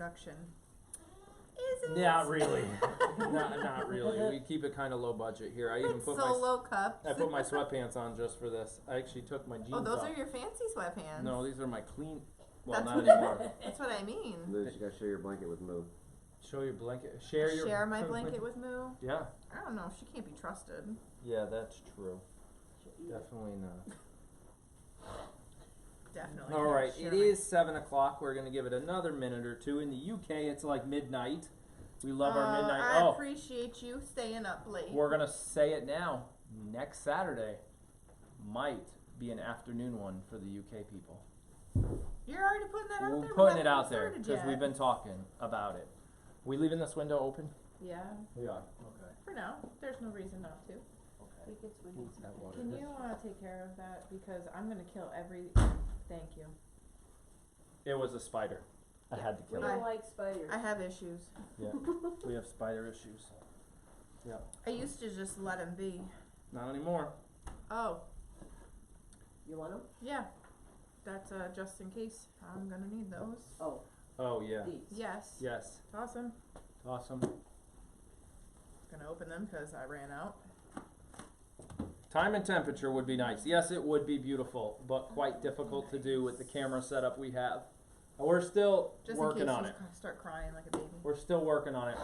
production. Is it? Not really. not really. We keep it kind of low budget here. I even put solo cups. I put my sweatpants on just for this. I actually took my jeans off. Oh, those are your fancy sweatpants. No, these are my clean. Well, That's not anymore. That's what I mean. Liz, you gotta share your blanket with Moo. Show your blanket. Share my blanket with Moo? Yeah. I don't know. She can't be trusted. Yeah, that's true. Definitely not. Definitely. All right, it is 7 o'clock. We're going to give it another minute or two. In the UK, it's like midnight. We love our midnight. I appreciate you staying up late. We're going to say it now. Next Saturday might be an afternoon one for the UK people. You're already putting that out there? We're putting it out there because we've been talking about it. We leaving this window open? Yeah. We are. Okay. For now. There's no reason not to. Okay. Can you take care of that? Because I'm going to kill every... Thank you. It was a spider. I had to kill We it. don't like spiders. I have issues. Yeah. We have spider issues. Yeah. I used to just let him be. Not anymore. Oh. You want them? Yeah. That's just in case. I'm going to need those. Oh. Oh, yeah. These. Yes. Yes. Awesome. Awesome. Going to open them because I ran out. Time and temperature would be nice. Yes, it would be beautiful, but quite difficult to do with the camera setup we have. We're still working on it. Start crying like a baby. We're still working on it.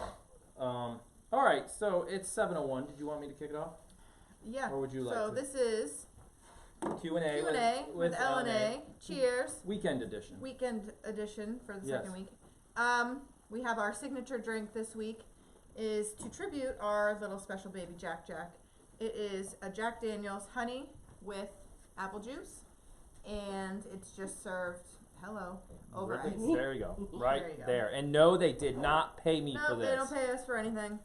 All right, so it's 7:01. Did you want me to kick it off? Yeah. Or would you like so to? this is Q&A with L&A. Cheers. Weekend edition. Weekend edition for the Yes. second week. We have our signature drink this week is to tribute our little special baby Jack Jack. It is a Jack Daniel's honey with apple juice, and it's just served, over ice. There you go. Right There you go. there. And no, they did not pay me for No, this. they don't pay us for anything.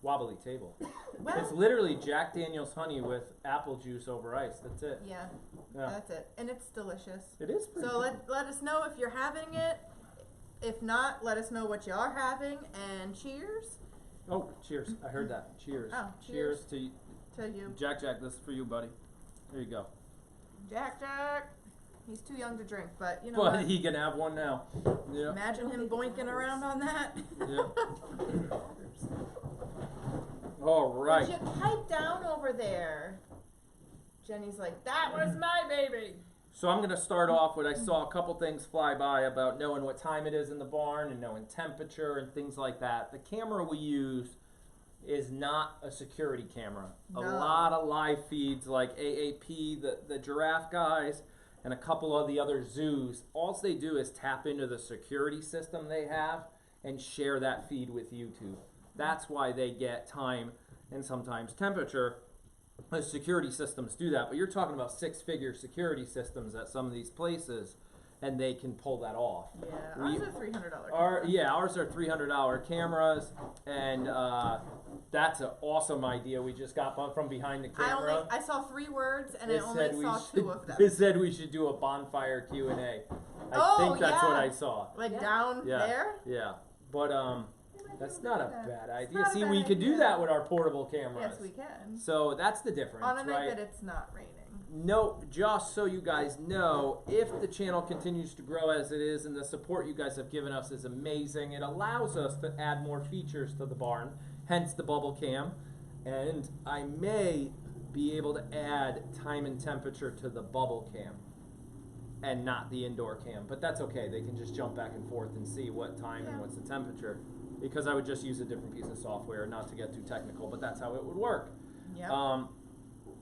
Wobbly table. Well, It's literally Jack Daniel's honey with apple juice over ice. That's it. yeah, Yeah. that's it. And it's delicious. It is pretty So good. let us know if you're having it. If not, let us know what you are having. And cheers Oh, cheers. I heard that. Cheers. Oh, Cheers to to you. Jack Jack. This is for you, buddy. There you go. Jack Jack. He's too young to drink, but you know But what? he can have one now. Yeah. Imagine him boinking around on that. Yeah. All right. Would you pipe down over there? Jenny's like, that was my baby. So I'm going to start off with I saw a couple things fly by about knowing what time it is in the barn and knowing temperature and things like that. The camera we use is not a security camera. No. A lot of live feeds like AAP, the giraffe guys, and a couple of the other zoos, all they do is tap into the security system they have and share that feed with YouTube. That's why they get time and sometimes temperature. The security systems do that, but you're talking about six-figure security systems at some of these places, and they can pull that off. Yeah, ours are $300. Ours are $300 cameras, and that's an awesome idea we just got from behind the camera. I saw 3 words, and I It only said we saw should- 2 of them. It said we should do a bonfire Q&A. I Oh, think that's what yeah. I saw. Like Yeah. down Yeah. there? Yeah, but that's not a bad idea. not a See, bad we could do idea. that with our portable cameras. Yes, we can. So that's the difference, On a night right? that it's not raining. No, just so you guys know, if the channel continues to grow as it is and the support you guys have given us is amazing, it allows us to add more features to the barn, hence the bubble cam. And I may be able to add time and temperature to the bubble cam and not the indoor cam. But that's okay. They can just jump back and forth and see what time and what's the temperature. Because I would just use a different piece of software, not to get too technical, but that's how it would work. Yep.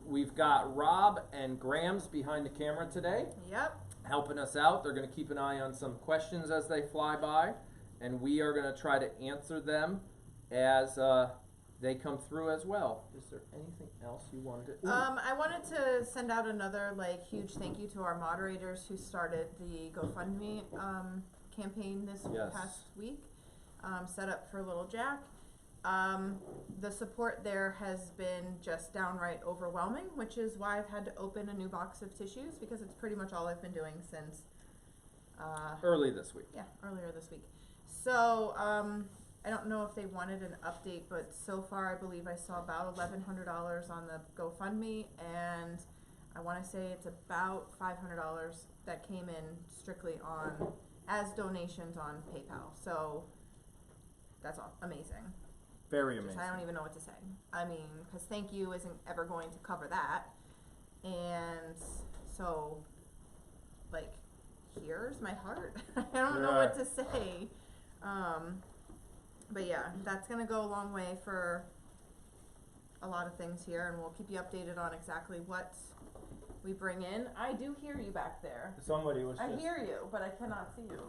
We've got Rob and Grams behind the camera today, Yep. helping us out. They're going to keep an eye on some questions as they fly by, and we are going to try to answer them as they come through as well. Is there anything else you wanted to? I wanted to send out another huge thank you to our moderators who started the GoFundMe campaign this past week, set up for little Jack. The support there has been just downright overwhelming, which is why I've had to open a new box of tissues because it's pretty much all I've been doing since early this week. Yeah, earlier this week. So I don't know if they wanted an update, but so far I believe I saw about $1,100 on the GoFundMe, and I want to say it's about $500 that came in strictly as donations on PayPal. So that's amazing. Very amazing. I don't even know what to say. I mean, because thank you isn't ever going to cover that. And so, like, here's my heart. I don't know what to say. But yeah, that's going to go a long way for a lot of things here, and we'll keep you updated on exactly what we bring in. I do hear you back there. Somebody was I hear you, but I cannot see you.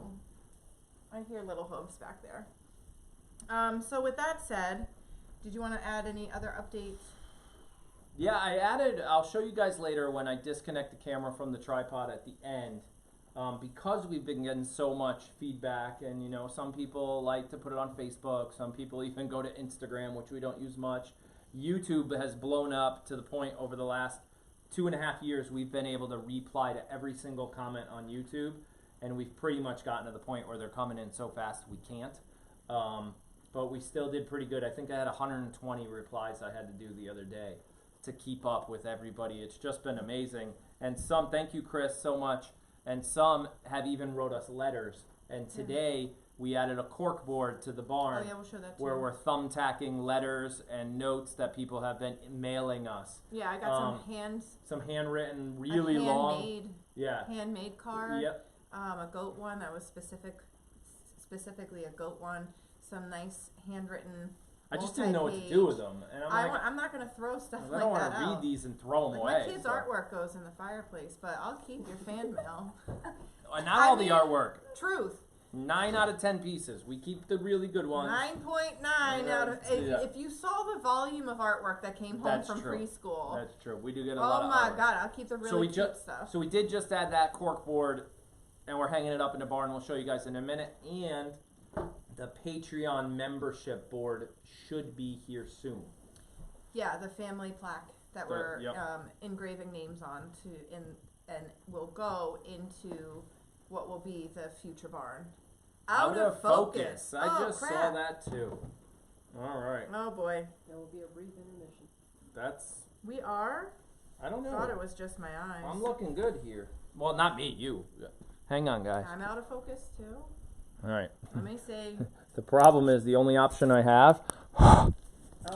I hear little hooves back there. So with that said, did you want to add any other updates? Yeah, I added, I'll show you guys later when I disconnect the camera from the tripod at the end. Because we've been getting so much feedback, and you know, some people like to put it on Facebook, some people even go to Instagram, which we don't use much. YouTube has blown up to the point over the last 2.5 years we've been able to reply to every single comment on YouTube, and we've pretty much gotten to the point where they're coming in so fast we can't. But we still did pretty good. I think I had 120 replies I had to do the other day to keep up with everybody. It's just been amazing. And some, thank you Chris so much, and some have even wrote us letters. And today we added a cork board to the barn Oh yeah, we'll show that too. where we're thumbtacking letters and notes that people have been mailing us. Yeah, I got some handwritten, really long. handmade card. Yep. A goat one that was specifically a goat one. Some nice handwritten. I just didn't know what to do with them, and I'm not gonna throw stuff I like don't that want to read these and throw them away. My kids' artwork goes in the fireplace, but I'll keep your fan mail. Not all the artwork. Truth. 9 out of 10 pieces. We keep the really good ones. 9.9 out of. If you saw the volume of artwork that came home from preschool. That's true. We do get a lot of artwork. Oh my god! I'll keep the really cute stuff. So we did just add that cork board, and we're hanging it up in the barn. We'll show you guys in a minute. And the Patreon membership board should be here soon. Yeah, the family plaque that we're engraving names on and will go into what will be the future barn. Out of focus. I just saw that too. All right. Oh boy. There will be a brief intermission. We are? I don't know. I thought it was just my eyes. I'm looking good here. Well, not me, you. Hang on, guys. I'm out of focus too. All right. Let me see. The problem is the only option I have. Oh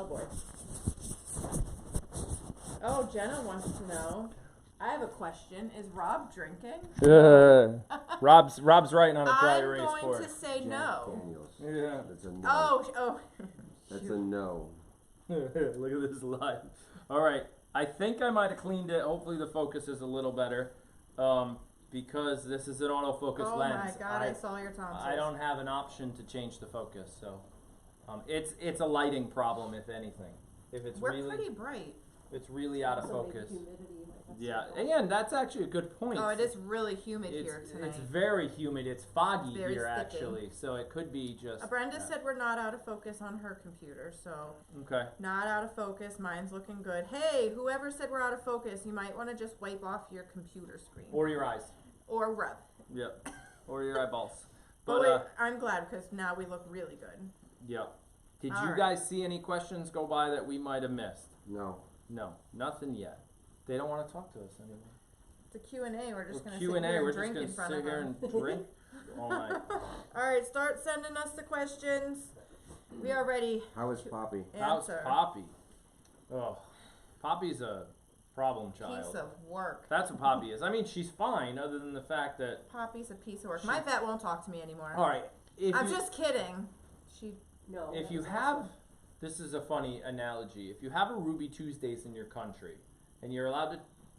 boy. Oh, Jenna wants to know. I have a question. Is Rob drinking? Rob's writing on a dry erase board. I'm going to say no. Yeah. That's a no. Oh. That's a no. Look at this live. All right. I think I might have cleaned it. Hopefully the focus is a little better. Because this is an autofocus lens. Oh my god, I saw your tonsils. I don't have an option to change the focus, so it's a lighting problem, if anything. If it's We're pretty bright. It's really out of focus. Humidity might Yeah, and that's actually a good point. Oh, it is really humid here tonight. It's very humid. It's foggy very here, sticky. actually, so it could be just. Brenda said we're not out of focus on her computer, so. Okay. Not out of focus. Mine's looking good. Hey, whoever said we're out of focus, you might want to just wipe off your computer screen. Or your eyes. Or rub. Yep. Or your eyeballs. But I'm glad because now we look really good. Yep. Did you guys see any questions go by that we might have missed? No. No, nothing yet. They don't want to talk to us anymore. It's a Q&A. We're just going to Q&A. sit here We're and drink in just front going to sit of here them. and drink all night. All right, start sending us the questions. We are ready. How is Poppy? How's Poppy? Oh, Poppy's a problem child. Piece of work. That's what Poppy is. I mean, she's fine, other than the fact that Poppy's a piece of work. My vet won't talk to me anymore. All right. I'm just kidding. If you have, this is a funny analogy. If you have a Ruby Tuesdays in your country, and you're allowed to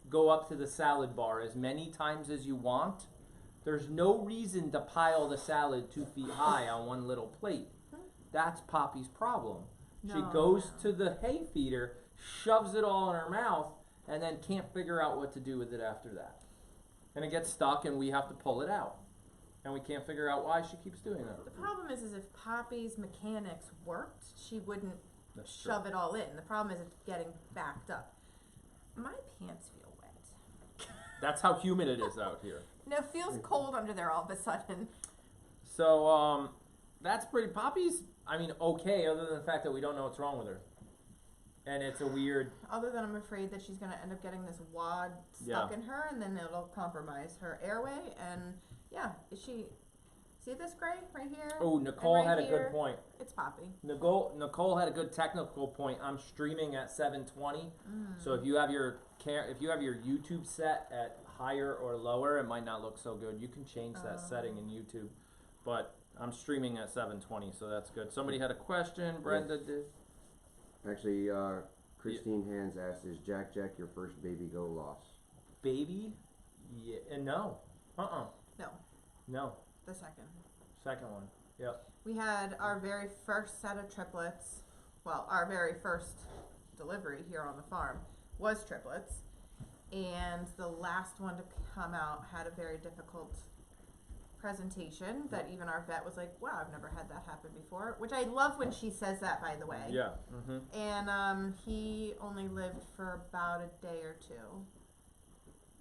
go up to the salad bar as many times as you want, there's no reason to pile the salad 2 feet high on one little plate. That's Poppy's problem. She goes to the hay feeder, shoves it all in her mouth, and then can't figure out what to do with it after that. And it gets stuck, and we have to pull it out. And we can't figure out why she keeps doing that. The problem is if Poppy's mechanics worked, she wouldn't shove it all in. The problem is it's getting backed up. My pants feel wet. That's how humid it is out here. No, it feels cold under there all of a sudden. So, that's pretty. Poppy's, I mean, okay, other than the fact that we don't know what's wrong with her. and it's a weird. Other than I'm afraid that she's gonna end up getting this wad stuck in her, and then it'll compromise her airway. And yeah, is she? See this gray right here? Oh, Nicole right had a here? good point. It's Poppy. Nicole had a good technical point. I'm streaming at 720, so if you have your YouTube set at higher or lower, it might not look so good. You can change that setting in YouTube, but I'm streaming at 720, so that's good. Somebody had a question. Brenda did. Actually, Christine Hands asked, "Is Jack Jack your first baby go loss?" Baby? Yeah. No. No. The second. Second one. Yep. We had our very first set of triplets. Well, our very first delivery here on the farm was triplets. And the last one to come out had a very difficult presentation that even our vet was like, wow, I've never had that happen before. Which I love when she says that, by the way. Yeah. And he only lived for about a day or two.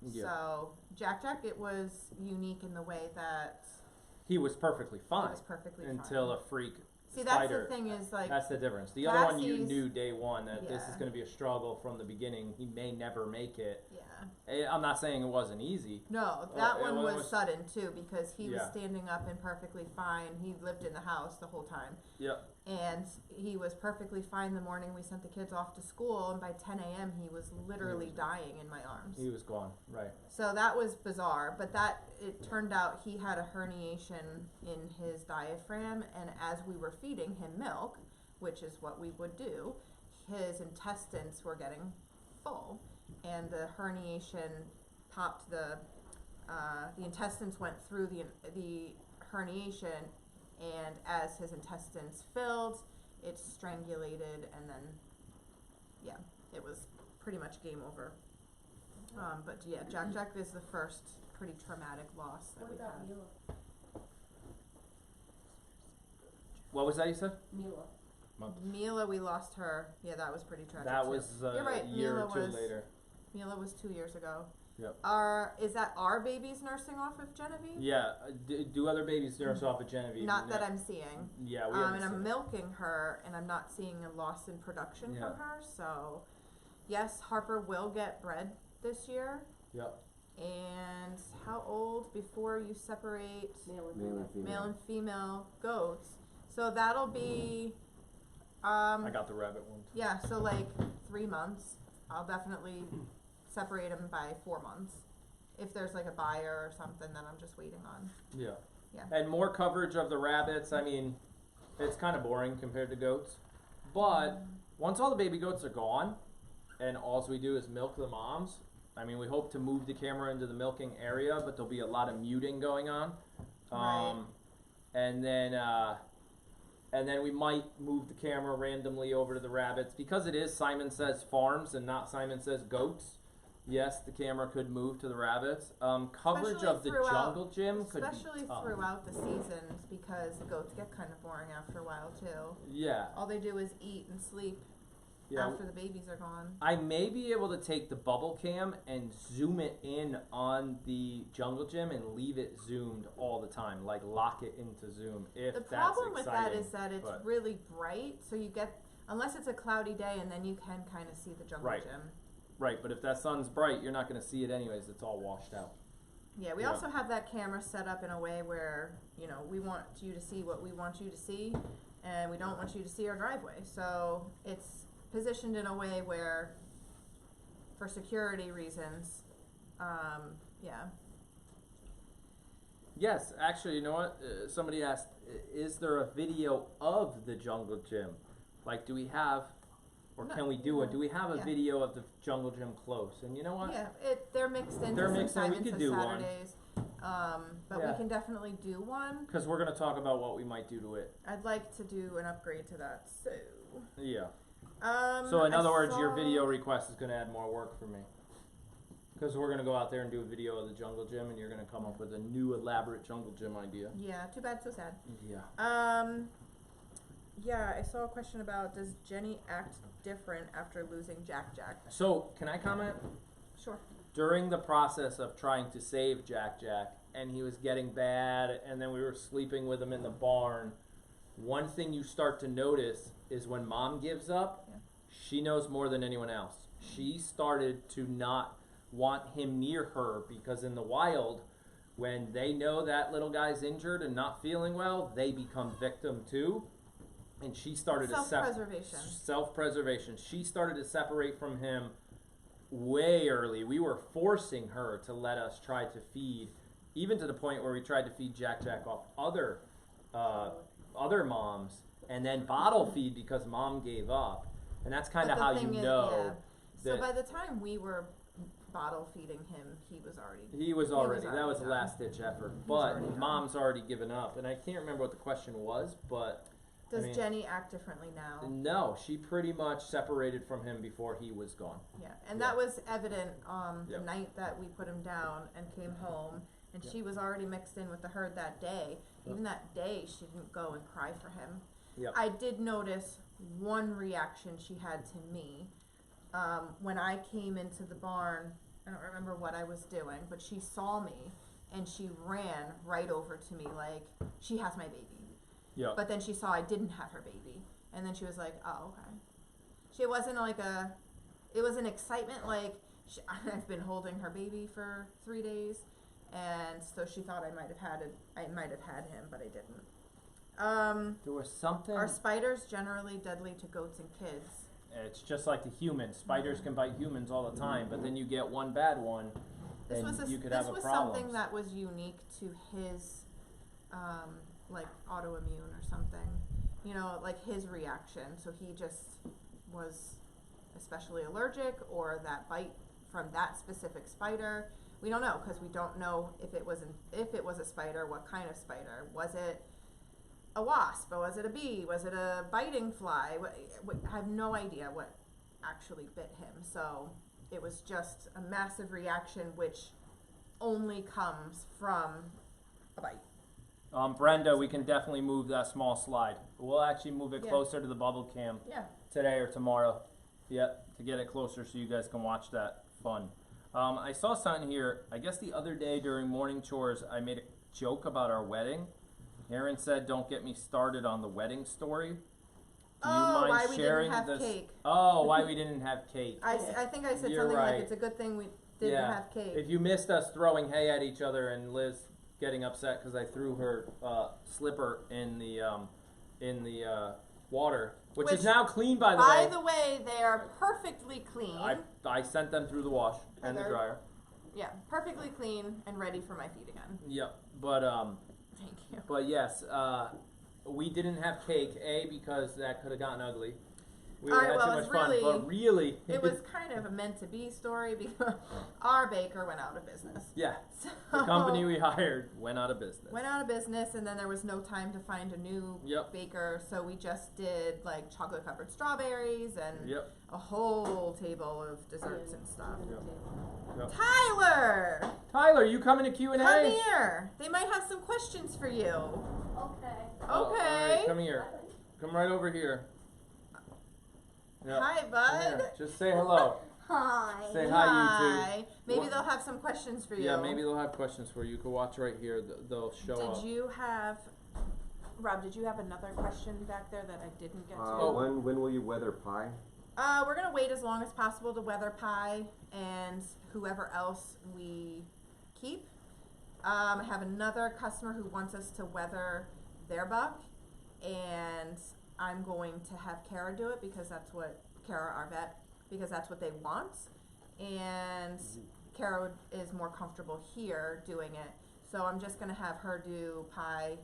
Yeah. So, Jack Jack, it was unique in the way that He was perfectly fine. he was perfectly fine. Until a freak See, that's spider. the thing is, like, That's the difference. The other one you Lassie's- knew day one that this is Yeah. going to be a struggle from the beginning. He may never make it. yeah. I'm not saying it wasn't easy. No, that it one was was- sudden too because he was Yeah. standing up and perfectly fine. He lived in the house the whole time. Yep. And he was perfectly fine the morning we sent the kids off to school, and by 10 a.m. he was literally dying in my arms. He was gone. Right. So that was bizarre, but it turned out he had a herniation in his diaphragm, and as we were feeding him milk, which is what we would do, his intestines were getting full, and the herniation popped the intestines went through the herniation, and as his intestines filled, it strangulated, and then, yeah, it was pretty much game over. But yeah, Jack Jack is the first pretty traumatic loss that What we've about had. Mila? What was that you said? Mila. Mila, we lost her. Yeah, that was pretty tragic. That too. was You're right, a year Mila or two was- later. Mila was 2 years ago. Yep. Is that our babies nursing off of Genevieve? Yeah. Do other babies nurse off of Genevieve? Not No. that I'm seeing. Yeah, we haven't And seen I'm it. milking her, and I'm not seeing a loss in production Yeah. from her. So, yes, Harper will get bred this year. Yep. And how old before you separate Male and Male female. and female. male and female goats? So that'll be, I got the rabbit one. yeah, so like 3 months. I'll definitely separate them by 4 months. If there's like a buyer or something that I'm just waiting on. Yeah. Yeah. And more coverage of the rabbits. I mean, it's kind of boring compared to goats. But once all the baby goats are gone and all we do is milk the moms, I mean, we hope to move the camera into the milking area, but there'll be a lot of muting going on. Right. And then we might move the camera randomly over to the rabbits. Because it is Simon Says Farms and not Simon Says Goats, yes, the camera could move to the rabbits. Coverage Especially of the throughout- jungle gym could Especially be tough. throughout the seasons because the goats get kind of boring after a while too. Yeah. All they do is eat and sleep Yeah. after the babies are gone. I may be able to take the bubble cam and zoom it in on the jungle gym and leave it zoomed all the time, like lock it into zoom if The that's problem with that exciting, is that it's but- really bright, so you get, unless it's a cloudy day, and then you can kind of see the jungle Right. gym. Right, but if that sun's bright, you're not going to see it anyways. It's all washed out. Yeah, we Yeah. also have that camera set up in a way where, we want you to see what we want you to see, and we don't want you to see our driveway. So it's positioned in a way where, for security reasons, yeah. Yes, actually, you know what? Somebody asked, is there a video of the jungle gym? Like, do we have, or No. can we do it? Do we have a Yeah. video of the jungle gym close? And you know what? Yeah, they're mixed into They're some mixed in, we Simon could Says do one. Saturdays. But Yeah. we can definitely do one. Because we're going to talk about what we might do to it. I'd like to do an upgrade to that. So, Yeah. So in I other words, your saw- video request is going to add more work for me. Because we're going to go out there and do a video of the jungle gym, and you're going to come up with a new elaborate jungle gym idea. Yeah, too bad, so sad. Yeah. Yeah, I saw a question about, does Jenny act different after losing Jack Jack? So, can I comment? Sure. During the process of trying to save Jack Jack, and he was getting bad, and then we were sleeping with him in the barn, one thing you start to notice is when mom gives up, Yeah. she knows more than anyone else. She started to not want him near her because in the wild, when they know that little guy's injured and not feeling well, they become victim too. And she started to self-preservation. She started to separate from him way early. We were forcing her to let us try to feed, even to the point where we tried to feed Jack off other moms, and then bottle feed because mom gave up. And that's kind of how you know. So by the time we were bottle feeding him, he was already that was a last ditch effort. But mom's already given up, and I can't remember what the question was, but does Jenny act differently now? No, she pretty much separated from him before he was gone. Yeah, and that was evident the night that we put him down and came home, and she was already mixed in with the herd that day. Even that day, she didn't go and cry for him. Yep. I did notice one reaction she had to me. When I came into the barn, I don't remember what I was doing, but she saw me and she ran right over to me like, she has my baby. Yep. But then she saw I didn't have her baby. And then she was like, oh, okay. It wasn't like it was an excitement like, I've been holding her baby for 3 days. And so she thought I might have had him, but I didn't. There was something. Are spiders generally deadly to goats and kids? It's just like the humans. Spiders can bite humans all the time, but then you get one bad one, and you could have a problem. This was something that was unique to his, like autoimmune or something. You know, like his reaction. So he just was especially allergic, or that bite from that specific spider. We don't know because we don't know if it was a spider, what kind of spider. Was it a wasp, or was it a bee? Was it a biting fly? I have no idea what actually bit him. So it was just a massive reaction, which only comes from a bite. Brenda, we can definitely move that small slide. We'll actually move it closer to the bubble cam today or tomorrow. Yep, to get it closer so you guys can watch that fun. I saw something here. I guess the other day during morning chores, I made a joke about our wedding. Aaron said, "Don't get me started on the wedding story." Do you mind why we sharing didn't have this? cake. Oh, why we didn't have cake. I think I said You're something right. like it's a good thing we didn't have cake. If you missed us throwing hay at each other and Liz getting upset because I threw her slipper in the water, which is now clean, by the way. By the way, they are perfectly clean. I sent them through the wash and the dryer. Yeah, perfectly clean and ready for my feet again. Yep, but thank you. But yes, we didn't have cake. Because that could have gotten ugly. We had too much fun, but really, it was kind of a meant to be story because our baker went out of business. Yeah, the company we hired went out of business. And then there was no time to find a new baker, so we just did like chocolate covered strawberries and a whole table of desserts and stuff. Yep. Tyler, you coming to Q&A? Come here. They might have some questions for you. Okay. All right, come here. Come right over here. Yep. Hi, bud. Just say hello. Hi. Say hi, you two. Maybe they'll have some questions for you. Yeah, maybe they'll have questions for you. You can watch right here. They'll show up. Rob, did you have another question back there that I didn't get to? When will you weather pie? We're going to wait as long as possible to weather pie and whoever else we keep. I have another customer who wants us to weather their buck, and I'm going to have Kara do it because that's what our vet, because that's what they want, and Kara is more comfortable here doing it. So I'm just going to have her do pie.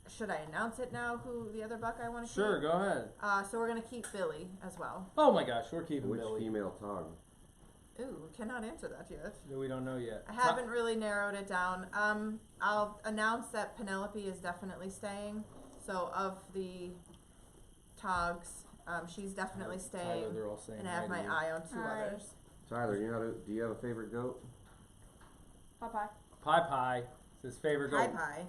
Should I announce it now, who the other buck I want to keep? Sure, go ahead. So we're going to keep Billy as well. Oh my gosh, we're keeping Billy. Which female tog? Ooh, cannot answer that yet. We don't know yet. I haven't really narrowed it down. I'll announce that Penelope is definitely staying. So of the togs, she's definitely staying. Tyler, they're all saying and I have my eye on two others. Tyler, do you have a favorite goat? Pie. Pie. It's his favorite goat. Pie.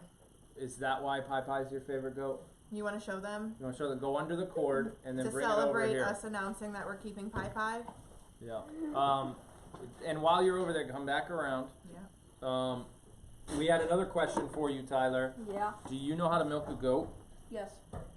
Is that why Pie is your favorite goat? You want to show them? You want to show them? Go under the cord and then to bring it over here. To celebrate us announcing that we're keeping Pie. Yeah. And while you're over there, come back around. Yeah. We had another question for you, Tyler. Yeah. Do you know how to milk a goat? Yes.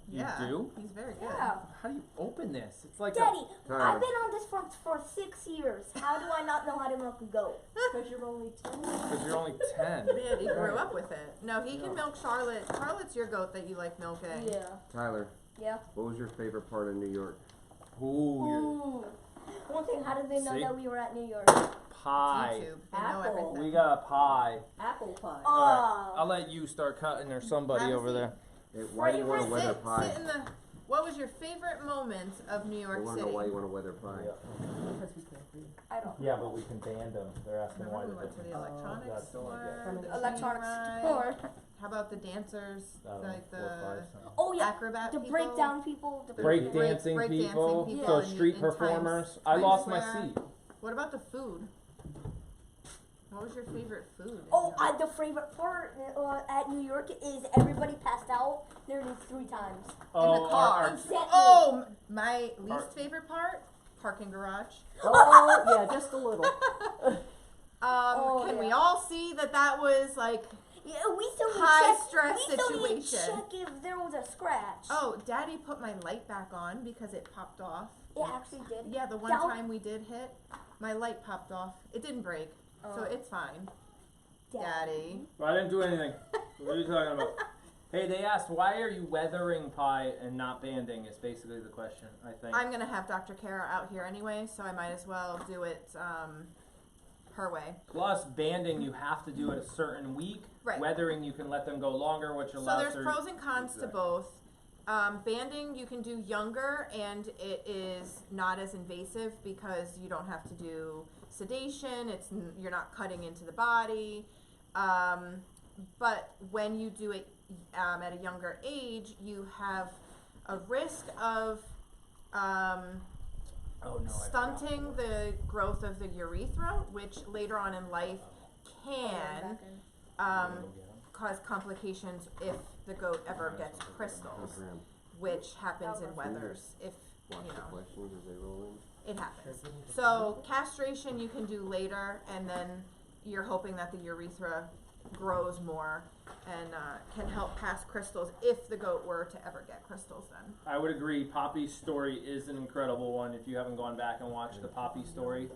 You Yeah. do? He's very good. Yeah. How do you open this? It's like Daddy, Time. I've been on this farm for 6 years. How do I not know how to milk a goat? Because you're only 10. because you're only 10. Yeah, he grew up with it. No, he can milk Charlotte. Charlotte's your goat that you like milking. Yeah. Tyler, Yeah. what was your favorite part of New York? Ooh, you're Ooh. One thing, how did they know See? that we were at New York? pie. YouTube. They know Apple. everything. We got a pie. Apple pie. Oh. Alright, I'll let you start cutting or somebody Have a over seat. there. Hey, why do you want to weather Sit pie? in the. What was your favorite moment of New I York want to City? know why you want to weather pie. Because we can't read. I don't. Yeah, but we can ban them. They're asking why Remember we they're went to the electronics that's the one I store, get. the Electronics train ride. store. How about the dancers, like the Oh yeah. acrobat The people? breakdown people. The break break- dancing breakdancing people, people so in- street in performers. Times- I Times lost my Square. seat. What about the food? What was your favorite food? in Oh, New York? the favorite part at New York is everybody passed out nearly 3 times. Oh, the car. Except Oh, my least favorite part, parking garage. Oh, yeah, just a little. Can we all see that was like, yeah, we still need high check, stress we still need situation. check if there was a scratch. oh, Daddy put my light back on because it popped off. It actually did. Yeah, the one That- time we did hit, my light popped off. It didn't break, so Oh. it's fine. Dad. Daddy. I didn't do anything. What are you talking about? Hey, they asked, why are you weathering pie and not banding is basically the question, I think. I'm gonna have Dr. Kara out here anyway, so I might as well do it her way. Plus, banding, you have to do it a certain week. Right. Weathering, you can let them go longer, which So allows there's for... pros and cons to Exactly. both. Banding you can do younger, and it is not as invasive because you don't have to do sedation. You're not cutting into the body. But when you do it at a younger age, you have a risk of Oh, no, I stunting the growth of the urethra, which later on in life can cause complications if the goat ever gets crystals, Graham, which happens in weathers if, watch you the know, questions as they roll in. it happens. So castration you can do forget, and then you're hoping that the urethra grows more and can help pass crystals if the goat were to ever get crystals then. I would agree. Poppy's story is an incredible one. If you haven't gone back and watched the Poppy story,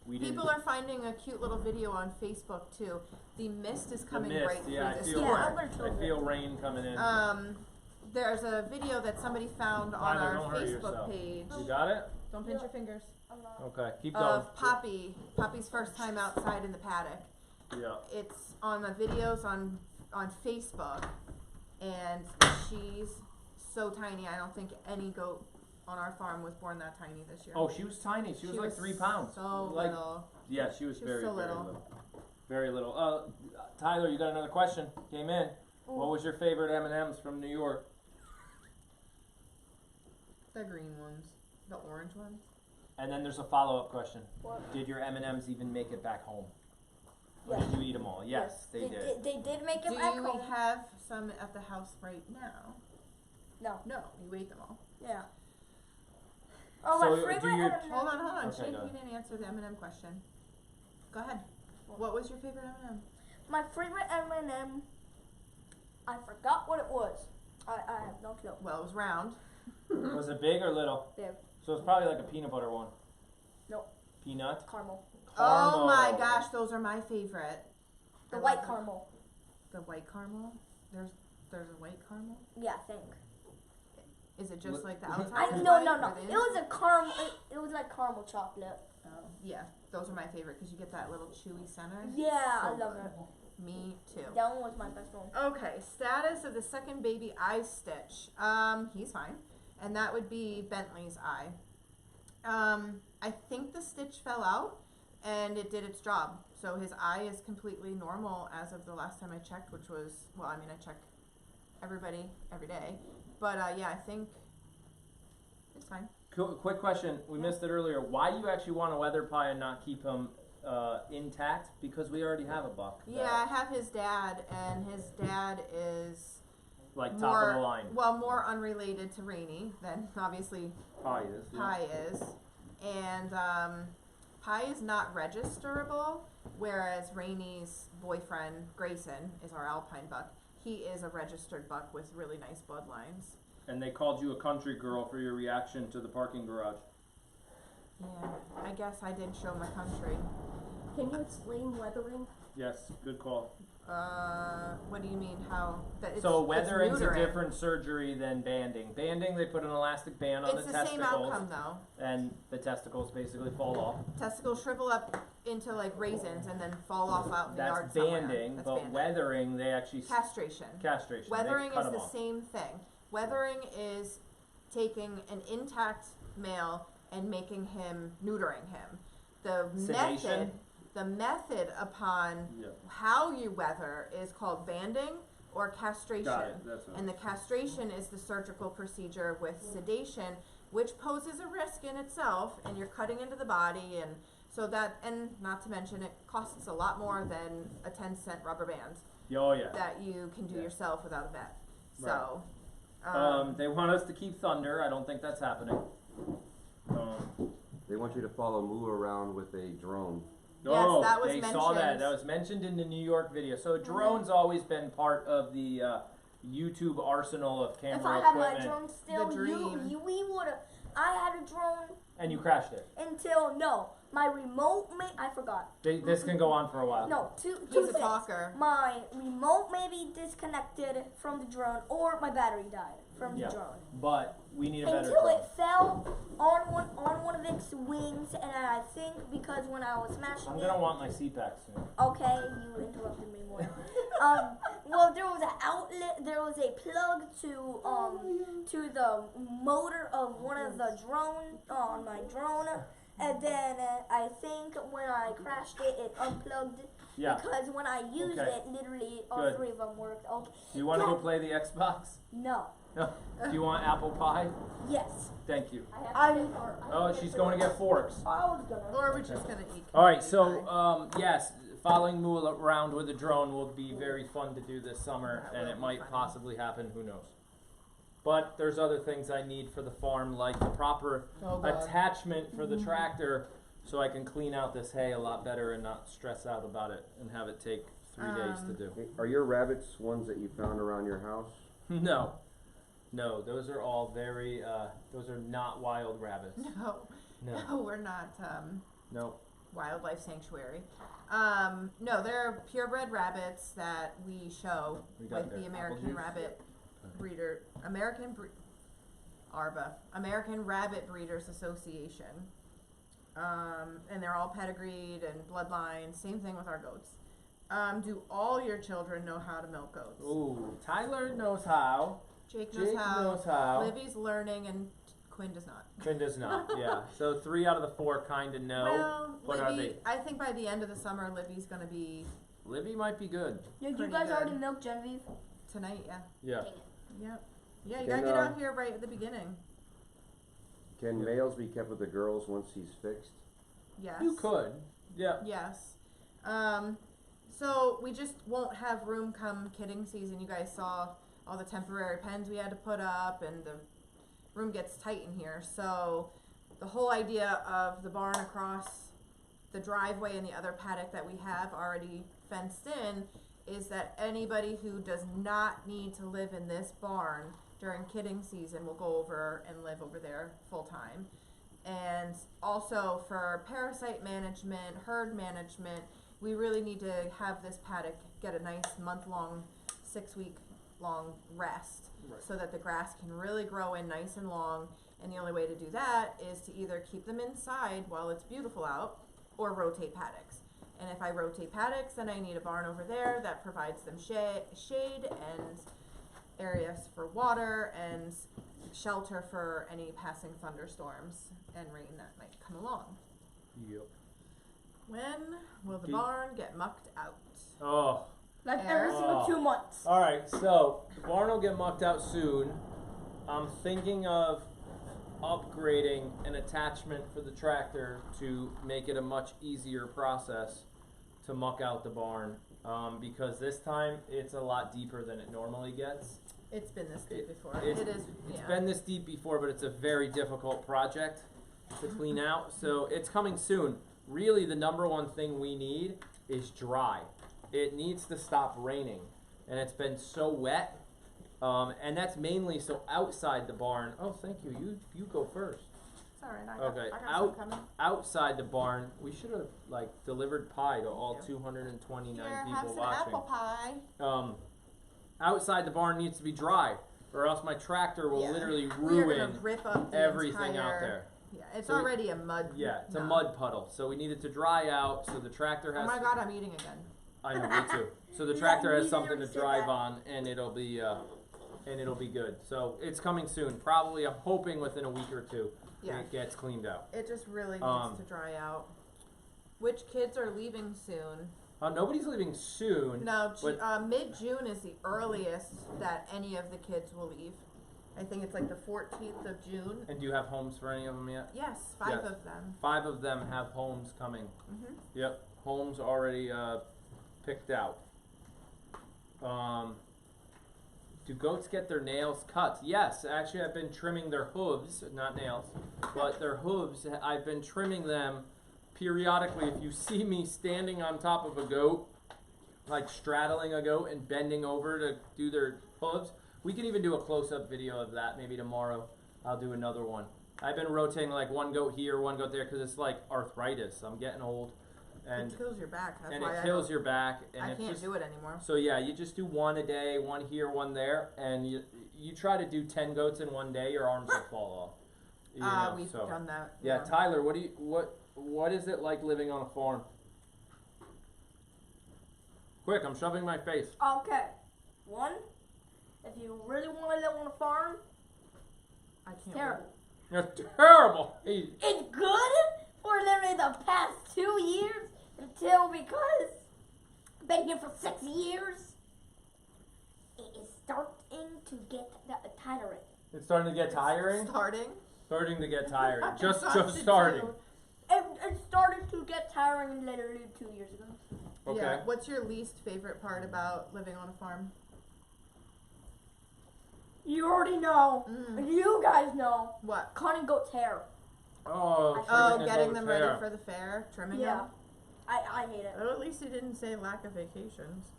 we didn't... People are finding a cute little video on Facebook too. The mist is coming mist, right yeah, through I this feel, door. I feel rain coming in. There's a video that somebody found on Tyler, our don't hurt Facebook yourself. page. You got it? Don't pinch your fingers. I'm not. Okay, keep going. Of Poppy's first time outside in the paddock. Yeah. It's on the videos on Facebook, and she's so tiny. I don't think any goat on our farm was born that tiny this year. Oh, she was tiny. She was like 3 pounds. So like, little. Yeah, she was She was very, so very little. little. Very little. Tyler, you got another question? Came in. What was your favorite M&Ms from New York? The green ones, the orange ones. And then there's a follow-up question. What? Did your M&Ms even make it back home? Or Yes. did you eat them all? Yes, they did. They did make Do it back you home. have some at the house right now? No. No, you ate them all. Yeah. Oh, So, my do favorite you- M&M. Hold on. Okay, Shane, go you ahead. didn't answer the M&M question. Go ahead. What was your favorite M&M? My favorite M&M. I forgot what it was. I have no clue. Well, it was round. Was it big or little? Big. So it's probably like a peanut butter one. Nope. Peanut? Caramel. Oh my Caramel. gosh, those are my favorite. The I white love them. caramel. The white caramel? There's a white caramel? Yeah, I think. Is it just Li- like the outside? is No. white or the It was a caramel. It was like caramel chocolate. Oh, yeah, those are my favorite because you get that little chewy center. Yeah, I So love good. it. Me too. That one was my best one. Okay, status of the second baby eye stitch. He's fine. And that would be Bentley's eye. I think the stitch fell out and it did its job. So his eye is completely normal as of the last time I checked, which was, well, I mean, I check everybody every day. But yeah, I think it's fine. Cool. Quick question. We missed it earlier. Why do you actually want a weather pie and not keep him intact? Because we already have a buck. Yeah, I have his dad, and his dad is Like top more, of the line. well, more unrelated to Rainey than obviously Pie is. Yeah. Pie is. And Pie is not registerable, whereas Rainey's boyfriend, Grayson, is our alpine buck. he is a registered buck with really nice bloodlines. And they called you a country girl for your reaction to the parking garage. Yeah, I guess I did show my country. Can you explain weathering? Yes, good call. What do you mean? How? That it's, So weathering's it's a neutering. different surgery than banding. Banding, they put an elastic band on It's the the same testicles, outcome though. and the testicles basically fall off. Testicles shrivel up into like raisins and then fall off out in the yard That's somewhere. banding, That's but banding. weathering, they actually Castration. castration. Weathering they cut is 'em the off. same thing. Weathering is taking an intact male and making him, neutering him. Sedation? The method upon Yeah. how you weather is called banding or castration. Got it. That's what And the castration is the surgical procedure with sedation, which poses a risk in itself, and you're cutting into the body, and so that, and not to mention, it costs a lot more than a 10-cent rubber band Oh yeah. that you can do Yeah. yourself without a vet. Right. So, They want us to keep thunder. I don't think that's happening. They want you to follow Moo around with a drone. Yes, Oh, that was they saw that. mentioned. That was mentioned in the New York video. So drone's always been part of the YouTube arsenal of camera If I had my equipment. drone still, The dream. we would have. I had a drone And you crashed it. until my remote. I forgot. This can go on for a while. No, two he's a things. talker. My remote may be disconnected from the drone, or my battery died from Yeah. the drone. But we need a better Until drone. it fell on one of its wings, and I think because when I was smashing I'm it. gonna want my CPAC soon. Okay, you interrupted me more. Well, there was an outlet. There was a plug to the motor of one of the drone on my drone, and then I think when I crashed it, it unplugged. Yeah. Because when I used Okay. it, literally all Good. three of them worked. Okay. Do you want to go play the Xbox? No. No. Do you want apple pie? Yes. Thank you. I'm. Oh, she's going to get forks. I was gonna. Or we're just gonna eat. All right, completely so yes, following Moo around with a drone will be very fun to do this summer, That and will it be might funny. possibly happen. Who knows? But there's other things I need for the farm, like the proper Oh, God. attachment for the tractor, so I can clean out this hay a lot better and not stress out about it and have it take 3 days to do. Are your rabbits ones that you found around your house? No, those are all very. Those are not wild rabbits. No, No, no, we're not no. wildlife sanctuary. No, they're purebred rabbits that we show We got with their the apple American juice. Rabbit Breeder, ARBA, American Rabbit Breeders Association. And they're all pedigreed and bloodline. Same thing with our goats. Do all your children know how to milk goats? Ooh, Tyler knows how. Jake knows Jake how. knows how. Livy's learning, and Quinn does not. Quinn does not. Yeah. So 3 out of the 4 kind of know. Well, What are Livy, they? I think by the end of the summer, Livy's gonna be Livy might be good. Did you Pretty guys good. already milk Genevieve? tonight. Yeah. Yeah. Dang it. Yep. Yeah, you Can, gotta get out here right at the beginning. Can males be kept with the girls once he's fixed? Yes. You could. Yeah. Yes. So we just won't have room come kidding season. You guys saw all the temporary pens we had to put up, and the room gets tight in here. So the whole idea of the barn across the driveway and the other paddock that we have already fenced in is that anybody who does not need to live in this barn during kidding season will go over and live over there full time. And also for parasite management, herd management, we really need to have this paddock get a nice month-long, 6-week-long rest, Right. so that the grass can really grow in nice and long. And the only way to do that is to either keep them inside while it's beautiful out, or rotate paddocks. And if I rotate paddocks, then I need a barn over there that provides them shade and areas for water and shelter for any passing thunderstorms and rain that might come along. Yep. When will the Do- barn get mucked out? Oh. Like every single Oh. 2 months. All right. So the barn will get mucked out soon. I'm thinking of upgrading an attachment for the tractor to make it a much easier process to muck out the barn. Because this time it's a lot deeper than it normally gets. It's been this deep before. It's It's been this deep before, but it's a very difficult project to clean out. So it's coming soon. Really, the number one thing we need is dry. It needs to stop raining. and it's been so wet. And that's mainly so outside the barn. Oh, thank you. You go first. It's alright, I got some coming. Outside the barn, we should have like delivered pie to all Yeah. 229 Here, people have some watching. apple pie. Outside the barn needs to be dry, or else my tractor will literally We're ruin gonna rip up the everything entire, out there. Yeah, it's So already a mud. Yeah, it's a no. mud puddle. So we need it to dry out so the tractor has. Oh my god, I'm eating again. I know, me too. So the Yeah, tractor has we something to never said drive that. on, and it'll be good. So it's coming soon. Probably, I'm hoping within a week or two, Yeah. it gets cleaned out. It just really needs to dry out. Which kids are leaving soon? Nobody's leaving soon. No, but- mid-June is the earliest that any of the kids will leave. I think it's like the 14th of June. And do you have homes for any of them yet? Yes, 5 Yes. of them. 5 of them have homes coming. Mhm. Yep, homes already picked out. Do goats get their nails cut? Yes, actually I've been trimming their hooves, not nails, but their hooves, I've been trimming them periodically. If you see me standing on top of a goat, like straddling a goat and bending over to do their hooves, we can even do a close-up video of that maybe tomorrow. I'll do another one. I've been rotating like one goat here, one goat there, because it's like arthritis. I'm getting old. And it kills your back. That's and why it kills your back, and I it's can't just, do it anymore. so yeah, you just do one a day, one here, one there, and you try to do 10 goats in one day, your arms will fall off. You know, We've so. done that. Yeah, Tyler, what is it like living on a farm? Quick, I'm shoving my face. Okay. One, if you really want to live on a farm, I it's can't. terrible. It's terrible. It's good for literally the past 2 years until, because I've been here for 6 years, it is starting to get tiring. It's starting to get tiring. Starting To get tiring. Just Started starting. to. It started to get tiring literally 2 years ago. Okay. Yeah. What's your least favorite part about living on a farm? You already know. You guys know. What? Cutting goat's hair. Oh, Getting them ready for the fair, trimming Yeah. them. I hate it. Oh, at least he didn't say lack of vacations.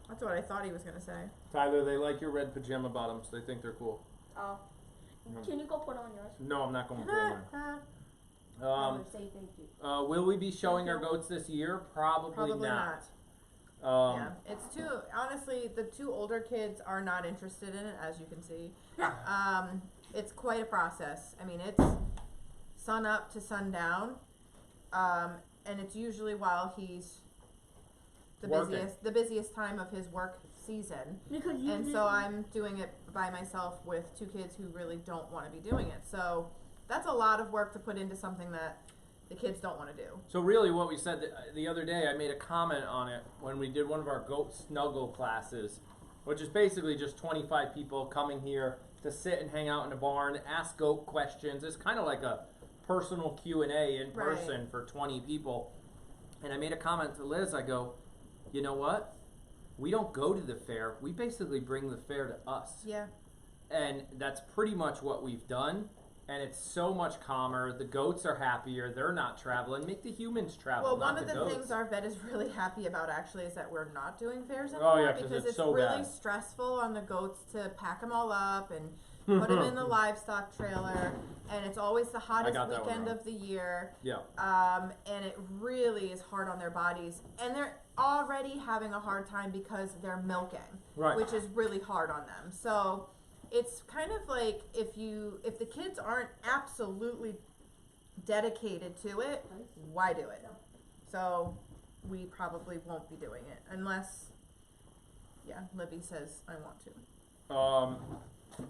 That's what I thought he was gonna say. Tyler, they like your red pajama bottoms. They think they're cool. Oh. Can you go put on yours? No, I'm not going to put them on. Say thank you. Will we be showing our goats this year? Probably not. Yeah, it's too. Honestly, the 2 older kids are not interested in it, as you can see. It's quite a process. I mean, it's sun up to sundown, and it's usually while he's Working. the busiest time of his work season. Because you And so I'm doing it by myself with 2 kids who really don't want to be doing it. So that's a lot of work to put into something that the kids don't want to do. So really what we said the other day, I made a comment on it when we did one of our goat snuggle classes, which is basically just 25 people coming here to sit and hang out in the barn, ask goat questions. It's kind of like a personal Q&A in person for 20 people. And I made a comment to Liz, I go, you know what? We don't go to the fair. We basically bring the fair to us. Yeah. And that's pretty much what we've done. And it's so much calmer. The goats are happier. They're not traveling. Make the humans travel, Well, not one of the goats. things our vet is really happy about actually is that we're not doing fairs Oh, anymore yeah, 'cause because it's it's so really bad. stressful on the goats to pack them all up and put them in the livestock trailer, and it's always the hottest got that one weekend wrong. of the year. Yeah. And it really is hard on their bodies, and they're already having a hard time because they're milking, Right. which is really hard on them. So it's kind of like if the kids aren't absolutely dedicated to it, why do it? So we probably won't be doing it unless, Libby says I want to.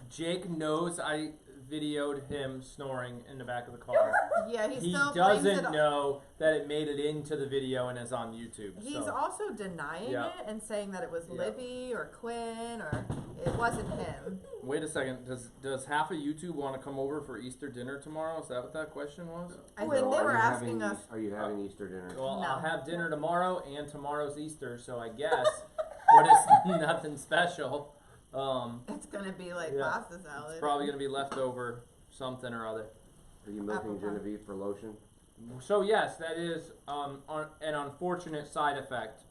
Jake knows I videoed him snoring in the back of the car. Yeah, He still blames doesn't it. know that it made it into the video and is on YouTube. He's so. also denying Yeah. it and saying that it was Yeah. Libby or Quinn or it wasn't him. Wait a second. Does half of YouTube want to come over for Easter dinner tomorrow? Is that what that question was? I think they were asking us. Are you having Easter dinner? Well, No. I'll have dinner tomorrow, and tomorrow's Easter, so I guess, but it's nothing special. It's gonna be like Yeah. pasta salad. It's probably gonna be leftover something or other. Are you milking Apple pie. Genevieve for lotion? So yes, that is an unfortunate side effect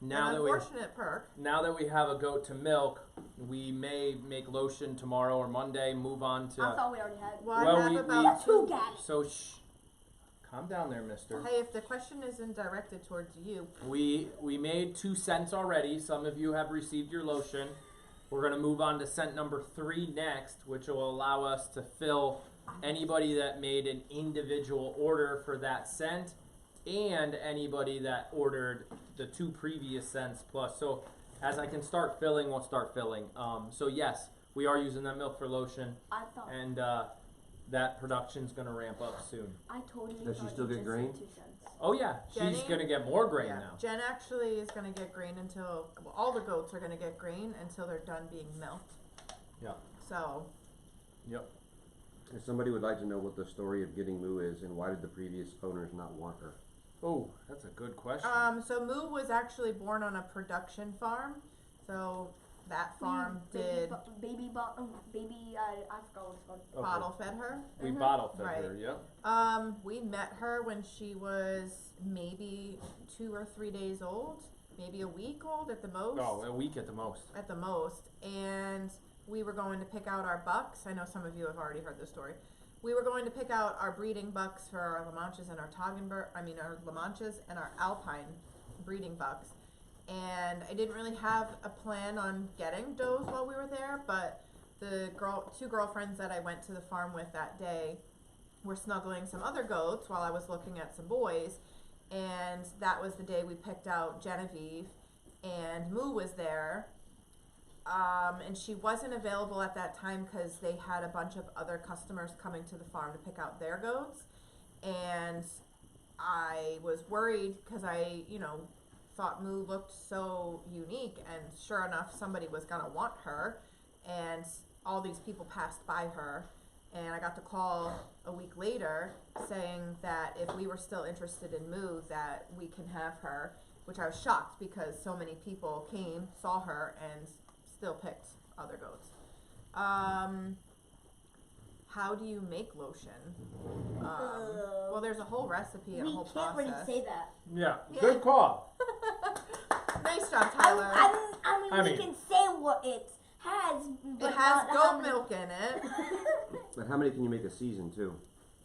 now An that we unfortunate perk. now that we have a goat to milk, we may make lotion tomorrow or Monday. Move on to. I thought we already had. Well, Well, I have we- about Two gallons. So calm down there, mister. Hey, if the question isn't directed towards you, We made 2 scents already. Some of you have received your lotion. We're gonna move on to scent number 3 next, which will allow us to fill anybody that made an individual order for that scent and anybody that ordered the 2 previous scents plus. So as I can start filling, we'll start filling. So yes, we are using that milk for lotion, I thought. and that production's gonna ramp up soon. I totally. Does she thought still you get just grain? said 2 cents. Oh yeah, she's Jenny? gonna get more grain yeah. now. Jen actually is gonna get grain until all the goats are gonna get grain until they're done being milked. Yeah. So Yep. If somebody would like to know what the story of getting Moo is and why did the previous owners not want her? Oh, that's a good question. so Moo was actually born on a production farm. So that farm did Baby, I forgot what it's called. Okay. bottle fed her. We bottle fed Right. her, yep. We met her when she was maybe 2 or 3 days old, maybe a week old at the most. Oh, a week at the most. At the most, and we were going to pick out our bucks. I know some of you have already heard this story. We were going to pick out our breeding bucks for our La Manchas and our our La Manchas and our Alpine breeding bucks. And I didn't really have a plan on getting does while we were there, but the 2 girlfriends that I went to the farm with that day were snuggling some other goats while I was looking at some boys, and that was the day we picked out Genevieve, and Moo was there, and she wasn't available at that time because they had a bunch of other customers coming to the farm to pick out their goats, and I was worried because I, thought Moo looked so unique, and sure enough, somebody was gonna want her, and all these people passed by her, and I got the call a week later saying that if we were still interested in Moo, that we can have her, which I was shocked because so many people came, saw her, and still picked other goats. How do you make lotion? Well, there's a whole recipe and a We whole can't process. really say that. Yeah, Yeah. good call. Nice job, Tyler. I mean, we can say what it has, but It has not how goat many- milk in it. But how many can you make a season too?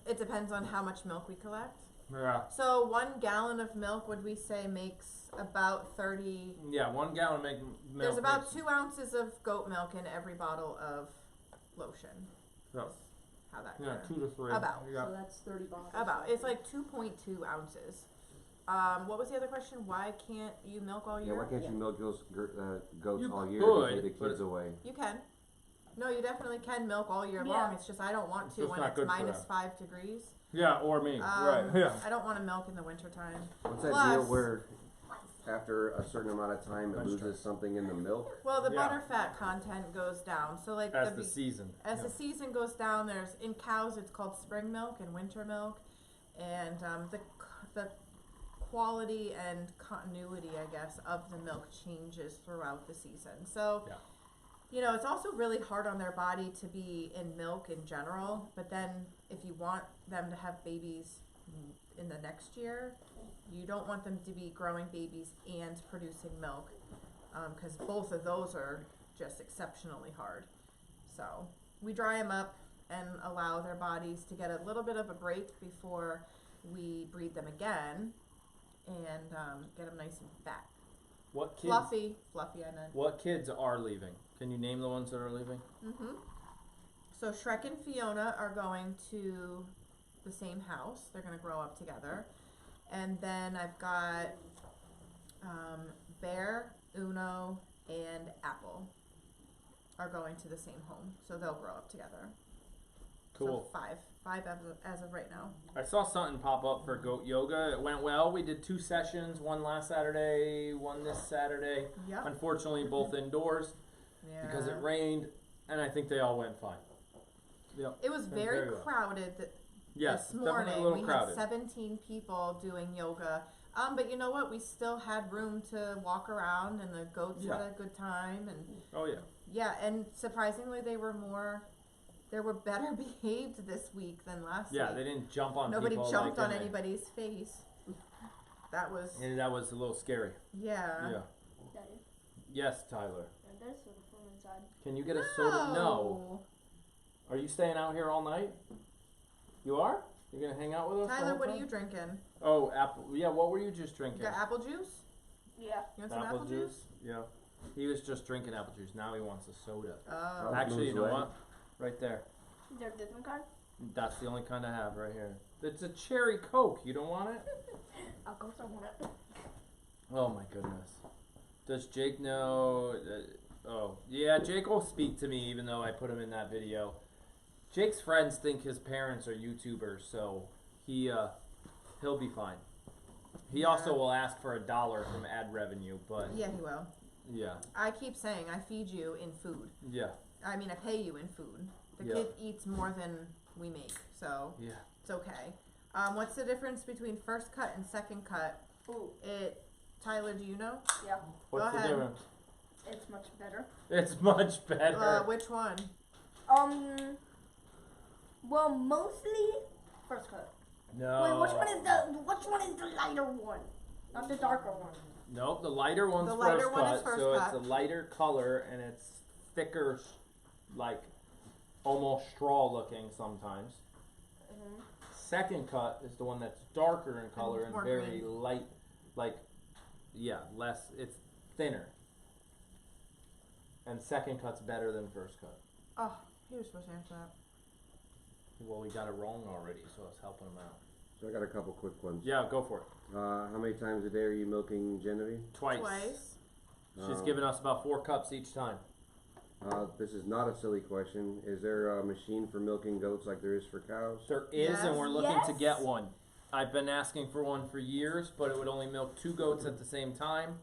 It depends on how much milk we collect. Yeah. So 1 gallon of milk, would we say, makes about 30. Yeah, 1 gallon milk. There's about makes- 2 ounces of goat milk in every bottle of lotion. Yeah. How that? Yeah, goes. 2 to 3. About. Yeah. So that's 30 bottles. About. It's like 2.2 ounces. What was the other question? Why can't you milk all Yeah, year? why can't you milk those goats You all year could, and take the but- kids away? You can. No, you definitely can milk all year Yeah. long. It's just I don't want It's to just when not it's good for minus them. 5 degrees. Yeah, or me. Right. Yeah. I don't want to milk in the wintertime. What's that Plus- deal where after a certain amount of time it Nice loses something in the milk? Well, the Yeah. butterfat content goes down. So like As the season. as Yeah. the season goes down, there's in cows it's called spring milk and winter milk, and the quality and continuity, I guess, of the milk changes throughout the season. So, Yeah. it's also really hard on their body to be in milk in general. But then if you want them to have babies in the next year, you don't want them to be growing babies and producing milk, because both of those are just exceptionally hard. So we dry them up and allow their bodies to get a little bit of a break before we breed them again, and get them nice and fat. What kids? Fluffy, I meant. What kids are leaving? Can you name the ones that are leaving? So Shrek and Fiona are going to the same house. They're going to grow up together. And then I've got Bear, Uno, and Apple are going to the same home. So they'll grow up together. Cool. So five as of right now. I saw something pop up for goat yoga. It went well. We did 2 sessions, one last Saturday, one this Saturday. Yep. Unfortunately, both indoors Yeah. because it rained, and I think they all went fine. Yep. It was Went very well. crowded Yes, this definitely morning. a little We crowded. had 17 people doing yoga. But you know what? We still had room to walk around, and the goats had Yeah. a good time. And Oh yeah. yeah, and surprisingly, they were better behaved this week than last Yeah, week. they didn't jump on Nobody people. jumped like on in a- anybody's face. that was And that was a little scary. yeah. Yeah. Daddy, Yes, Tyler. there's soda from inside. Can you get a soda? No. Are you staying out here all night? You are? You're gonna hang out with us? the Tyler, whole what are time? you drinking? Oh, apple. Yeah, what were you just You drinking? got apple juice? Yeah. You want some apple juice? Yeah. He was just drinking apple juice. Now he wants a soda. Oh. Actually, you know Moon's what? Right there. Is there a different kind? That's the only kind I have right here. It's a cherry Coke. You don't want it? I'll go somewhere. Oh my goodness. Does Jake know? Oh, yeah, Jake will speak to me even though I put him in that video. Jake's friends think his parents are YouTubers, so he'll be fine. He also will ask for $1 from ad revenue, but Yeah, he will. yeah, I keep saying I feed you in food. yeah, I mean, I pay you in food. The Yeah. kid eats more than we make, so yeah. it's okay. What's the difference between first cut and second cut? Ooh, Tyler, do you know? yeah. What's the ahead. difference? It's much better. It's much better. Which one? Well, mostly first cut. No. Wait, which one is the lighter one? Not the darker one. Nope, the lighter one's The lighter first one cut, is first so cut. it's a lighter color and it's thicker, like almost straw looking sometimes. Mm-hmm. Second cut is the one that's darker in color and more very green. light, like, yeah, less, it's thinner. And second cut's better than first cut. Oh, he was supposed to answer that. Well, we got it wrong already, so I was helping him out. So I got a couple quick ones. Yeah, go for it. How many times a day are you milking Genevieve? Twice. She's given us about 4 cups each time. This is not a silly question. Is there a machine for milking goats like there is for cows? There is, Yes. and we're looking to Yes. get one. I've been asking for one for years, but it would only milk 2 goats at the same time,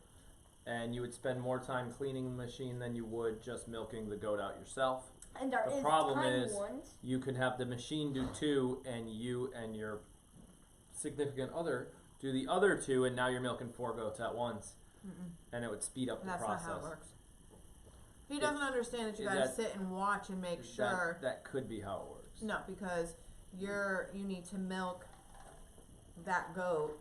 and you would spend more time cleaning the machine than you would just milking the goat out yourself. And there The is problem tiny is- ones. You could have the machine do 2, and you and your significant other do the other 2, and now you're milking 4 goats at once, and it would speed up the That's process. not how it works. He doesn't understand that you gotta that- sit and watch and make sure. That could be how it works. No, because you need to milk that goat.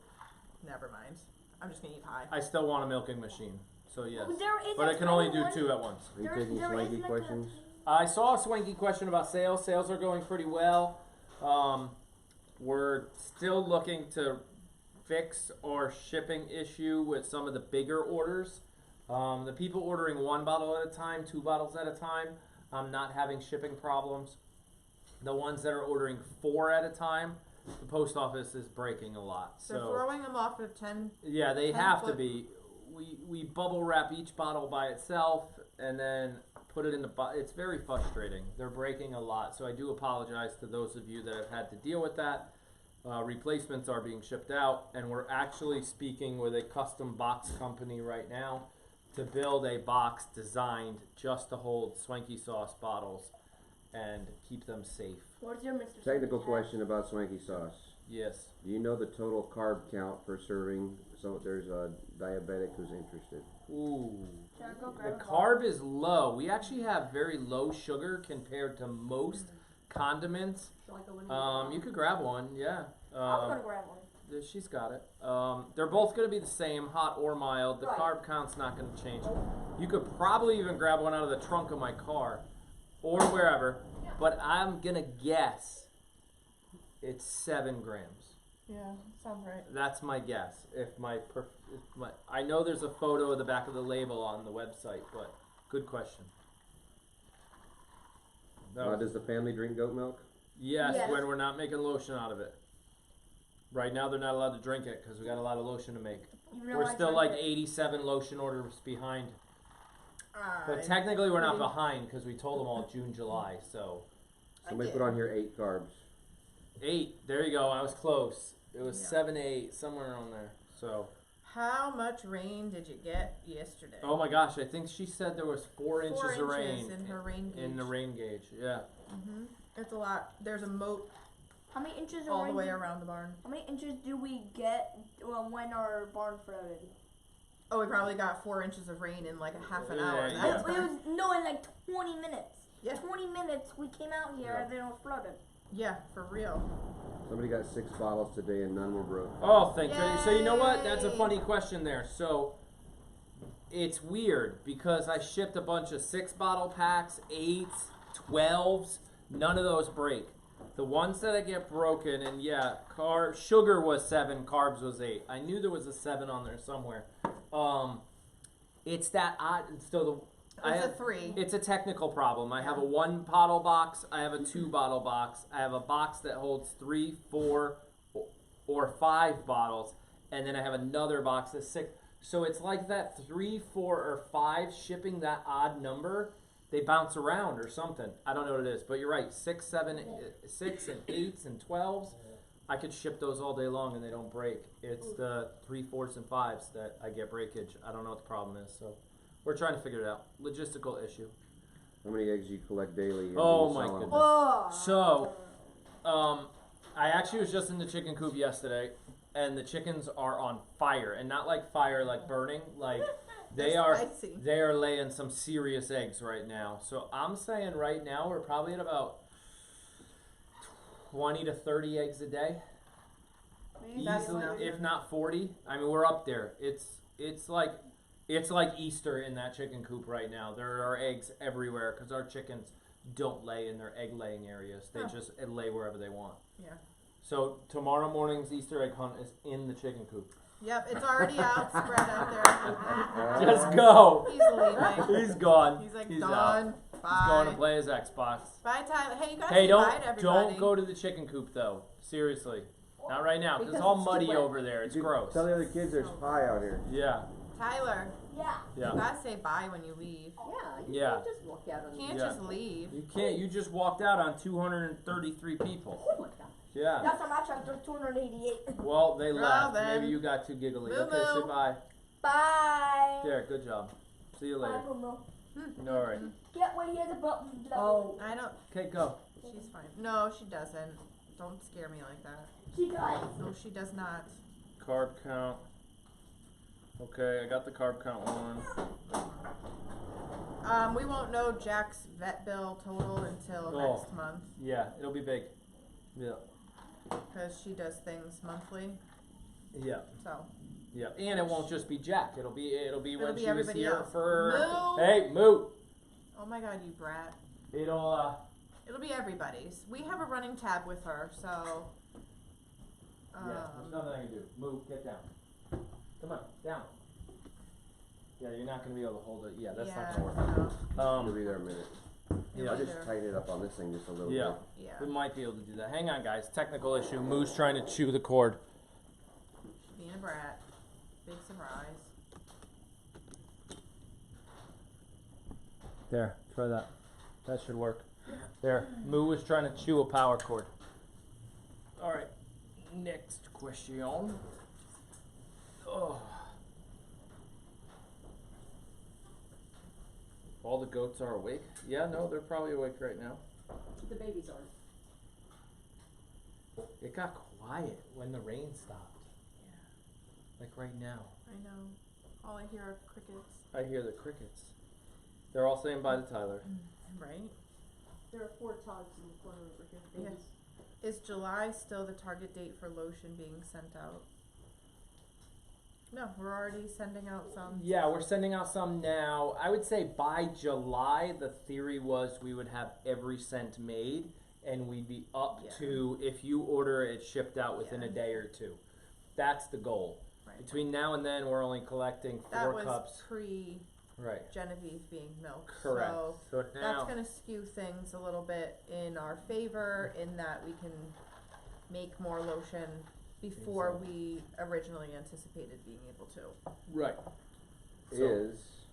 Never mind. I'm just gonna eat pie. I still want a milking machine, so yes. There is But a I can only tiny do one. 2 at once. Are you There- taking there is swanky like a- questions? I saw a swanky question about sales. Sales are going pretty well. We're still looking to fix our shipping issue with some of the bigger orders. The people ordering 1 bottle at a time, 2 bottles at a time, I'm not having shipping problems. The ones that are ordering 4 at a time, the post office is breaking a lot. They're throwing them off at 10. Yeah, they 10 have to foot. be. We bubble wrap each bottle by itself and then put it in the it's very frustrating. They're breaking a lot, so I do apologize to those of you that have had to deal with that. Replacements are being shipped out, and we're actually speaking with a custom box company right now to build a box designed just to hold Swanky Sauce bottles and keep them safe. What's your Mr. Technical Swanky hat? question about swanky sauce. Yes. Do you know the total carb count per serving? So there's a diabetic who's interested. Ooh. Should I go The grab a carb is low. We actually have very low sugar compared to most condiments. So I go in You could grab one, yeah. I'm gonna grab one. She's got it. They're both going to be the same, hot or mild. The Right. carb count's not going to change. You could probably even grab one out of the trunk of my car or wherever, but I'm going to guess it's 7 grams. Yeah, sounds right. That's my guess. I know there's a photo of the back of the label on the website, but good question. Does the family drink goat milk? Yes, Yes. when we're not making lotion out of it. Right now, they're not allowed to drink it because we got a lot of lotion to make. Even though We're I still drink like it. 87 lotion orders behind. But I- technically, we're not behind because we told them all June, July. So Somebody did. put on here 8 carbs. 8. There you go. I was close. It was Yeah. 7, 8, somewhere around there. So, How much rain did you get yesterday? oh my gosh, I think she said there was 4 inches 4 of rain inches in her rain gauge. in the rain gauge. Yeah. It's a lot. There's a moat How many inches of all the rain way did- around the barn. How many inches do we get when our barn flooded? Oh, we probably got 4 inches of rain in like a half an Yeah, hour. yeah. That's It was no, in like 20 minutes. Yeah. 20 minutes we came out here Yeah. and then it was flooded. Yeah, for real. Somebody got 6 bottles today and none were broke. Oh, thank goodness. So you know what? That's a Yay. funny question there. So it's weird because I shipped a bunch of 6-bottle packs, 8s, 12s. None of those break. The ones that I get broken, and yeah, sugar was 7, carbs was 8. I knew there was a 7 on there somewhere. It's that odd. So It's a 3. it's a technical problem. I have a 1-bottle box. I have a 2-bottle box. I have a box that holds 3, 4, or 5 bottles, and then I have another box that's 6. So it's like that 3, 4, or 5 shipping that odd number. They bounce around or something. I don't know what it is, but you're right. 6, 7, 6, and 8s and 12s. I could ship those all day long and they don't break. It's the 3, 4s, and 5s that I get breakage. I don't know what the problem is, so we're trying to figure it out. Logistical issue. How many eggs do you collect daily? And Oh do you my sell 'em? goodness. Oh. So, I actually was just in the chicken coop yesterday, and the chickens are on fire, and not like fire, like burning, like they They're are. spicy. They are laying some serious eggs right now. So I'm saying right now we're probably at about 20 to 30 eggs a day, That's easily, not- if not 40. I mean, we're up there. It's like Easter in that chicken coop right now. There are eggs everywhere because our chickens don't lay in their egg laying areas. They just lay wherever they want. Yeah. So tomorrow morning's Easter egg hunt is in the chicken coop. Yep, it's already out, spread out there. Just go. He's leaving. He's gone. He's like, He's done. out. Bye. He's going to play his Xbox. Bye, Tyler. Hey, you guys Hey, say bye to everybody. don't go to the chicken coop though. Seriously, not right now because it's all muddy wet. over there. It's Dude, gross. Tell the other kids there's pie out here. Yeah, Tyler, Yeah. yeah. you gotta say bye when you leave. Yeah, you Yeah. can't just walk out on You can't Yeah. just leave. You can't. You just walked out on 233 people. Oh my god. Yeah. That's on my truck. There's 288. Well, they Well, left. then. Maybe you got too giggly. Moo Okay, say moo. bye. Bye. There. Good job. See you Bye, later. Momo. All right. Get where he has a button. Oh, I don't. Okay, go. She's fine. No, she doesn't. Don't scare me like that. She does. No, she does not. Carb count. Okay, I got the carb count one. We won't know Jack's vet bill total until Oh. next month Yeah, it'll be big. Yeah. because she does things monthly. Yeah. So Yeah. And it won't just be Jack. It'll be when be she was everybody here else. for. Moo. Hey, Moo. oh my God, you brat. It'll. It'll be everybody's. We have a running tab with her, so. Yeah, there's nothing I can do. Move, get down. Come on, down. Yeah, you're not gonna be able to hold it. Yeah, that's not gonna work. no. I'll be there a minute. Yeah. I'll just tighten it up on this thing just a little Yeah, bit. Yeah. we might be able to do that. Hang on, guys. Technical issue. Moo's trying to chew the cord. Being a brat. Big surprise. There, try that. That should work. There, Moo was trying to chew a power cord. All right, next question. Oh. All the goats are awake? Yeah, no, they're probably awake right now. the babies aren't. It got quiet when the rain stopped. Yeah. Like right now. I know. All I hear are crickets. I hear the crickets. They're all saying bye to Tyler. Right? There are 4 togs in the corner over here. Yeah. Babies. Is July still the target date for lotion being sent out? No, we're already sending out some. Yeah, we're sending out some now. I would say by July, the theory was we would have every scent made, and we'd be up Yeah. to, if you order it shipped out within a Yeah. day or two. That's the goal. Right. Between now and then, we're only collecting 4 That was cups. pre Right. Genevieve being milked. Correct. So So that's now, going to skew things a little bit in our favor in that we can make more lotion before we originally anticipated being able to. right. So- Is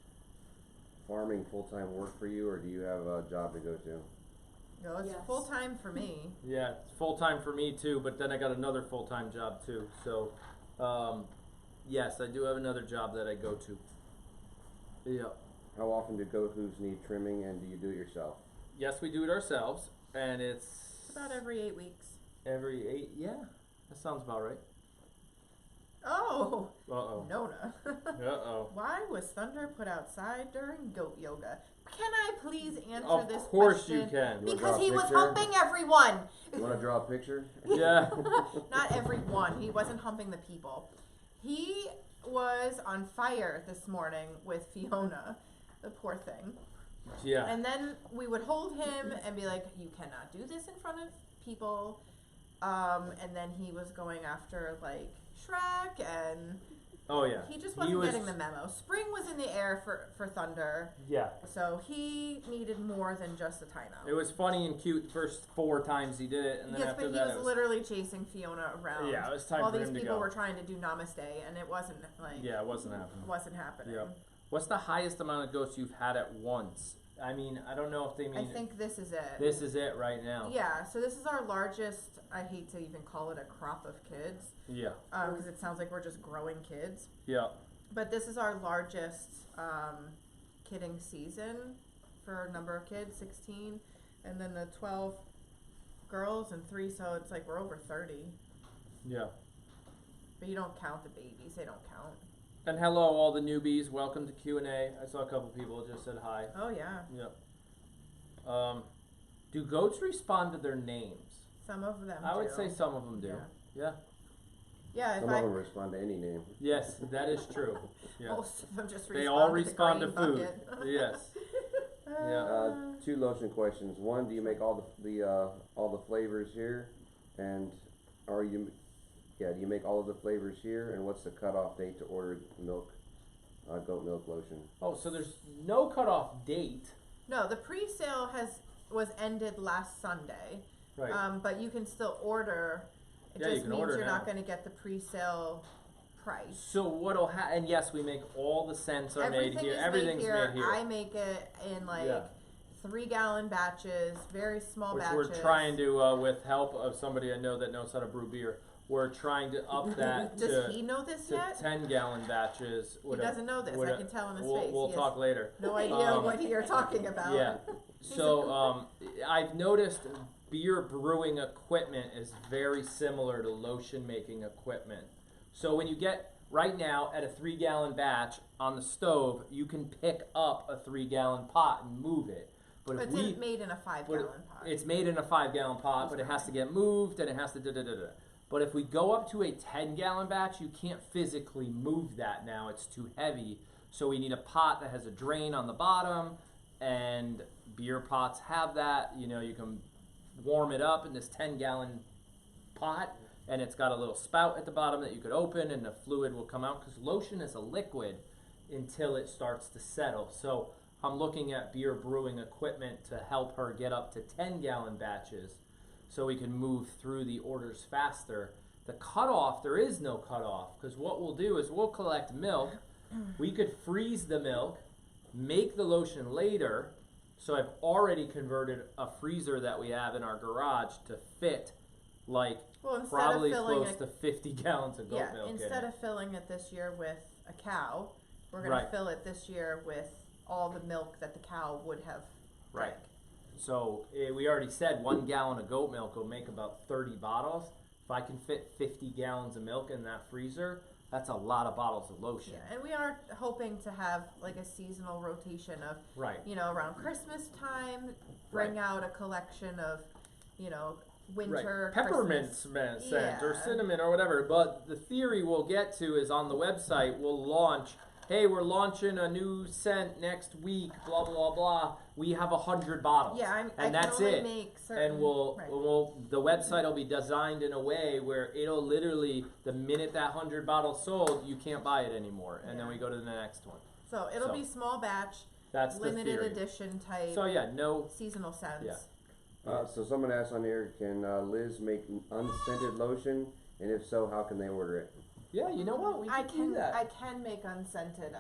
farming full-time work for you, or do you have a job to go to? No, it's Yes. full time for me. Yeah, it's full time for me too, but then I got another full time job too. So, yes, I do have another job that I go to. Yeah. How often do goat hooves need trimming, and do you do it yourself? Yes, we do it ourselves, and it's About every 8 weeks. every 8. Yeah, that sounds about right. Oh, Uh-oh. Nona. Uh-oh. Why was Thunder put outside during goat yoga? Can I please answer Of this course question? you can. You wanna Because draw a he was picture? humping everyone. You want to draw a picture? Yeah. Not everyone. He wasn't humping the people. He was on fire this morning with Fiona, the poor thing. Yeah. And then we would hold him and be like, you cannot do this in front of people. And then he was going after like Shrek, and Oh yeah. he just wasn't getting the memo. Spring was in the air for Thunder. Yeah. So he needed more than just a timeout. It was funny and cute the first 4 times he did it, and then Yes, after but that he was literally chasing Fiona around. Yeah, it was time while for these him to people go. were trying to do Namaste, and it wasn't like Yeah, it wasn't happening. wasn't happening. Yep. What's the highest amount of ghosts you've had at once? I mean, I don't know if they I mean think this is it. this is it right now. Yeah, so this is our largest, I hate to even call it a crop of kids, Yeah. because it sounds like we're just growing kids. Yeah. But this is our largest kidding season for a number of kids, 16, and then the 12 girls and 3, so it's like we're over 30. Yeah. But you don't count the babies, they don't count. And hello, all the newbies. Welcome to Q&A. I saw a couple people just said hi. Oh, yeah. Yep. Do goats respond to their names? Some of them I would do. say some of them do. Yeah. Yeah. Yeah, if Some of them respond to any name. Yes, that is true. Yeah. most of them just respond They all to the respond to grain food. bucket. Yes. Yeah. 2 lotion questions. One, do you make all the flavors here? And do you make all of the flavors here? And what's the cutoff date to order milk, goat milk lotion? Oh, so there's no cutoff date. No, the pre-sale was ended last Sunday. Right. But you can still order. It Yeah, you just can means order you're now. not going to get the pre-sale price. So what'll happen? And yes, we make all the scents are made here. Everything's made here. I make it in like Yeah. 3-gallon batches, very small Which batches. we're trying to, with help of somebody I know that knows how to brew beer, we're trying to up that Does he know this to yet? 10-gallon batches. He doesn't know this. I can tell in his we'll, face. We'll He talk has later. no idea what you're talking about. Yeah. So I've noticed beer brewing equipment is very similar to lotion making equipment. So when you get right now at a 3-gallon batch on the stove, you can pick up a 3-gallon pot and move it. But if it's made in a 5-gallon pot. It's made in a 5-gallon pot, but it has to get moved and it has to da-da-da-da. But if we go up to a 10-gallon batch, you can't physically move that now. It's too heavy. So we need a pot that has a drain on the bottom, and beer pots have that. You know, you can warm it up in this 10-gallon pot, and it's got a little spout at the bottom that you could open, and the fluid will come out, because lotion is a liquid until it starts to settle. So I'm looking at beer brewing equipment to help her get up to 10-gallon batches so we can move through the orders faster. The cutoff, there is no cutoff, because what we'll do is we'll collect milk. We could freeze the milk, make the lotion later. So I've already converted a freezer that we have in our garage to fit like probably close to 50 gallons of goat milk. Instead of filling it this year with a cow, we're going to fill it this year with all the milk that the cow would have drank. So we already said 1 gallon of goat milk will make about 30 bottles. If I can fit 50 gallons of milk in that freezer, that's a lot of bottles of lotion. Yeah, and we are hoping to have like a seasonal rotation of, you know, around Christmas time, bring out a collection of, you know, winter peppermint scent or cinnamon or whatever. But the theory we'll get to is on the website we'll launch, hey, we're launching a new scent next week, blah blah blah. We have 100 bottles. Yeah, and that's can only it. Make certain, and we'll the website will be designed in a way where it'll literally, the minute that 100 bottles sold, you can't buy it anymore, and then we go to the next one. So it'll be small batch, that's limited the theory. edition type. So yeah, no seasonal scents. Yeah. So someone asked on here, can Liz make unscented lotion? And if so, how can they order it? Yeah, you know what? We could do that. I can make unscented.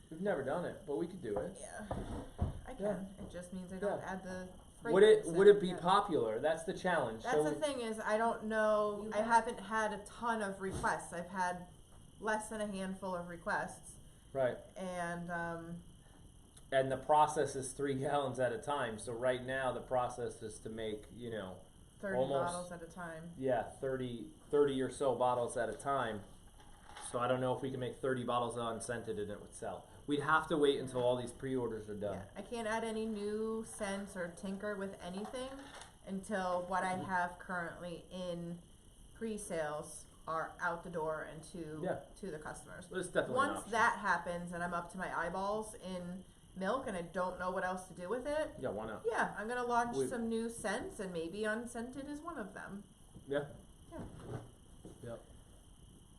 We've never done it, but we could do it. Yeah, I can. It just means I don't add the Would fragrance. it be popular? That's the challenge. That's the thing is, I don't know. I haven't had a ton of requests. I've had less than a handful of requests. Right. And the process is 3 gallons at a time. So right now the process is to make, 30 bottles at a time. Yeah, 30 or so bottles at a time. So I don't know if we can make 30 bottles of unscented and it would sell. We'd have to wait until all these pre-orders are done. Yeah, I can't add any new scents or tinker with anything until what I have currently in pre-sales are out the door and to the customers. But it's definitely an Once option. that happens and I'm up to my eyeballs in milk and I don't know what else to do with it, Yeah, why not? yeah, I'm gonna launch some new scents, and maybe unscented is one of them. Yeah. Yeah. Yep.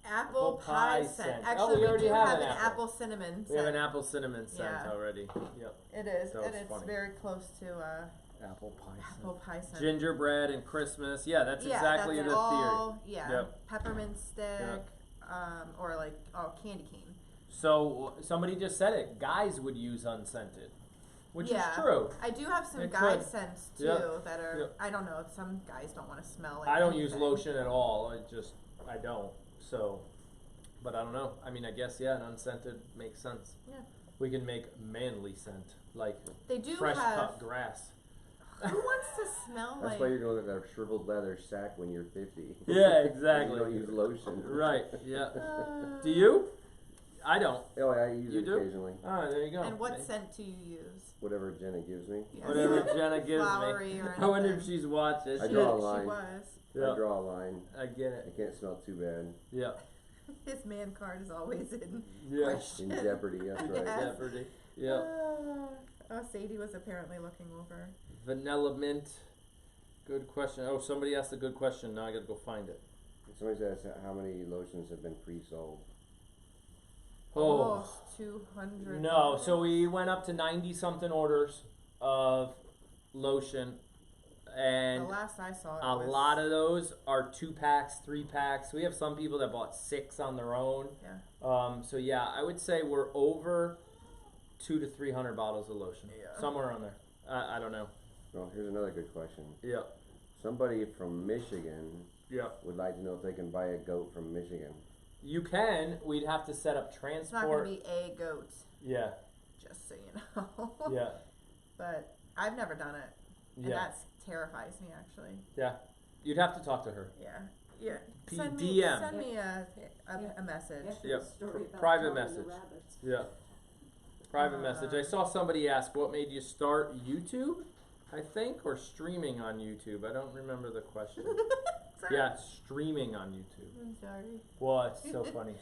Apple pie scent. Oh, Actually, we we already do have have an an apple. apple cinnamon We have an scent. apple cinnamon scent Yeah. already. Yep. It is, That was and it's funny. very close to Apple pie apple pie scent. Gingerbread and Christmas. Yeah, that's Yeah, exactly that's the all, yeah, Yep. peppermint stick, or like candy cane. theory. So somebody just said it. Guys would use unscented, which Yeah. is true. I do have some It guy could. scents too Yep. that are. Yep. I don't know. Some guys don't want to smell like. I don't use anything. lotion at all. I don't. So, but I don't know. I mean, I guess an unscented makes sense. Yeah. We can make manly scent, like They do fresh have. cut grass. Who wants to smell That's like? why you're gonna look like a shriveled leather sack when you're 50. Yeah, You exactly. don't use lotion. Right. Yeah. Do you? I don't. Oh, I use You it do? occasionally. Oh, there you go. And what See? scent do you use? Whatever Jenna gives me. Yes. Whatever Jenna gives Flowery me. or I wonder if anything. she's watching. I She, draw a she line. was. Yeah. I draw a line. I get I it. can't smell too bad. Yeah. His man card is always in Yeah. question. In jeopardy, that's right. Yes. Jeopardy. Yeah. Oh, Sadie was apparently looking over. Vanilla mint. Good question. Oh, somebody asked a good question. Now I gotta go find it. Somebody asked how many lotions have been pre-sold. Oh. Almost 200. No, so we went up to 90 something orders of lotion, and The last I saw it a was, lot of those are 2 packs, 3 packs. We have some people that bought 6 on their own. Yeah. So yeah, I would say we're over 200 to 300 bottles of lotion. Yeah. Somewhere around there. I don't know. Well, here's another good question. Yeah. Somebody from Michigan Yeah. would like to know if they can buy a goat from Michigan. You can. We'd have to set up It's not going transport. to be a goat, Yeah. just so you know. Yeah. But I've never done it. And Yeah. that terrifies me, actually. Yeah. You'd have to talk to her. Yeah. Yeah. P- Send DM. me a message. After Yep. the story about Private Tom and message. the rabbits. Yeah. Private message. I saw somebody ask, what made you start YouTube? I think, or streaming on YouTube. I don't remember the question. Sorry. Yeah, streaming on YouTube. I'm sorry. What? So funny.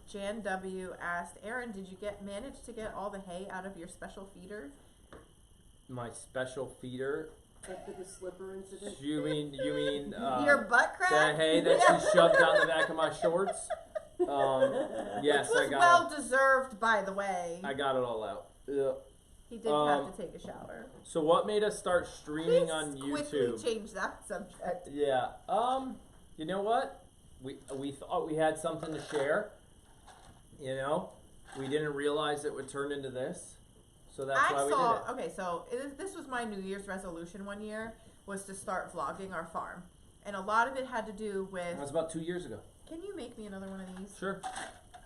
Jan W asked, Aaron, did you manage to get all the hay out of your special feeder? My special feeder. After the slipper incident. You mean Your butt the crack? hay that she shoved down the back of my shorts? Yes, Which was I got well it. deserved, by the way. I got it all out. Yeah. He did have to take a shower. So what made us start streaming Please on quickly YouTube? change that subject. Yeah. You know what? We thought we had something to share. You know, we didn't realize it would turn into this, so that's why we did it. Okay, so this was my New Year's resolution one year, was to start vlogging our farm. And a lot of it had to do with, That was about 2 years ago. can you make me another one of these? Sure.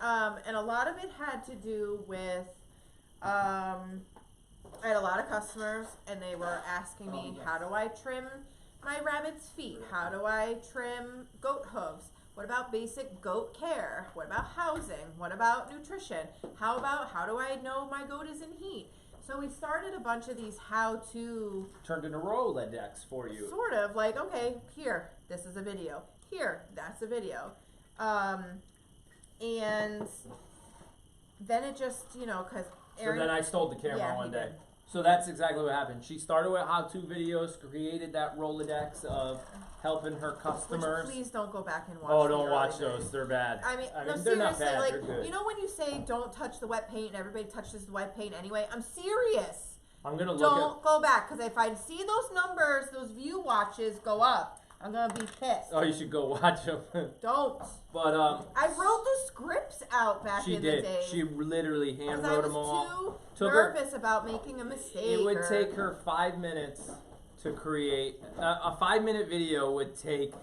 And a lot of it had to do with, I had a lot of customers, and they were asking me, how do I trim my rabbit's feet? How do I trim goat hooves? What about basic goat care? What about housing? What about nutrition? How do I know my goat is in heat? So we started a bunch of these how-to, Turned into Rolodex for you. sort of like, okay, here, this is a video. Here, that's a video. And then it just, because So then I stole the camera Yeah, one he day. did. So that's exactly what happened. She started with how-to videos, created that Rolodex of helping her Which, customers. please don't go back and watch. Oh, the don't early watch days. those. They're bad. I mean, no, they're not seriously, bad. like, They're good. you know when you say don't touch the wet paint and everybody touches the wet paint anyway? I'm serious. I'm gonna look Don't go back, because if I see those numbers, those view watches go up, I'm gonna be pissed. at. Oh, you should go watch them. Don't. But I wrote the scripts out back she in did. the day. She literally hand because I wrote was them all. too Took her- nervous about making a mistake. It would or- take her 5 minutes to create a 5-minute video. Would take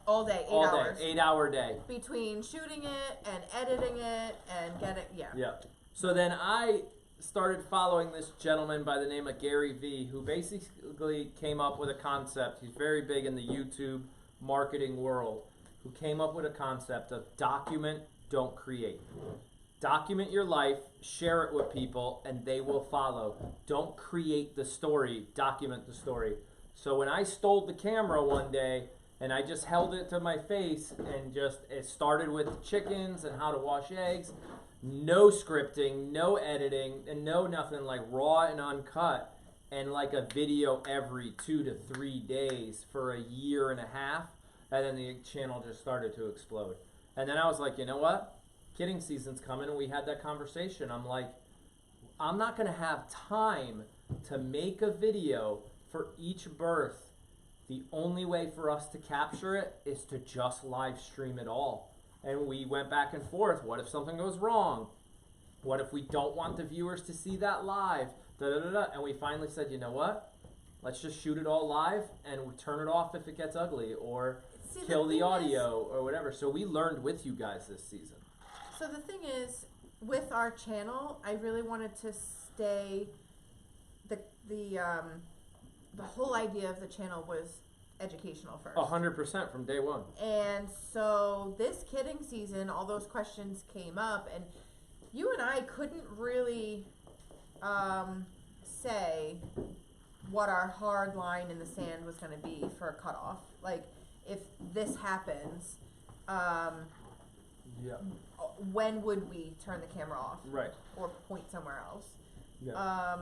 all day, 8 all hours. day, 8-hour day. Between shooting it and editing it and getting, Yeah. So then I started following this gentleman by the name of Gary V, who basically came up with a concept. He's very big in the YouTube marketing world. Who came up with a concept of document, don't create. Document your life, share it with people, and they will follow. Don't create the story, document the story. So when I stole the camera one day and I just held it to my face and it started with chickens and how to wash eggs, no scripting, no editing, and no nothing, like raw and uncut, and like a video every 2 to 3 days for a year and a half, and then the channel just started to explode. And then I was like, you know what? Kidding season's coming, and we had that conversation. I'm like, I'm not gonna have time to make a video for each birth. The only way for us to capture it is to just live stream it all. And we went back and forth. What if something goes wrong? What if we don't want the viewers to see that live? And we finally said, you know what? Let's just shoot it all live and turn it off if it gets ugly, or kill the audio or whatever. So we learned with you guys this season. So the thing is, with our channel, I really wanted to stay. The whole idea of the channel was educational first. 100% from day one. And so this kidding season, all those questions came up, and you and I couldn't really say what our hard line in the sand was going to be for a cutoff. Like, if this happens, when would we turn the camera off? Right. Or point somewhere else? Yeah.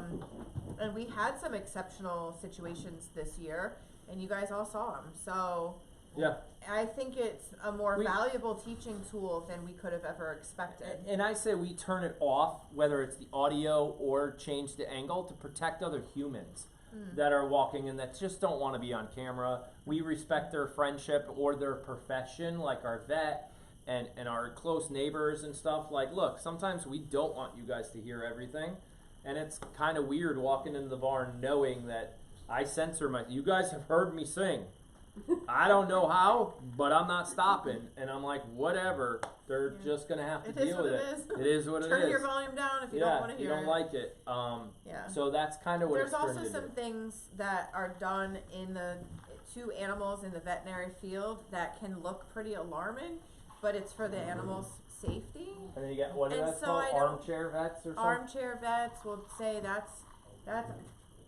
And we had some exceptional situations this year, and you guys all saw them. So yeah, I think it's a more valuable teaching tool than we could have ever expected. And I say we turn it off, whether it's the audio or change the angle, to protect other humans that are walking and that just don't want to be on camera. We respect their friendship or their profession, like our vet and our close neighbors and stuff. Like, look, sometimes we don't want you guys to hear everything. And it's kind of weird walking into the barn knowing that I censor you guys have heard me sing. I don't know how, but I'm not stopping. And I'm like, whatever. They're just going to have to deal with it. It is what it is. Turn your volume down if you don't want to hear it. You don't like it. So that's kind of what There's also some things that are done to animals in the veterinary field that can look pretty alarming, but it's for the animals' safety. And then you get, what is that called? Armchair vets or something? Armchair vets will say that's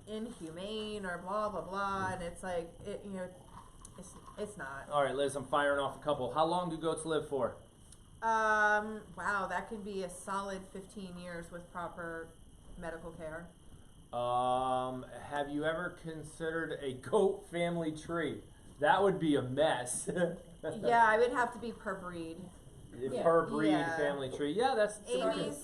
inhumane or blah blah blah, and it's like it's not. All right, Liz, I'm firing off a couple. How long do goats live for? Wow, that could be a solid 15 years with proper medical care. Have you ever considered a goat family tree? That would be a mess. Yeah, I would have to be per breed. Per breed family tree. Yeah, that's Amy's,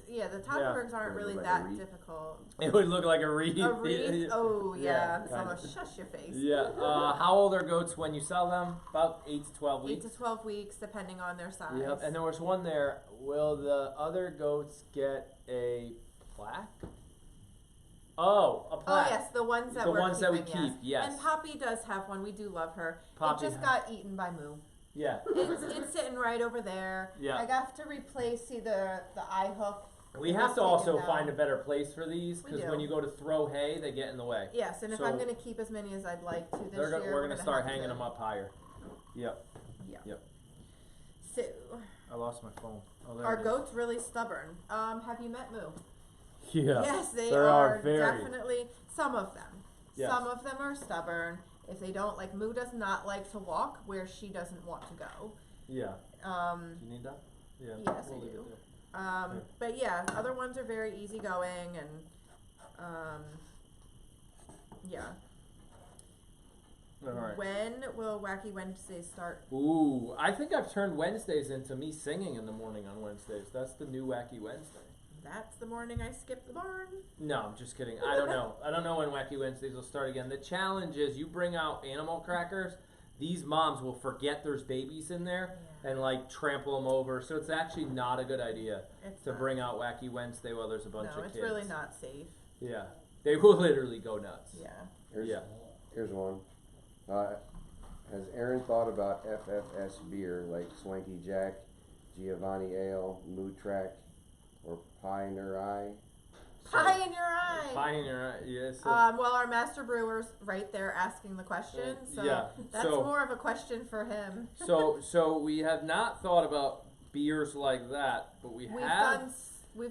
the Toppenbergs aren't really that difficult. It would look like a reed. A reed? Oh, yeah. So shush your face. Yeah. How old are goats when you sell them? About 8 to 12 weeks? 8 to 12 weeks, depending on their size. Yep. And there was one there. Will the other goats get a plaque? Oh, a plaque. Oh, yes, the ones that we keep, yes. And Poppy does have one. We do love her. Poppy it just got eaten by Moo. Yeah. It's sitting right over there. Yeah. I got to replace, the eye hook. We have to also find a better place for these, because when you go to throw hay, they get in the way. Yes, and if I'm going to keep as many as I'd like to this year, we're going to start hanging them up higher. Yep. Yep. So. I lost my phone. Oh, are goats really stubborn? Have you met Moo? Yeah. Yes, they are definitely. Some of them. Yes. Some of them are stubborn. If they don't, like Moo does not like to walk where she doesn't want to go. Yeah. Do you need that? Yeah. Yes, I do. But yeah, other ones are very easygoing and yeah. All right. When will Wacky Wednesdays start? Ooh, I think I've turned Wednesdays into me singing in the morning on Wednesdays. That's the new Wacky Wednesday. That's the morning I skip the barn. No, I'm just kidding. I don't know. I don't know when Wacky Wednesdays will start again. The challenge is you bring out animal crackers, these moms will forget there's babies in there and like trample them over. So it's actually not a good idea to bring out Wacky Wednesday while there's a bunch of kids. No, it's really not safe. Yeah. They will literally go nuts. Yeah. Here's one. Has Aaron thought about FFS beer like Swanky Jack, Giovanni Ale, Mood Track, or Pie in Your Eye? Pie in Your Eye! Pie in Your Eye, yes. Well, our master brewer's right there asking the question, so that's more of a question for him. So we have not thought about beers like that, but we've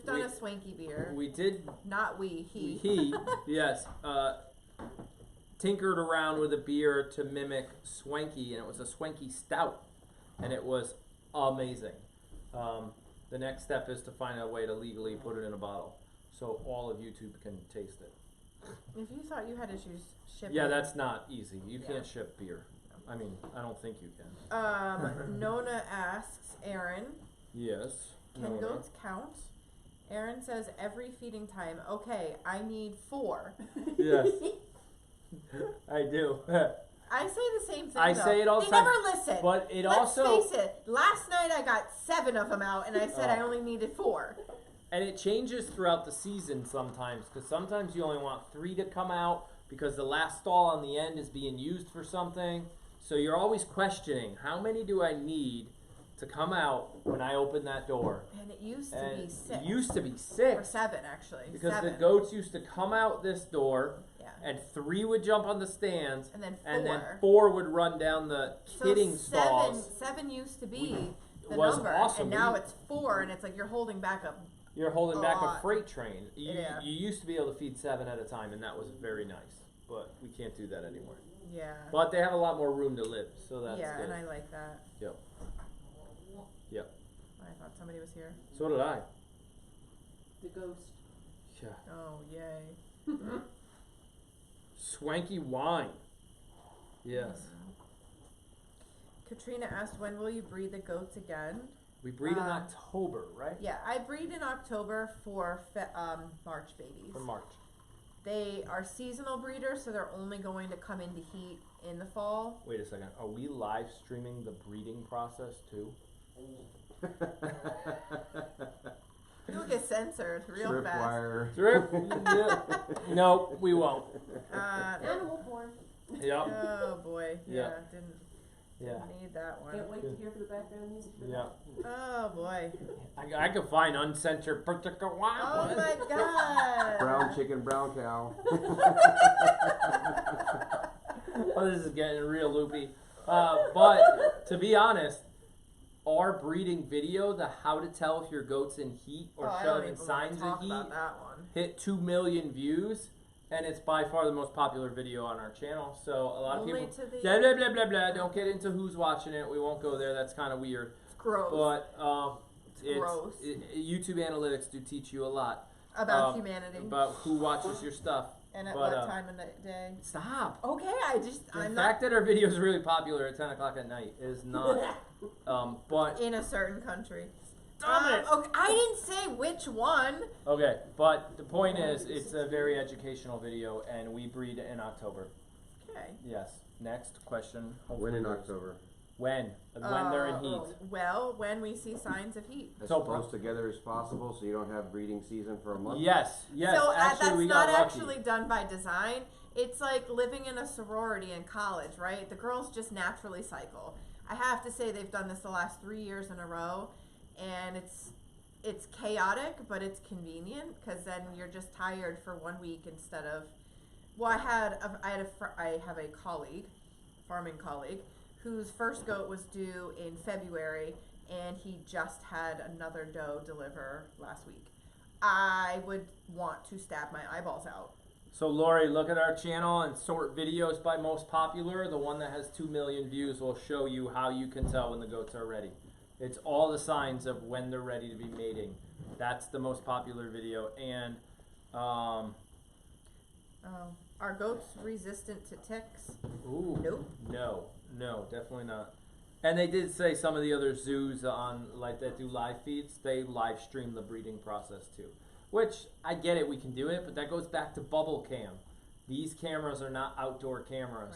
done a swanky beer. We did. Not we, he. He, yes. tinkered around with a beer to mimic Swanky, and it was a Swanky Stout, and it was amazing. The next step is to find a way to legally put it in a bottle, so all of YouTube can taste it. If you thought you had issues shipping. Yeah, that's not easy. You Yeah. can't ship beer. I mean, I don't think you can. Nona asks Aaron, Yes. can goats count? Aaron says every feeding time. Okay, I need 4. Yes. I do. I say the same thing. I though. say it all the They time, never listen. But it Let's also, face it. Last night I got 7 of them out, and I said I only needed 4. and it changes throughout the season sometimes, because sometimes you only want 3 to come out because the last stall on the end is being used for something. So you're always questioning, how many do I need to come out when I open that door? And it used to And be 6. it used to be or 6. 7 actually. Because 7. the goats used to come out this door, Yeah. and 3 would jump on the stands, And then 4. and then 4 would run down the kidding so stalls. 7 used to be the was number, awesome. and now it's 4, and it's like you're holding back up. You're holding a back a lot. freight train. Yeah. You used to be able to feed 7 at a time, and that was very nice. But we can't do that anymore. Yeah. But they have a lot more room to live, so that's yeah, good. and I like that. Yep. Yep. I thought somebody was here. So did I. The ghost. Yeah. Oh, yay. Swanky wine. Yes. Katrina asked, when will you breed the goats again? We breed in October, right? Yeah, I breed in October for March babies. For March. They are seasonal breeders, so they're only going to come into heat in the fall. Wait a second. Are we live streaming the breeding process too? You'll get censored real fast. Tripwire. Drip? No, we won't. Animal porn. Yep. Oh boy, Yeah. didn't Yeah. need that one. Can't wait to hear for the background music. For Yeah. Oh boy. I could find uncensored particular wine. Oh my god. Brown chicken, brown cow. Oh, this is getting real loopy. But to be honest, our breeding video, the how to tell if your goat's in heat or I don't showing even wanna signs talk of heat, about that one. hit 2 million views, and it's by far the most popular video on our channel. So a lot Only of people, to the blah blah blah blah blah. Don't get into who's watching it. We won't go there. That's kind of weird. It's gross But gross. YouTube analytics do teach you a lot about humanity about who watches your stuff. and at but, what time of the day. Stop. Okay, The I'm fact that our video is really popular at 10 o'clock at night is not. But not in a certain country. Stop it. Okay, I didn't say which one. okay, but the point is, it's a very educational video, and we breed in October. Okay. Yes. Next question. When in October? When? When they're in heat. Well, when we see signs of heat. As So close together as possible, so you don't have breeding season for a month. Yes. Yes. So actually, that's we not got lucky. actually done by design. It's like living in a sorority in college, right? The girls just naturally cycle. I have to say they've done this the last 3 years in a row, and it's chaotic, but it's convenient because then you're just tired for 1 week instead of. Well, I have a colleague, farming colleague, whose first goat was due in February, and he just had another doe deliver last week. I would want to stab my eyeballs out. So, Lori, look at our channel and sort videos by most popular. The one that has 2 million views will show you how you can tell when the goats are ready. It's all the signs of when they're ready to be mating. That's the most popular video. And, Are goats resistant to ticks? ooh, Nope. no, definitely not. And they did say some of the other zoos on, like, that do live feeds, they live stream the breeding process too. Which, I get it, we can do it, but that goes back to bubble cam. These cameras are not outdoor cameras.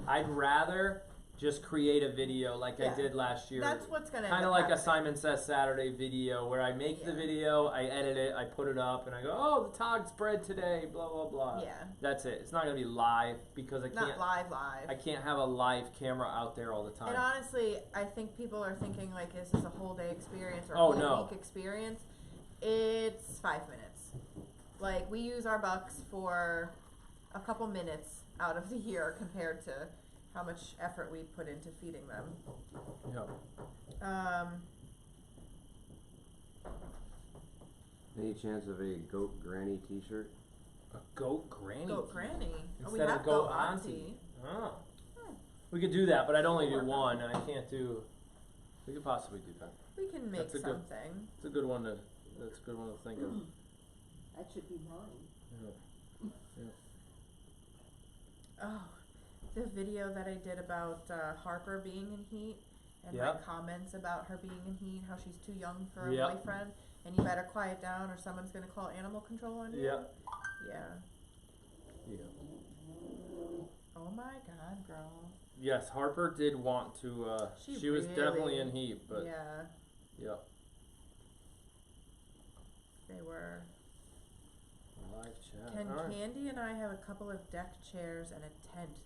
Right. I'd rather just create a video like I Yeah. did last year. That's what's gonna Kind end of up like a happening. Simon Says Saturday video where I make the Yeah. video, I edit it, I put it up, and I go, oh, the tog spread today, blah, blah, blah. Yeah. That's it. It's not going to be live because I Not can't. live. I can't have a live camera out there all the time. And honestly, I think people are thinking like, is this a whole day experience or a Oh, whole no. week experience? It's 5 minutes. Like, we use our bucks for a couple minutes out of the year compared to how much effort we put into feeding them. Yeah. Any chance of a goat granny T-shirt? A goat granny. Goat granny. It We instead have of go Auntie. auntie. Oh. We could do that, but I'd only do one. I can't do. We could possibly do that. We can make That's a good- something. It's a good one to. That's a good one to think of. That should be mine. Oh, the video that I did about Harper being in heat and Yeah. my comments about her being in heat, how she's too young for a Yeah. boyfriend, and you better quiet down or someone's gonna call animal control on you. Yeah. Yeah. Yeah. Oh my God, girl. Yes, Harper did want to. She was really- definitely in heat, but yeah, yeah. they were. Live chat. Can All right. Candy and I have a couple of deck chairs and a tent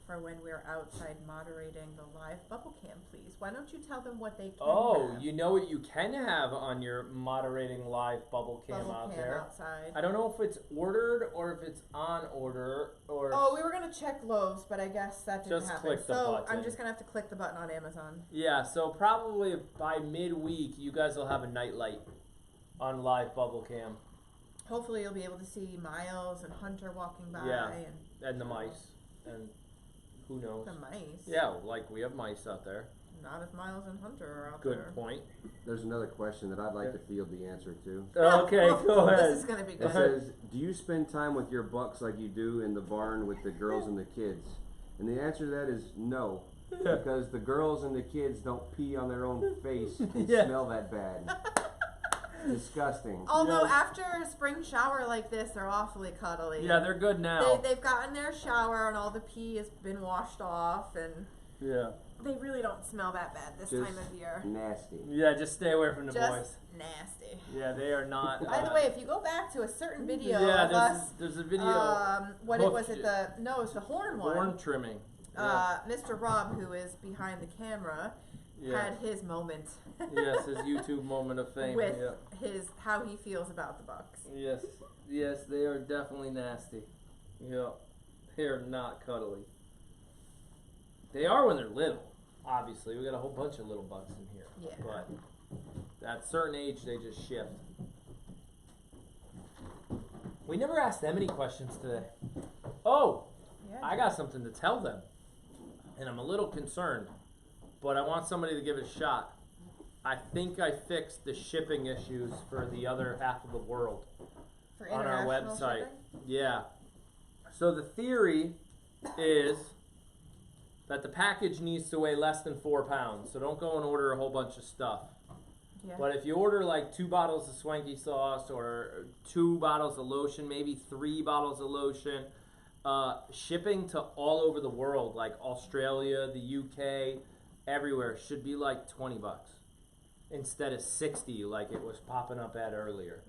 for when we're outside moderating the live bubble cam, please? Why don't you tell them what they can Oh, have? you know what you can have on your moderating live bubble cam Bubble out cam there? outside. I don't know if it's ordered or if it's on order or. Oh, we were gonna check Lowe's, but I guess that didn't Just happen. click the so button. I'm just gonna have to click the button on Amazon. Yeah, so probably by midweek, you guys will have a nightlight on live bubble cam. Hopefully, you'll be able to see Miles and Hunter walking by Yeah. and And the mice. And who knows? the mice. Yeah, like we have mice out there. Not if Miles and Hunter are out Good there. point. There's another question that I'd like to field the answer to. Okay, go This ahead. is gonna be It good. says, do you spend time with your bucks like you do in the barn with the girls and the kids? And the answer to that is no. Because the girls and the kids don't pee on their own face and Yeah. smell that bad. Disgusting. Although Yes. after a spring shower like this, they're awfully cuddly. Yeah, they're good now. They've gotten their shower and all the pee has been washed off, and Yeah. they really don't smell that bad this Just time of year. nasty. Yeah, just stay away from the Just boys. nasty. Yeah, they are not. By the way, if you go back to a certain video yeah, of us, there's a video. what it was hoofed it the no, it's the horn one. Horn trimming. Yeah. Mr. Rob, who is behind the camera, Yeah. had his moment Yes, his YouTube moment of fame. with Yeah. his how he feels about the Bucks. Yes, yes, they are definitely nasty. Yeah, they are not cuddly. They are when they're little. Obviously, we got a whole bunch of little bucks in here. Yeah. But at a certain age, they just shift. We never asked them any questions today. Oh, Yeah. I got something to tell them, and I'm a little concerned, but I want somebody to give it a shot. I think I fixed the shipping issues for the other half of the world For on our international website. shipping? Yeah. So the theory is that the package needs to weigh less than 4 pounds. So don't go and order a whole bunch of stuff. Yeah. But if you order like 2 bottles of swanky sauce or 2 bottles of lotion, maybe 3 bottles of lotion, shipping to all over the world, like Australia, the UK, everywhere, should be like $20 instead of 60 like it was popping up at earlier.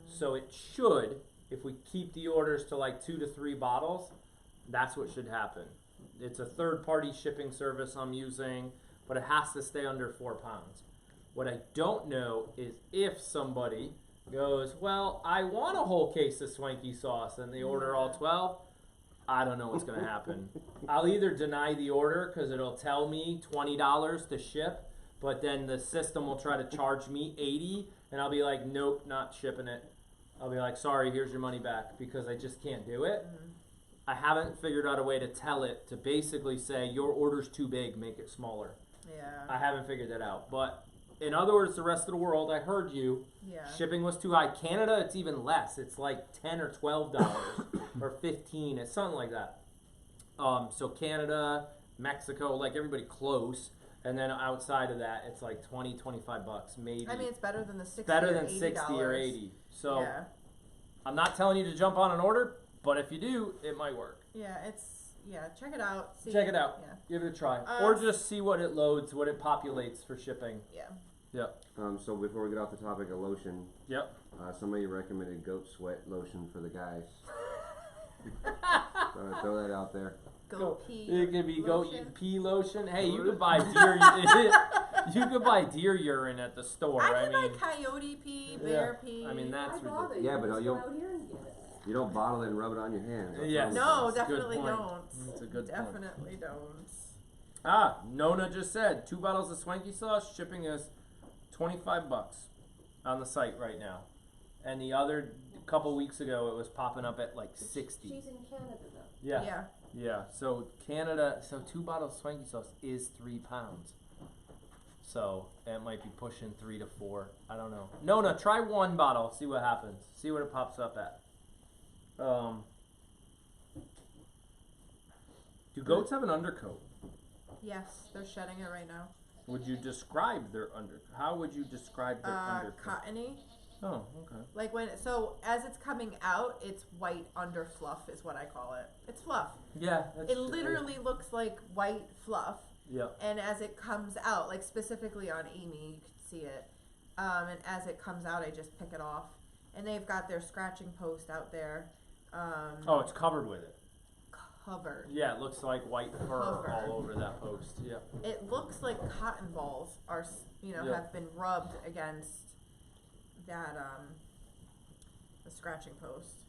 So it should, if we keep the orders to like 2 to 3 bottles, that's what should happen. It's a third-party shipping service I'm using, but it has to stay under 4 pounds. What I don't know is if somebody goes, well, I want a whole case of swanky sauce, and they order all 12, I don't know what's going to happen. I'll either deny the order because it'll tell me $20 to ship, but then the system will try to charge me $80, and I'll be like, nope, not shipping it. I'll be like, sorry, here's your money back, because I just can't do it. I haven't figured out a way to tell it to basically say, your order's too big, make it smaller. Yeah. I haven't figured that out. But in other words, the rest of the world, I heard you. Yeah. Shipping was too high. Canada, it's even less. It's like $10 or $12 or $15. It's something like that. So Canada, Mexico, like everybody close. And then outside of that, it's like $20, $25 maybe. I mean, it's better than the 60 better or than $80. 60 or 80. So yeah. I'm not telling you to jump on an order, but if you do, it might work. Yeah, check it out. See, Check it out. Yeah. Give it a try. Or just see what it loads, what it populates for shipping. Yeah. Yep. So before we get off the topic of lotion, Yep. somebody recommended goat sweat lotion for the guys. So I throw that out there. Goat pee. It could be goat lotion. pee lotion. Hey, you could buy deer. You could buy deer urine at the store. I I can mean, buy coyote pee, bear pee. I mean that's Why bother? ridiculous. Yeah, You but just you'll- go out here and get it. You don't bottle it and rub it on your hands. That's Yes. all. No, That's a good definitely point. don't. That's a good point. Definitely don't. Ah, Nona just said 2 bottles of swanky sauce. Shipping is $25 on the site right now, and the other couple weeks ago, it was popping up at like 60. She's in Canada though. Yeah. Yeah. Yeah. So Canada, so 2 bottles of swanky sauce is 3 pounds. So it might be pushing 3 to 4. I don't know. Nona, try 1 bottle. See what happens. See what it pops up at. Do goats have an undercoat? Yes, they're shedding it right now. Would you describe their How would you describe their undercoat? Cottony. Oh, okay. Like as it's coming out, it's white under fluff is what I call it. It's fluff. Yeah, that's It literally looks like white fluff. Yeah. And as it comes out, like specifically on Amy, you can see it. And as it comes out, I just pick it off. And they've got their scratching post out there. Oh, it's covered with it. Covered. Yeah, it looks like white fur Covered. all over that post. Yeah. It looks like cotton balls are, Yeah. have been rubbed against that, the scratching post.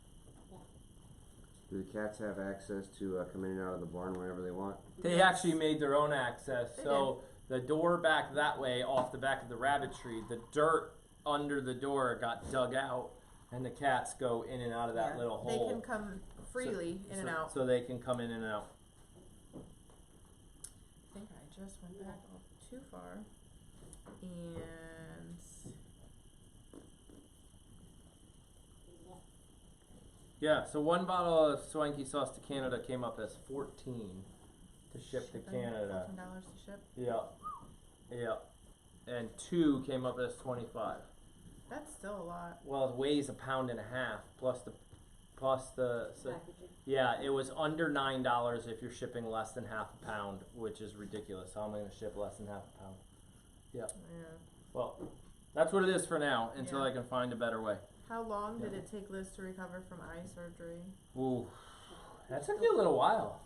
Do the cats have access to come in and out of the barn whenever they want? They actually made their own access. They So the door back that way, off the back of the rabbit tree, the dirt under the door got dug out, and the cats go in and out of that Yeah. little hole. They can come freely in and out. So they can come in and out. I think I just went back a little too far. And Yeah, so 1 bottle of swanky sauce to Canada came up as 14 to ship to Canada. $14 to ship. Yeah. Yeah. And 2 came up as 25. That's still a lot. Well, it weighs 1.5 pounds plus the so, Packaging. yeah, it was under $9 if you're shipping less than half a pound, which is ridiculous. How am I going to ship less than half a pound? Yeah. Yeah. Well, that's what it is for now until Yeah. I can find a better way. How long did it take Liz to recover from eye surgery? Ooh, that took you a little while.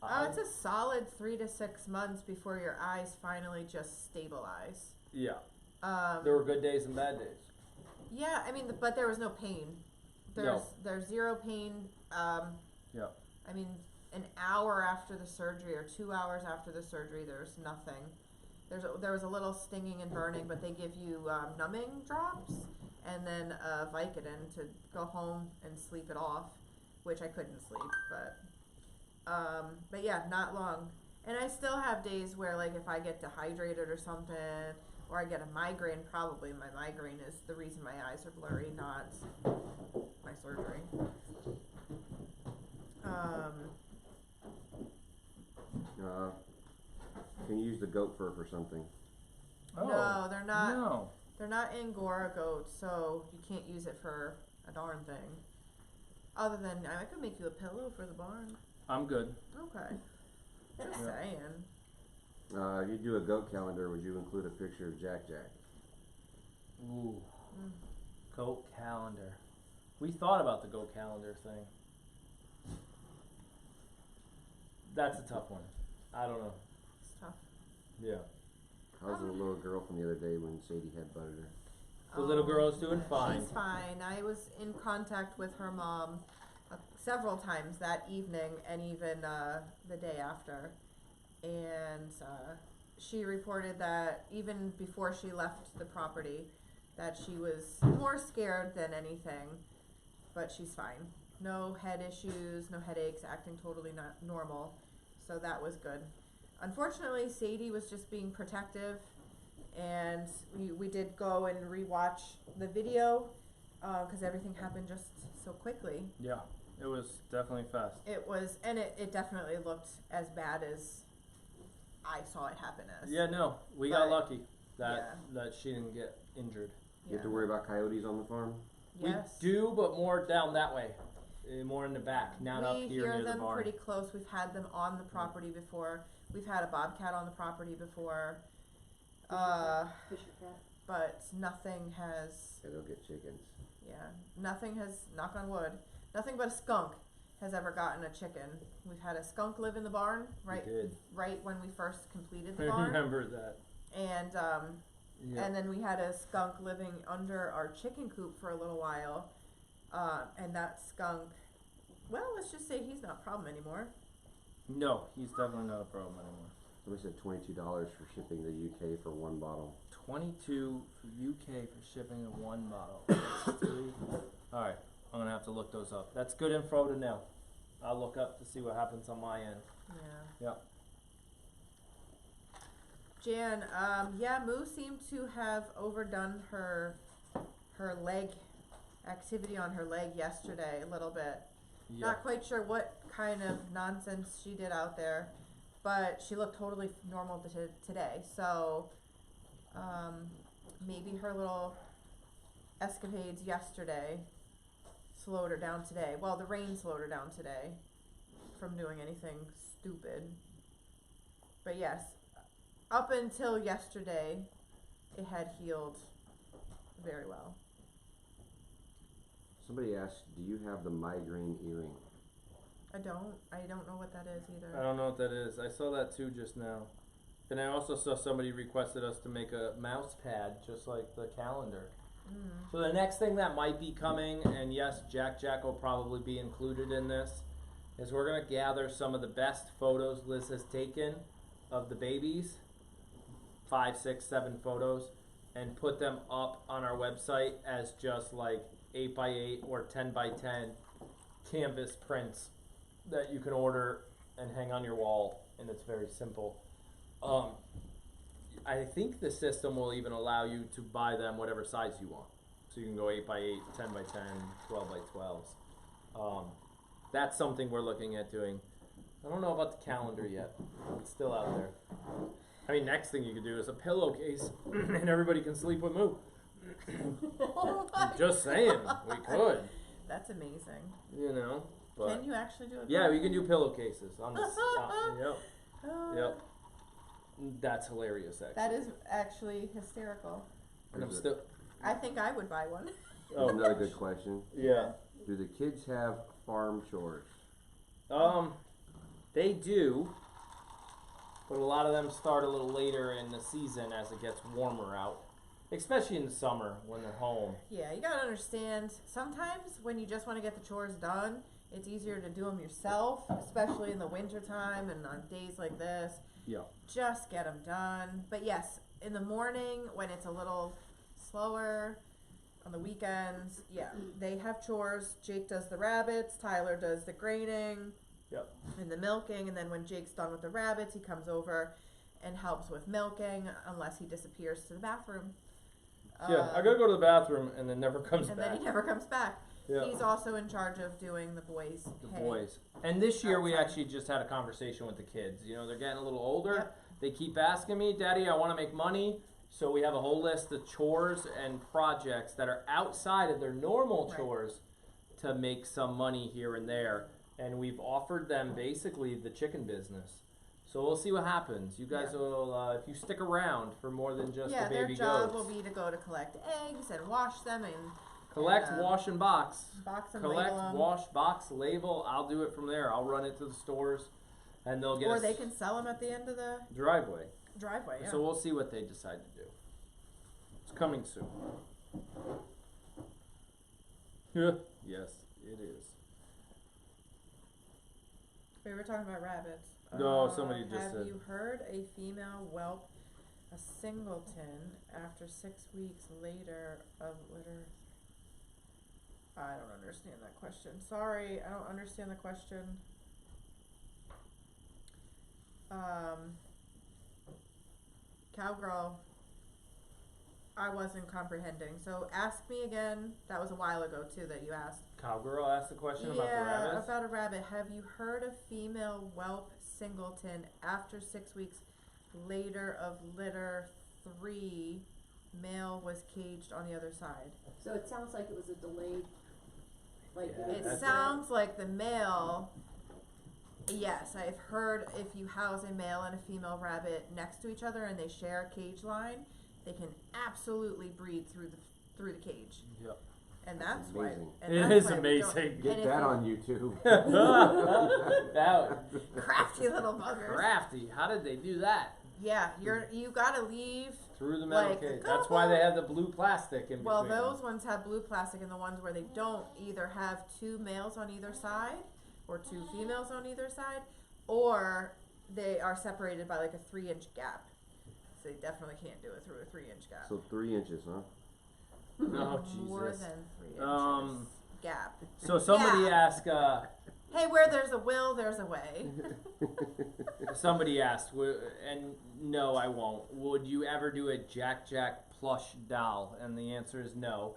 It's a solid 3 to 6 months before your eyes finally just stabilize. Yeah. There were good days and bad days. Yeah, I mean, but there was no pain. There's zero pain. Yeah. I mean, an hour after the surgery or 2 hours after the surgery, there's nothing. There was a little stinging and burning, but they give you numbing drops and then a Vicodin to go home and sleep it off, which I couldn't sleep, but yeah, not long. And I still have days where, like, if I get dehydrated or something, or I get a migraine, probably my migraine is the reason my eyes are blurry, not my surgery. Can you use the goat fur for something? Oh. No, they're not. No. They're not Angora goats, so you can't use it for a darn thing. Other than, I could make you a pillow for the barn. I'm good. Okay. Just Yeah. saying. If you do a goat calendar, would you include a picture of Jack Jack? Ooh. Goat calendar. We thought about the goat calendar thing. That's a tough one. I don't know. It's tough. Yeah. How's the little girl from the other day when Sadie had butted her? The little girl's doing fine. She's fine. I was in contact with her mom several times that evening and even the day after. And she reported that even before she left the property, that she was more scared than anything, but she's fine. No head issues, no headaches, acting totally not normal. So that was good. Unfortunately, Sadie was just being protective, and we did go and rewatch the video because everything happened just so quickly. Yeah. It was definitely fast. It was, and it definitely looked as bad as I saw it happen as. Yeah, no. We got lucky that she didn't get injured. You have to worry about coyotes on the farm? Yes. We do, but more down that way. More in the back, not up We here hear near the them barn. pretty close. We've had them on the property before. We've had a bobcat on the property before. Fisher cat. But nothing has, Yeah, they'll get chickens. nothing has, knock on wood, nothing but a skunk has ever gotten a chicken. We've had a skunk live in the barn right when we first completed the I barn. remember that. And and then we had a skunk living under our chicken coop for a little while. And that skunk, well, let's just say he's not a problem anymore. No, he's definitely not a problem anymore. Somebody said $22 for shipping to the UK for 1 bottle. 22 for UK for shipping in 1 bottle. That's 3. All right, I'm gonna have to look those up. That's good info to know. I'll look up to see what happens on my end. Yeah. Yep. Jan, Moo seemed to have overdone her leg activity on her leg yesterday a little bit. Yeah. Not quite sure what kind of nonsense she did out there, but she looked totally normal today. So maybe her little escapades yesterday slowed her down today. Well, the rain slowed her down today from doing anything stupid. But yes, up until yesterday, it had healed very well. Somebody asked, do you have the migraine earring? I don't know what that is either. I don't know what that is. I saw that too just now. And I also saw somebody requested us to make a mouse pad just like the calendar. Mm. So the next thing that might be coming, and yes, Jack will probably be included in this, is we're going to gather some of the best photos Liz has taken of the babies, 5, 6, 7 photos, and put them up on our website as just like 8x8 or 10x10 canvas prints that you can order and hang on your wall, and it's very simple. I think the system will even allow you to buy them whatever size you want. So you can go 8x8, 10x10, 12x12s. That's something we're looking at doing. I don't know about the calendar yet. It's still out there. I mean, next thing you could do is a pillowcase, and everybody can sleep with Moo. Oh I'm just saying, we could. That's amazing. You know, but Can you actually do it? yeah, we can do pillowcases on the. Yep, Uh, yep. That's hilarious, actually. That is actually hysterical. And I'm still. I think I would buy one. Oh, Another good question. Yeah. Do the kids have farm chores? They do, but a lot of them start a little later in the season as it gets warmer out, especially in the summer when they're home. Yeah, you gotta understand, sometimes when you just want to get the chores done, it's easier to do them yourself, especially in the winter time and on days like this. Yeah. Just get them done. But yes, in the morning when it's a little slower, on the weekends, yeah, they have chores. Jake does the rabbits, Tyler does the grading. Yep. And the milking, and then when Jake's done with the rabbits, he comes over and helps with milking, unless he disappears to the bathroom. Yeah, I gotta go to the bathroom and then never comes and back. then he never comes back. Yeah. He's also in charge of doing the boys' The hay. boys. And this year we Outside. actually just had a conversation with the kids. You know, they're getting a little older. Yep. They keep asking me, Daddy, I want to make money. So we have a whole list of chores and projects that are outside of their normal Right. chores to make some money here and there. And we've offered them basically the chicken business. So we'll see what happens. You guys Yeah. will, if you stick around for more than just Yeah, the their baby job goats. will be to go to collect eggs and wash them and Collect, and, wash, and box. box and Collect, label 'em. wash, box, label. I'll do it from there. I'll run it to the stores, and they'll get Or a they can sell them at the end of the driveway. driveway. Yeah. So we'll see what they decide to do. It's coming soon. Yes, it is. We were talking about rabbits. No, somebody just have said- you heard a female whelp a singleton after 6 weeks later of litter? I don't understand that question. Sorry, I don't understand the question. Cowgirl, I wasn't comprehending. So ask me again. That was a while ago too that you asked. Cowgirl asked the question about the rabbits. About a rabbit. Have you heard a female whelp singleton after 6 weeks later of litter 3? Male was caged on the other side. So it sounds like it was a delayed, like. Yeah, It that's sounds like the male. Yes, I've heard if you house a male and a female rabbit next to each other and they share a cage line, they can absolutely breed through the cage. Yep. And that's amazing. why. And It that's is why we don't- amazing. and Get if that you- on YouTube. That crafty little buggers. crafty. How did they do that? Yeah, you gotta leave. Through the metal Like, cage. go That's why they on. have the blue plastic in Well, between. those ones have blue plastic, and the ones where they don't either have 2 males on either side or 2 females on either side, or they are separated by like a 3-inch gap. So they definitely can't do it through a 3-inch gap. So 3 inches, huh? Oh, More Jesus. than 3 inches. gap. So somebody Yeah. asked, Hey, where there's a will, there's a way. somebody asked, and no, I won't. Would you ever do a Jack plush doll? And the answer is no.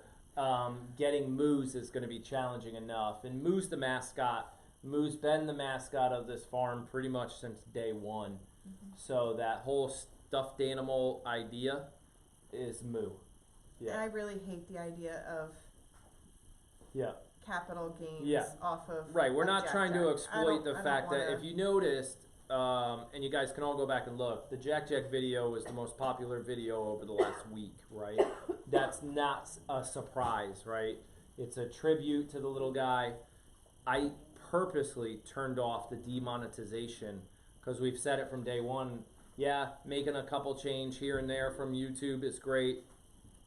Getting Moose is going to be challenging enough. And Moose the mascot, Moose been the mascot of this farm pretty much since day one. Mm-hmm. So that whole stuffed animal idea is Moo. And Yeah. I really hate the idea of Yeah. capital gains Yeah. off of Right, we're of not Jack trying Jack. to I exploit don't- the I don't fact that wanna- if you noticed, and you guys can all go back and look, the Jack video was the most popular video over the last week, right? That's not a surprise, right? It's a tribute to the little guy. I purposely turned off the demonetization because we've said it from day one. Yeah, making a couple change here and there from YouTube is great.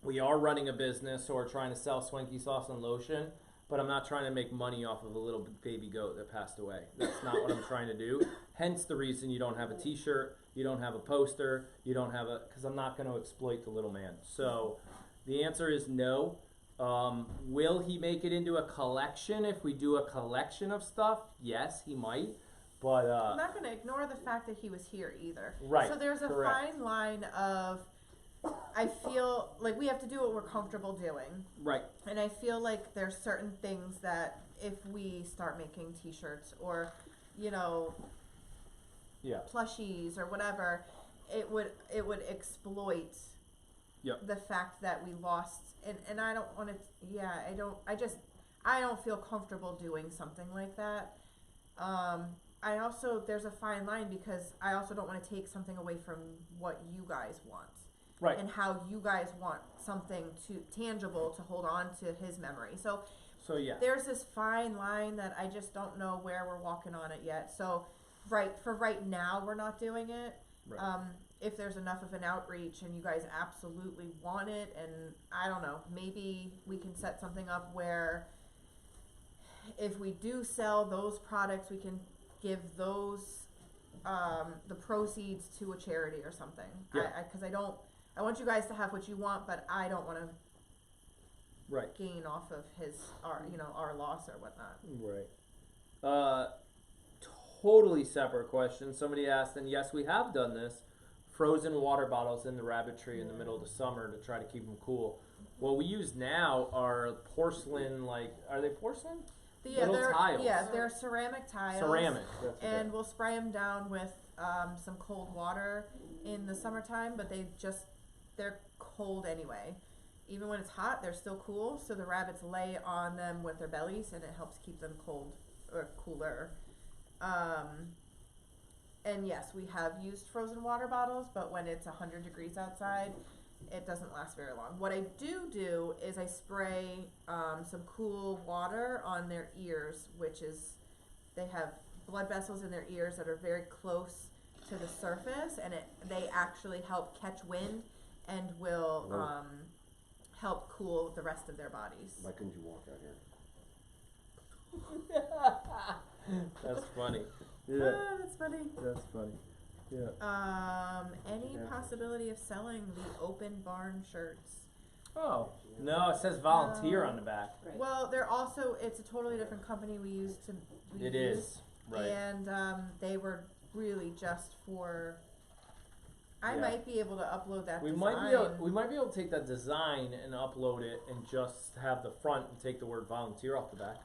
We are running a business, so we're trying to sell Swanky sauce and lotion. But I'm not trying to make money off of a little baby goat that passed away. That's not what I'm trying to do. Hence the reason you don't have a t-shirt, you don't have a poster, you don't have because I'm not going to exploit the little man. So the answer is no. Will he make it into a collection if we do a collection of stuff? Yes, he might. But I'm not going to ignore the fact that he was here either. Right, So there's a correct. fine line of, I feel like we have to do what we're comfortable doing. right. And I feel like there's certain things that if we start making t-shirts or, you know, Yeah. plushies or whatever, it would exploit Yep. the fact that we lost and I don't want to I don't feel comfortable doing something like that. I also there's a fine line because I also don't want to take something away from what you guys want. Right. And how you guys want something tangible to hold on to his memory. So So yeah. there's this fine line that I just don't know where we're walking on it yet. So right now we're not doing it. Right. If there's enough of an outreach and you guys absolutely want it, and I don't know, maybe we can set something up where if we do sell those products, we can give those the proceeds to a charity or something. Yeah. Because I want you guys to have what you want, but I don't want to Right. gain off of our loss or whatnot. Right. Totally separate question. Somebody asked, and yes, we have done this, frozen water bottles in the rabbit tree in the middle of the summer to try to keep them cool. What we use now are porcelain, are they porcelain? Little tiles. Yeah, they're ceramic tiles. Ceramic. That's And we'll spray them down with some cold water in the summertime, but they're cold anyway. Even when it's hot, they're still cool, so the rabbits lay on them with their bellies, and it helps keep them cold or cooler. And yes, we have used frozen water bottles, but when it's 100 degrees outside, it doesn't last very long. What I do is I spray some cool water on their ears, they have blood vessels in their ears that are very close to the surface, and they actually help catch wind and will help cool the rest of their bodies. Why couldn't you walk out here? That's funny. Ah, that's funny. That's funny. Yeah. Any possibility of selling the open barn shirts? Oh, no, it says volunteer on the back. Right. Well, it's a totally different company we use. It is. Right. And they were really just for. I Yeah. might be able to upload that. We design. might be able to take that design and upload it and just have the front and take the word volunteer off the back.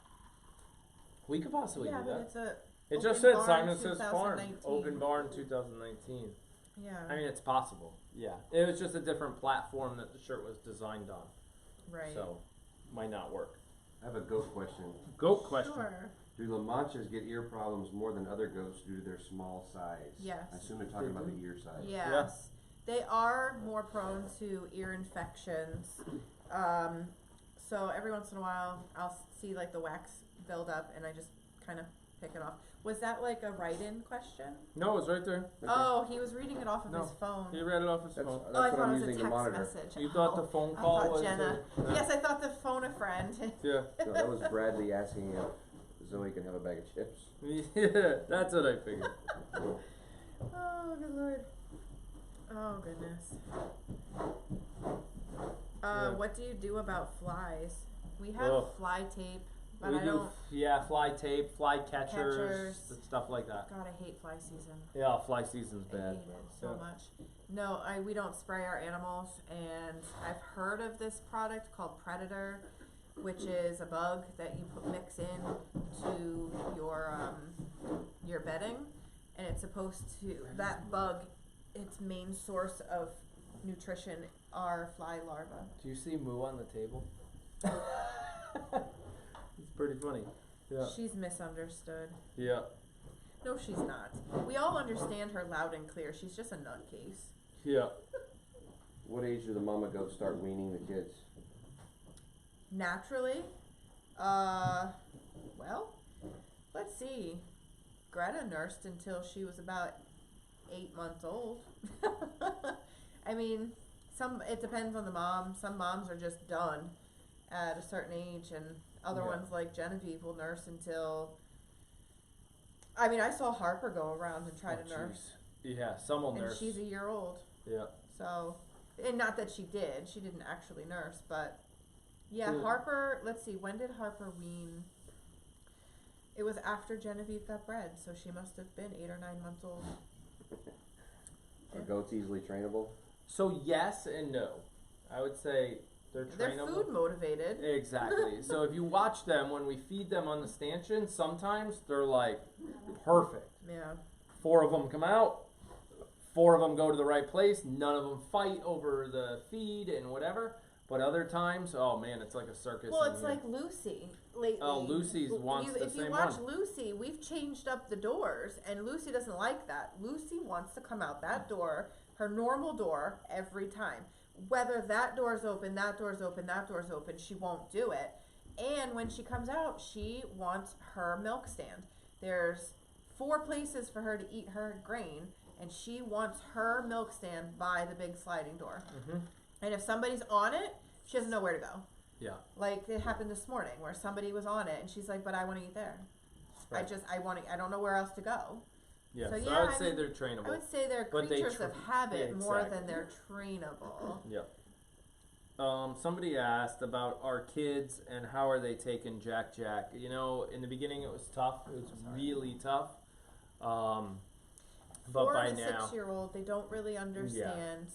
We could possibly Yeah, do but that. it's a. It just Open said Barn Simon Says Farm. 2019. Open Barn 2019. Yeah. I mean, it's possible. Yeah. It was just a different platform that the shirt was designed on. right. So, might not work. I have a goat question. Goat question. Sure. Do La Manchas get ear problems more than other goats due to their small size? Yes. I assume they're talking about the ear size. Yes. They are more prone to ear infections. So every once in a while, I'll see the wax build up, and I just kind of pick it off. Was that a write-in question? No, it was right there. Oh, he was reading it off of No. his phone. He read it off his That's, phone. that's I what thought I'm it was a using to text monitor. message. You thought the phone I call thought was Jenna. Yes, I thought the phone a friend. Yeah. No, that was Bradley asking if Zoe can have a bag of chips. Yeah, that's what I figured. Oh, good lord. Oh, goodness. Yeah. What do you do about flies? We have Ugh. fly tape But we I do, don't. fly tape, fly catchers, Catchers. stuff like that. God, I hate fly season. Yeah, fly season's I bad. hate it so Yeah. much. No, we don't spray our animals, and I've heard of this product called Predator, which is a bug that you mix in to your bedding, and it's supposed to that bug. Its main source of nutrition are fly larvae. Do you see Moo on the table? It's pretty funny. Yeah. She's misunderstood. Yeah. No, she's not. We all understand her loud and clear. She's just a nutcase. Yeah. What age do the mama goats start weaning the kids? Naturally, well, let's see. Greta nursed until she was about 8 months old. I mean, it depends on the mom. Some moms are just done at a certain age, and other ones like Genevieve will nurse until. I mean, I saw Harper go around and try to nurse. Yeah, some will nurse. And she's a year old. Yeah. So, and not that she did. She didn't actually nurse, but yeah, Yeah. Harper. Let's see. When did Harper wean? It was after Genevieve got bred, so she must have been 8 or 9 months old. Are goats easily trainable? So yes and no. I would say they're They're trainable. food motivated. Exactly. So if you watch them when we feed them on the stanchion, sometimes they're like perfect. Yeah. 4 of them come out. 4 of them go to the right place. None of them fight over the feed and whatever. But other times, oh man, it's like a circus. Well, in it's here. like Lucy lately. Oh, Lucy's wants the If you same watch one. Lucy, we've changed up the doors, and Lucy doesn't like that. Lucy wants to come out that door, her normal door, every time. Whether that door's open, that door's open, that door's open, she won't do it. And when she comes out, she wants her milk stand. There's 4 places for her to eat her grain, and she wants her milk stand by the big sliding door. Mm-hmm. And if somebody's on it, she doesn't know where to go. Yeah. Like it happened this morning where somebody was on it and she's like, but I want to eat there. Right. I don't know where else to go. Yeah. So, So yeah, I would I say mean, they're trainable. I would say they're But they creatures of habit more exactly. than they're trainable. Yeah. Somebody asked about our kids and how are they taking Jack Jack. You know, in the beginning it was tough. It was really tough. But 4 by and a now, 6-year-old, they don't really understand.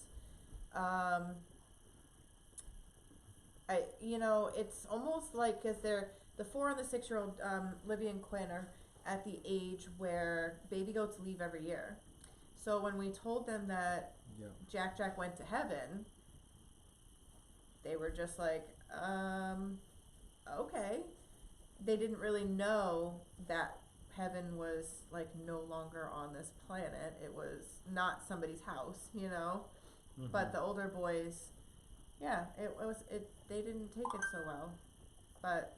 It's almost like because they're the 4 and the 6-year-old, Livy and Quinn are at the age where baby goats leave every year. So when we told them that Jack Jack went to heaven, they were just like, okay. They didn't really know that heaven was like no longer on this planet. It was not somebody's house, you know. Mm-hmm. But the older boys, yeah, they didn't take it so well. But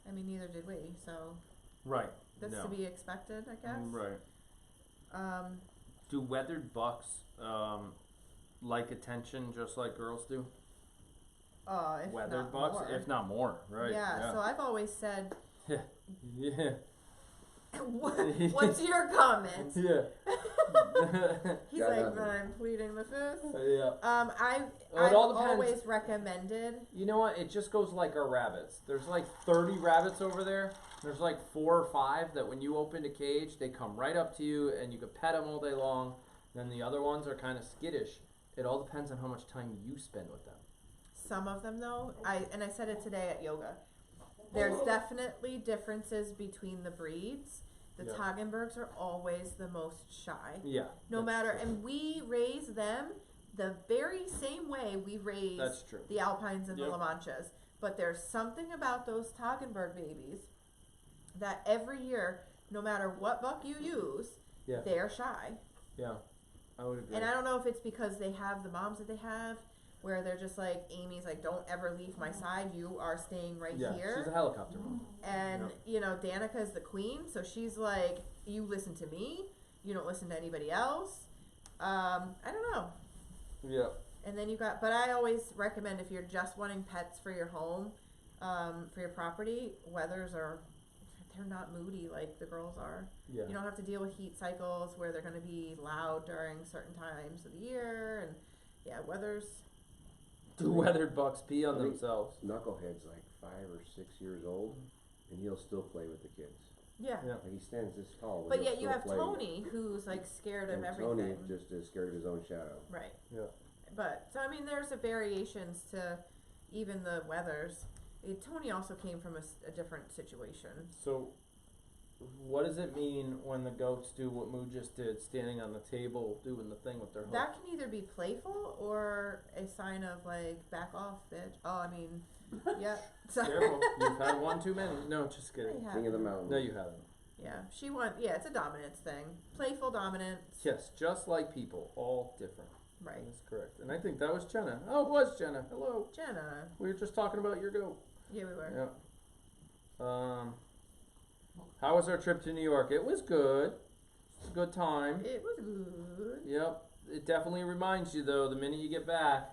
I mean, neither did we. So right. that's No. to be expected, I guess. Right. Do weathered bucks like attention just like girls do? If Weathered not bucks, more. if not more, right? Yeah. So I've always said, Yeah. what's your comment? Yeah. He's Yeah, like, nothing. I'm pleading the fifth. Yeah. I've all depends. always recommended. You know what? It just goes like our rabbits. There's like 30 rabbits over there. There's like 4 or 5 that when you open a cage, they come right up to you and you can pet them all day long. Then the other ones are kind of skittish. It all depends on how much time you spend with them. Some of them, though, I said it today at yoga. There's definitely differences between the breeds. The Yeah. Toggenburgs are always the most shy. Yeah. No that's matter, true. and we raise them the very same way we raise That's true. the Alpines and Yep. the La Manchas. But there's something about those Toggenburg babies that every year, no matter what buck you use, Yeah. they're shy. Yeah. I would agree. And I don't know if it's because they have the moms that they have, where they're just like, Amy's like, don't ever leave my side. You are staying right yeah, here. she's a helicopter mom. And, Yeah. Danica is the queen, so she's like, you listen to me. You don't listen to anybody else. I don't know. Yeah. And then but I always recommend if you're just wanting pets for your home, for your property, they're not moody like the girls are. Yeah. You don't have to deal with heat cycles where they're going to be loud during certain times of the year. And, yeah, Do weathered bucks pee on I think themselves? Knucklehead's like 5 or 6 years old. and he'll still play with the kids. Yeah. Like he stands this tall. But he'll yet you still have play. Tony, who's like scared of And everything. Tony just is scared of his own shadow. Right. Yeah. But so I mean, there's a variations to even the weathers. Tony also came from a different situation. So, what does it mean when the goats do what Moo just did, standing on the table doing the thing with their hoof? That can either be playful or a sign of like back off, bitch. Oh, I mean, yeah. Careful, you've had one too many. No, just kidding. I King of the mountain. No, you haven't. Yeah, yeah, it's a dominance thing. Playful dominance. Yes, just like people, all different. Right. That's correct. And I think that was Jenna. Oh, it was Jenna. Hello. Jenna. We were just talking about your goat. Yeah, we were. Yeah. How was our trip to New York? It was good. It was a good time. It was good. Yep. It definitely reminds you, though, the minute you get back,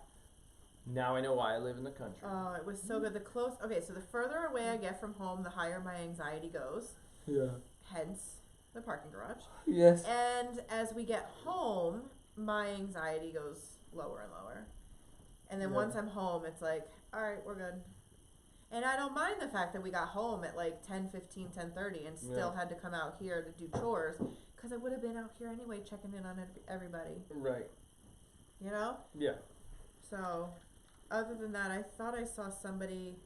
now I know why I live in the country. Oh, it was so good. Okay, so the further away I get from home, the higher my anxiety goes. Yeah. Hence, the parking garage. Yes. And as we get home, my anxiety goes lower and lower. And then Yeah. once I'm home, it's like, all right, we're good. And I don't mind the fact that we got home at like 10:15, 10:30 and still had to come out here to do chores because I would have been out here anyway checking in on everybody. Right. You know? Yeah. So, other than that, I thought I saw somebody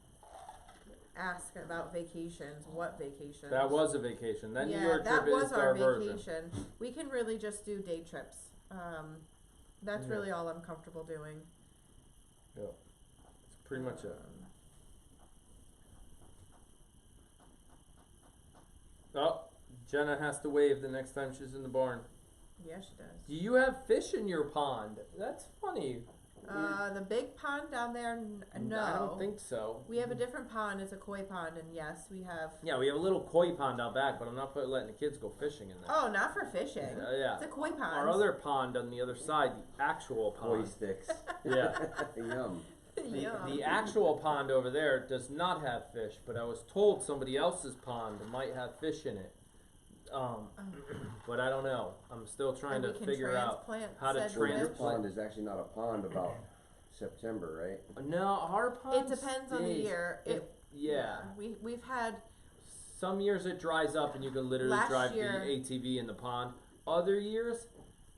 ask about vacations. What vacations? That was a vacation. That New Yeah, York that trip was is our our version. vacation. We can really just do day trips. That's Yeah. really all I'm comfortable doing. Yep. That's pretty much it. Oh, Jenna has to wave the next time she's in the barn. Yeah, she does. Do you have fish in your pond? That's funny. The big pond down there, no. I don't think so. We have a different pond. It's a koi pond, and yes, we have. Yeah, we have a little koi pond out back, but I'm not letting the kids go fishing in there. Oh, not for fishing. Yeah. It's a koi pond. Our other pond on the other side, the actual Koi pond. sticks. Yeah. Yum. The actual pond over there does not have fish, but I was told somebody else's pond might have fish in it. But I don't know. I'm still trying to figure out how to said Well, your fish. pond is actually not a pond about September, right? No, our pond. It depends on the year. Yeah. We've had Some years it dries up and you can literally Last drive year- the ATV in the pond. Other years,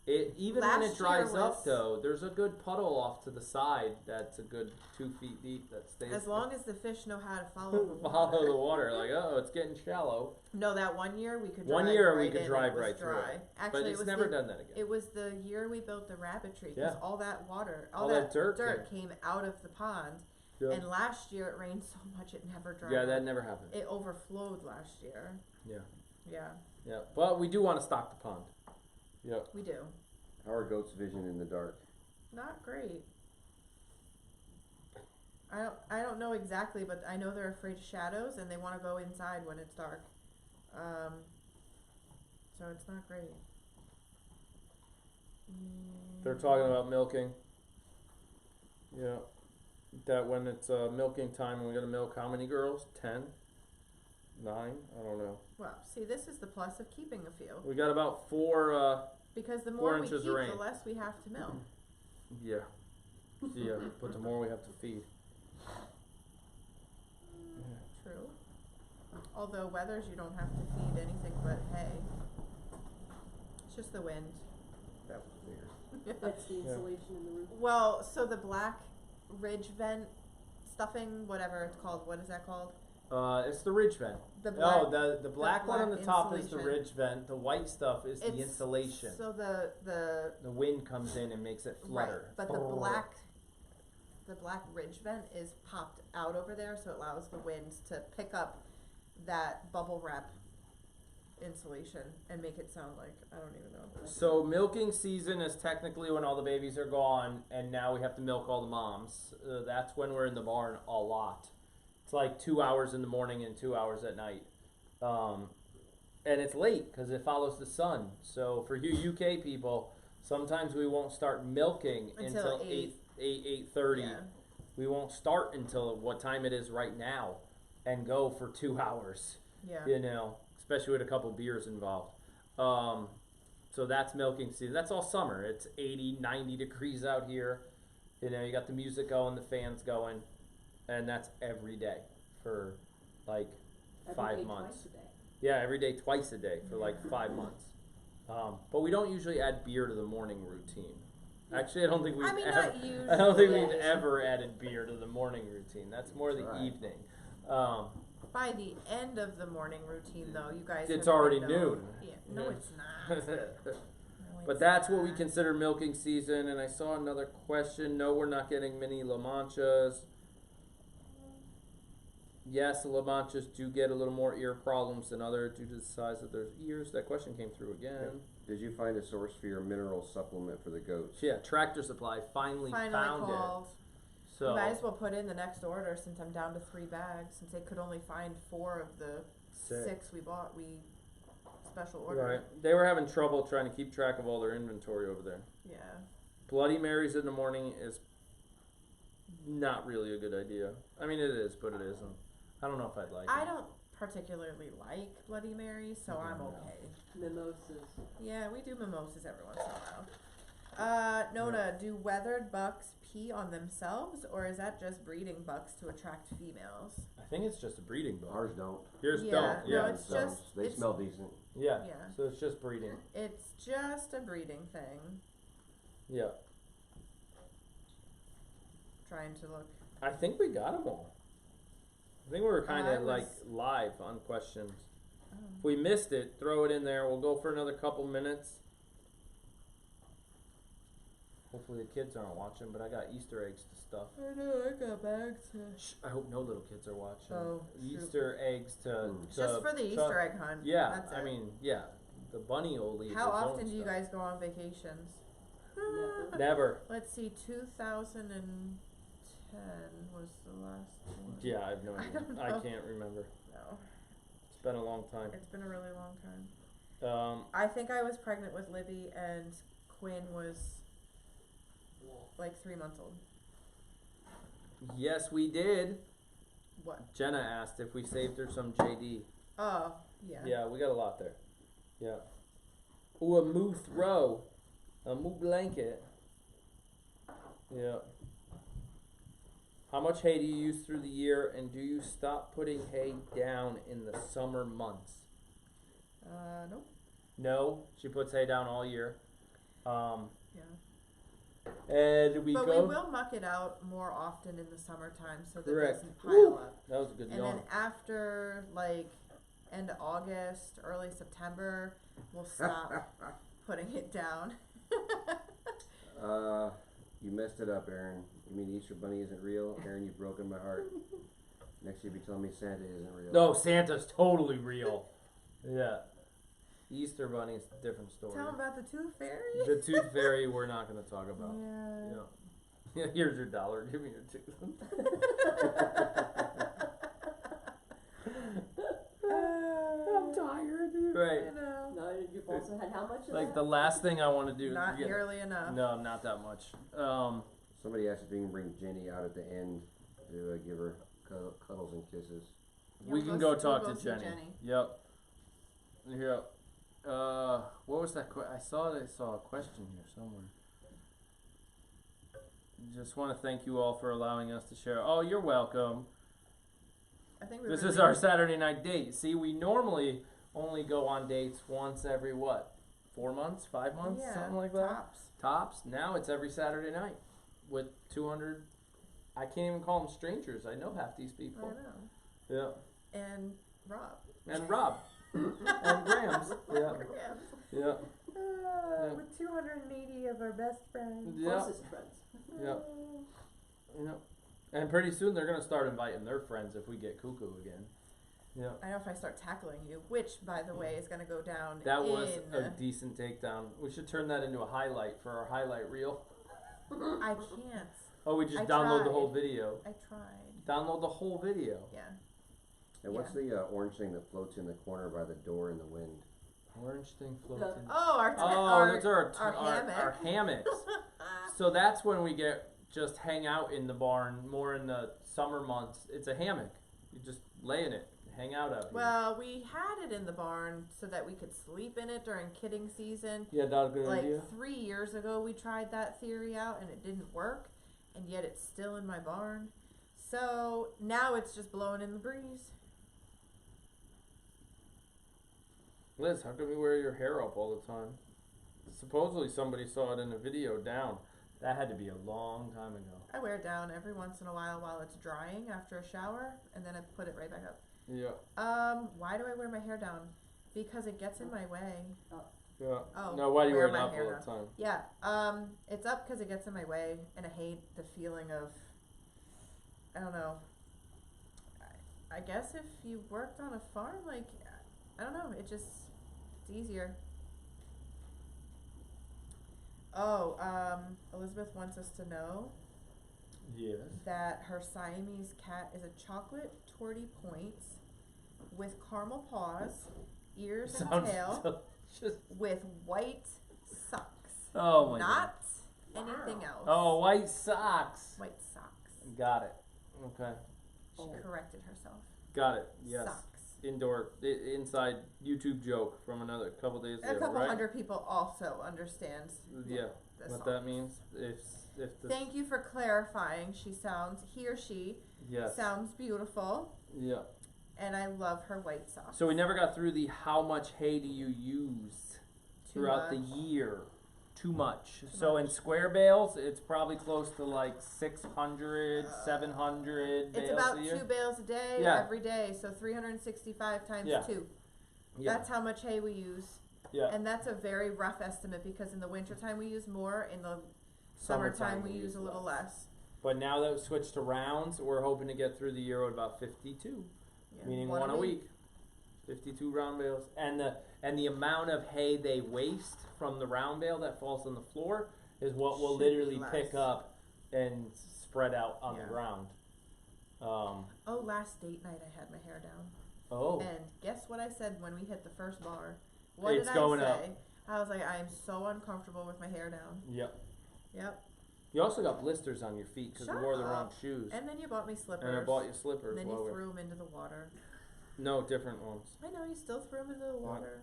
even when Last it dries year up was- though, there's a good puddle off to the side that's a good 2 feet deep that stays. as long as the fish know how to follow the water. follow the water. Like, oh, it's getting shallow. No, that one year we could. One drive year we right could in, drive it was right through dry. it. Actually, But it it's was never the, done that again. It was the year we built the rabbitry. Yeah. All that water, All that dirt came out of the pond. Yeah. And last year it rained so much it never dried. Yeah, up. that never happened. It overflowed last year. Yeah. Yeah, Yeah. But we do want to stock the pond. Yep. we do. How are goats' vision in the dark? Not great. I don't know exactly, but I know they're afraid of shadows and they want to go inside when it's dark. So it's not great. They're talking about milking. Yeah. That when it's milking time, and we gotta milk how many girls? 10? 9? I don't know. Well, see, this is the plus of keeping a few. We got about 4, Because the 4 more we inches keep, of rain. the less we have to milk. yeah. Yeah, but the more we have to feed. True. Although weathers, you don't have to feed anything but hay. It's just the wind. That was weird. That's the insulation in the roof. Well, so the black ridge vent stuffing, whatever it's called, what is that called? It's the ridge vent. The black. Oh, the black one on the black top is the insulation. ridge vent. The white stuff is the It's- insulation. So the The wind comes in and makes it flutter. right, but the black ridge vent is popped out over there, so it allows the winds to pick up that bubble wrap insulation and make it sound like I don't even know. So milking season is technically when all the babies are gone, and now we have to milk all the moms. That's when we're in the barn a lot. It's like 2 hours in the morning and 2 hours at night, and it's late because it follows the sun. So for you UK people, sometimes we won't start milking until 8:30. Yeah. We won't start until what time it is right now, and go for 2 hours. Yeah. You know, especially with a couple beers involved. So that's milking season. That's all summer. It's 80, 90 degrees out here. You know, you got the music going, the fans going, and that's every day for like 5 day, months. twice a day. Yeah, every day, twice a day for like 5 months. But we don't usually add beer to the morning routine. Actually, I don't think we've I mean, ever. not usually. I don't think we've ever added beer to the morning routine. That's more the Right. evening. By the end of the morning routine, though, you guys. It's have already been known- noon. Yeah, no, it's not. No, But it's that's what we not. consider milking season. And I saw another question. No, we're not getting mini La Manchas. Yes, the La Manchas do get a little more ear problems than other due to the size of their ears. That question came through again. Did you find a source for your mineral supplement for the goats? Yeah, Tractor Supply finally found called. it. So You might as well put in the next order since I'm down to 3 bags. Since they could only find 4 of the 6 we bought, we special ordered. right, they were having trouble trying to keep track of all their inventory over there. Yeah. Bloody Marys in the morning is not really a good idea. I mean, it is, but it isn't. I don't know if I'd like I it. don't particularly like Bloody Marys, so I'm No. okay. Mimosas. Yeah, we do mimosas every once in a while. Nona, do weathered bucks pee on themselves, or is that just breeding bucks to attract females? I think it's just a breeding bug. Ours don't. Yours Yeah, don't. no, Yeah. it's So just- they it's- smell decent. Yeah. Yeah. So it's just breeding. It's just a breeding thing. Yeah. Trying to look. I think we got them all. I think we were kind I of like was- live on questions. Oh. If we missed it, throw it in there. We'll go for another couple minutes. Hopefully the kids aren't watching, but I got Easter eggs to stuff. I know, I got bags to. Shh, I hope no little kids are watching. Oh, shoot. Easter eggs to, Mm. Just for the Easter egg hunt. Yeah, That's I it. mean, yeah, the bunny will leave. How its own often do you stuff. guys go on vacations? Never. Never. Let's see, 2010 was the last one. Yeah, I have no I idea. don't I know. can't remember. No, It's been a long time. it's been a really long time. I think I was pregnant with Libby and Quinn was like 3 months old. Yes, we did. What? Jenna asked if we saved her some JD. Oh, yeah. Yeah, we got a lot there. Yeah. Ooh, a moo throw. A moo blanket. Yeah. How much hay do you use through the year, and do you stop putting hay down in the summer months? Nope. No, she puts hay down all year. Yeah. And we But go. we will muck it out more often in the summertime so that it Correct. doesn't pile Woo. up. That was a good And yawn. then after like end of August, early September, we'll stop putting it down. You messed it up, Aaron. You mean Easter Bunny isn't real? Aaron, you've broken my heart. Next year, be telling me Santa isn't real. No, Santa's totally real. Yeah. Easter Bunny's a different story. Tell them about the Tooth Fairy. The Tooth Fairy, we're not going to talk about. Yeah. Yeah. Here's your $1. Give me your tooth. I'm tired. Right. I know. No, you've also had how much of Like that? the last thing I want to do. Not is nearly enough. No, not that much. Somebody asked if we can bring Jenny out at the end to give her cuddles and kisses. Yeah, we can go we'll talk go to see Jenny. Jenny. Yep. Yep. What was that? I saw a question here somewhere. Just want to thank you all for allowing us to share. Oh, you're welcome. I think we This really is our Saturday night date. See, we normally only go on dates once every what? 4 months? 5 months? yeah, Something like that? tops. Tops. Now it's every Saturday night with 200. I can't even call them strangers. I know half these I people. know. Yeah. And Rob. And Rob. and Grams. Yeah. Yeah. Yeah. With 280 of our best friends. Yeah. Closest friends. Yeah. Yeah. And pretty soon they're gonna start inviting their friends if we get cuckoo again. Yeah. I know if I start tackling you, which, by the way, is going to go down That was in... a decent takedown. We should turn that into a highlight for our highlight reel. I can't. Oh, we just I download the tried. whole video. I tried. Download the whole video. Yeah. And what's the orange thing that floats in the corner by the door in the wind? Orange thing floats The- in. Oh, our That's our hammock. our hammocks. So that's when we just hang out in the barn more in the summer months. It's a hammock. You just lay in it, hang out out here. Well, we had it in the barn so that we could sleep in it during kidding season. Yeah, not a good Like idea. 3 years ago, we tried that theory out and it didn't work, and yet it's still in my barn. So now it's just blowing in the breeze. Liz, how come you wear your hair up all the time? Supposedly somebody saw it in a video down. That had to be a long time ago. I wear it down every once in a while it's drying after a shower, and then I put it right back up. Yeah. Why do I wear my hair down? Because it gets in my way. Yeah. Oh, no, why do you wear it my up hair all down. the time? Yeah. It's up because it gets in my way, and I hate the feeling of, I don't know. I guess if you worked on a farm, like, I don't know, it's easier. Oh, Elizabeth wants us to know Yes. that her Siamese cat is a chocolate torty points with caramel paws, ears and Sounds tail, delicious. with white socks. Oh my Not anything else. Oh, white socks. White socks. Got it. Okay. She corrected herself. Got it. Yes. Socks. Inside YouTube joke from another couple days ago, A couple right? hundred people also understand. Yeah. the What song. that means? If the Thank you for clarifying. He or she yes. sounds beautiful, Yeah. and I love her white socks. So we never got through the how much hay do you use Too throughout the much. year? Too much. So in square bales, it's probably close to like 600, 700 bales It's about a year. 2 bales a day Yeah. every day, so 365 times Yeah. 2. Yeah. That's how much hay we use. Yeah. And that's a very rough estimate because in the wintertime we use more, in the summertime we use a little less. But now that we've switched to rounds, we're hoping to get through the year with about 52, Yeah. meaning one a week. 52 round bales, and the amount of hay they waste from the round bale that falls on the floor is what we'll Should be literally less. pick up and spread out on the Yeah. ground. Oh, last date night I had my hair down. Oh, And guess what I said when we hit the first bar? What It's did going I up. say? I was like, I am so uncomfortable with my hair down. yep. Yep. You also got blisters on your feet because you Shut wore the wrong up. shoes. And then you bought me slippers. And I bought you slippers. And then while you we threw them into the water. No, different ones. I know, you still threw them into the water.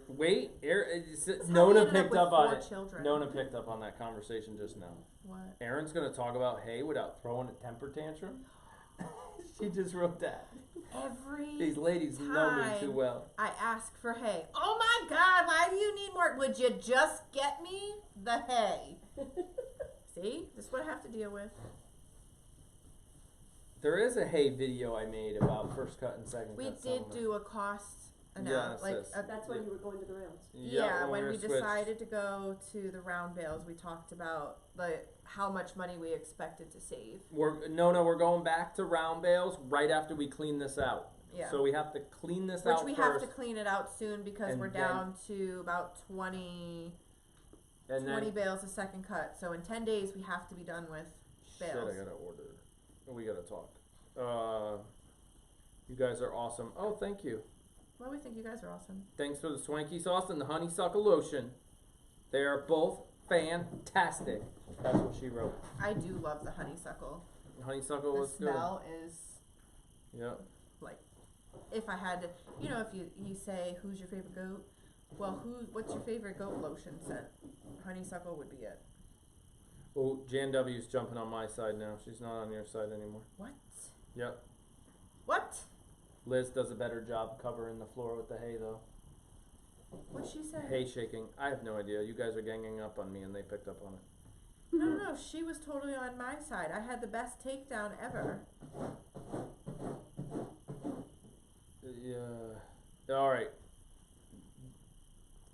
Wait, That's how Nona we ended picked with up on 4 it. children. Nona picked up on that conversation just now. What? Erin's gonna talk about hay without throwing a temper tantrum. She just wrote that. Every These ladies know me too well. I ask for hay. Oh my God, why do you need more? Would you just get me the hay? See? This is what I have to deal with. There is a hay video I made about first cut and second We cut. did do a cost Yes, like yes. That's when you were going to the rounds. yeah, when we we switched. decided to go to the round bales, we talked about how much money we expected to save. We're going back to round bales right after we clean this out. Yeah. So we have to clean this Which out we first. have to clean it out soon because And we're then- down to about 20 and 20 then, bales a second cut. So in 10 days we have to be done with shit, bales. I gotta order. We gotta talk. You guys are awesome. Oh, thank you. Well, we think you guys are awesome. Thanks for the swanky sauce and the honeysuckle lotion. They are both fantastic. That's what she wrote. I do love the honeysuckle. Honeysuckle The was good. smell is Yeah. like, if I had to, if you say who's your favorite goat, well, what's your favorite goat lotion scent? Honeysuckle would be it. Oh, Jan W's jumping on my side now. She's not on your side anymore. What? Yep. What? Liz does a better job covering the floor with the hay, though. What'd she say? Hay shaking. I have no idea. You guys are ganging up on me, and they picked up on it. No, she was totally on my side. I had the best takedown ever. Yeah. All right.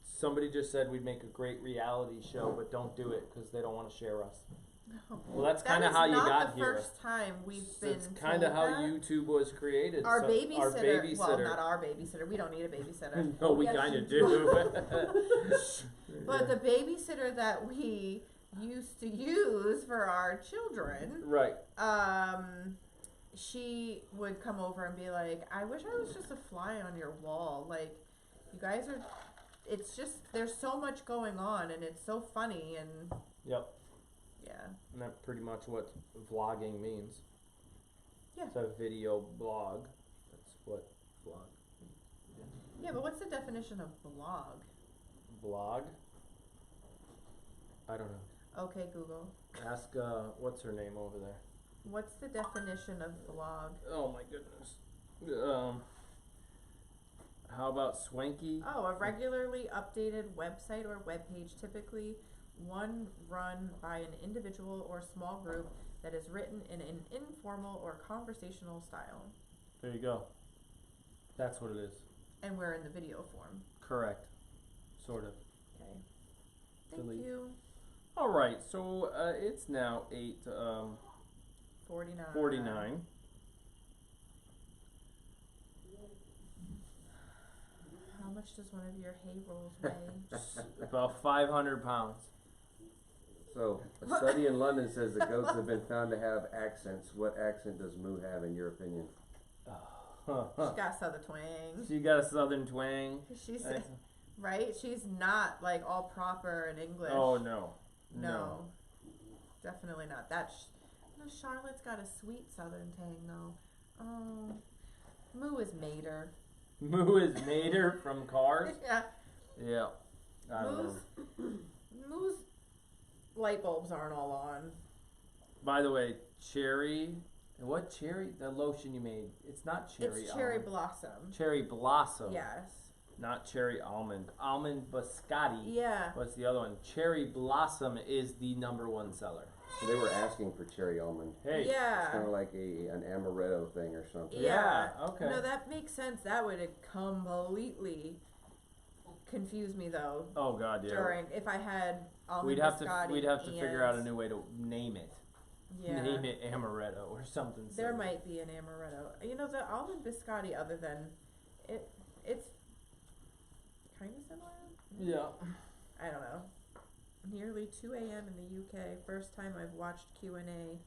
Somebody just said we'd make a great reality show, but don't do it because they don't want to share us. No. Well, that's That kind of is how you not got the here. first time we've been That's kind of told how that. YouTube was created. Our So- babysitter, Our babysitter. well, not our babysitter. We don't need a babysitter. No, we Yes, kind you of do. But the babysitter that we used to use for our children, Right. she would come over and be like, I wish I was just a fly on your wall. Like, you guys are, it's just, there's so much going on and it's so funny and Yep. yeah. And that's pretty much what vlogging means. Yeah. It's a video blog. That's what vlog. Yeah, but what's the definition of blog? Blog? I don't know. Okay, Google. Ask, what's her name over there? What's the definition of blog? Oh my goodness. How about swanky? Oh, a regularly updated website or webpage, typically one run by an individual or small group that is written in an informal or conversational style. There you go. That's what it is. And we're in the video form. Correct. Sort of. Okay. Thank Delete. you. All right. So it's now 49. 49. How much does one of your hay rolls weigh? About 500 pounds. So, a study in London says the goats have been found to have accents. What accent does Moo have, in your opinion? She got southern twang. She got a southern twang. She's right. She's not like all proper in English. Oh no. No, definitely not. No, Charlotte's got a sweet southern tang though. Oh, Moo is Mater. Moo is Mater from Cars. Yeah. Yeah. I don't know. Moo's light bulbs aren't all on. By the way, cherry. What cherry? The lotion you made. It's not cherry. It's cherry almond. blossom. Cherry blossom. Yes. Not cherry almond. Almond biscotti. Yeah. What's the other one? Cherry blossom is the #1 seller. So they were asking for cherry almond. Hey. Yeah. It's kind of like an amaretto thing or something. Yeah. Okay. No, that makes sense. That would completely confuse me though. Oh God, yeah. During if I had almond We'd have biscotti to figure out a and- new way to name it. Yeah. Name it amaretto or something. There silly. might be an amaretto. You know, the almond biscotti, other than it's kind of similar. Yeah. I don't know. Nearly 2 a.m. in the UK. First time I've watched Q&A.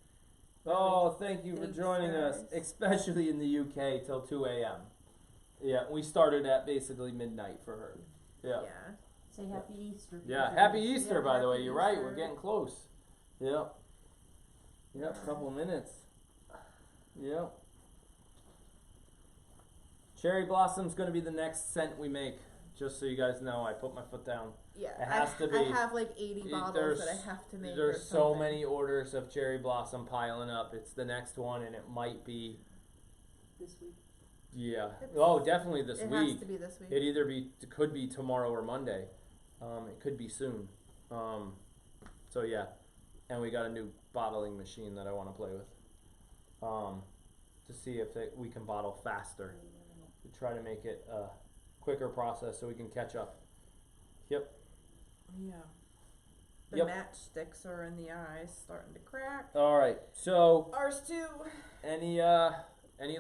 Oh, thank you for Thanks, joining us, guys. especially in the UK till 2 a.m. Yeah, we started at basically midnight for her. Yeah. Yeah. Say Happy Easter. Yeah, happy Yeah, Easter, by the way. Happy You're right. Easter. We're getting close. Yeah. Yep, couple minutes. Yep. Cherry Blossom's going to be the next scent we make. Just so you guys know, I put my foot down. Yeah. It has to be. I have like 80 bottles There's- that I have to make. There's or so something. many orders of Cherry Blossom piling up. It's the next one, and it might be. This week. Yeah. It's- Oh, definitely this It week. has to be this week. It could be tomorrow or Monday. It could be soon. So yeah, and we got a new bottling machine that I want to play with. To see if we can bottle faster. To try to make it a quicker process so we can catch up. Yep. Yeah. The Yep. matchsticks are in the eyes, starting to crack. All right. So Ours too. any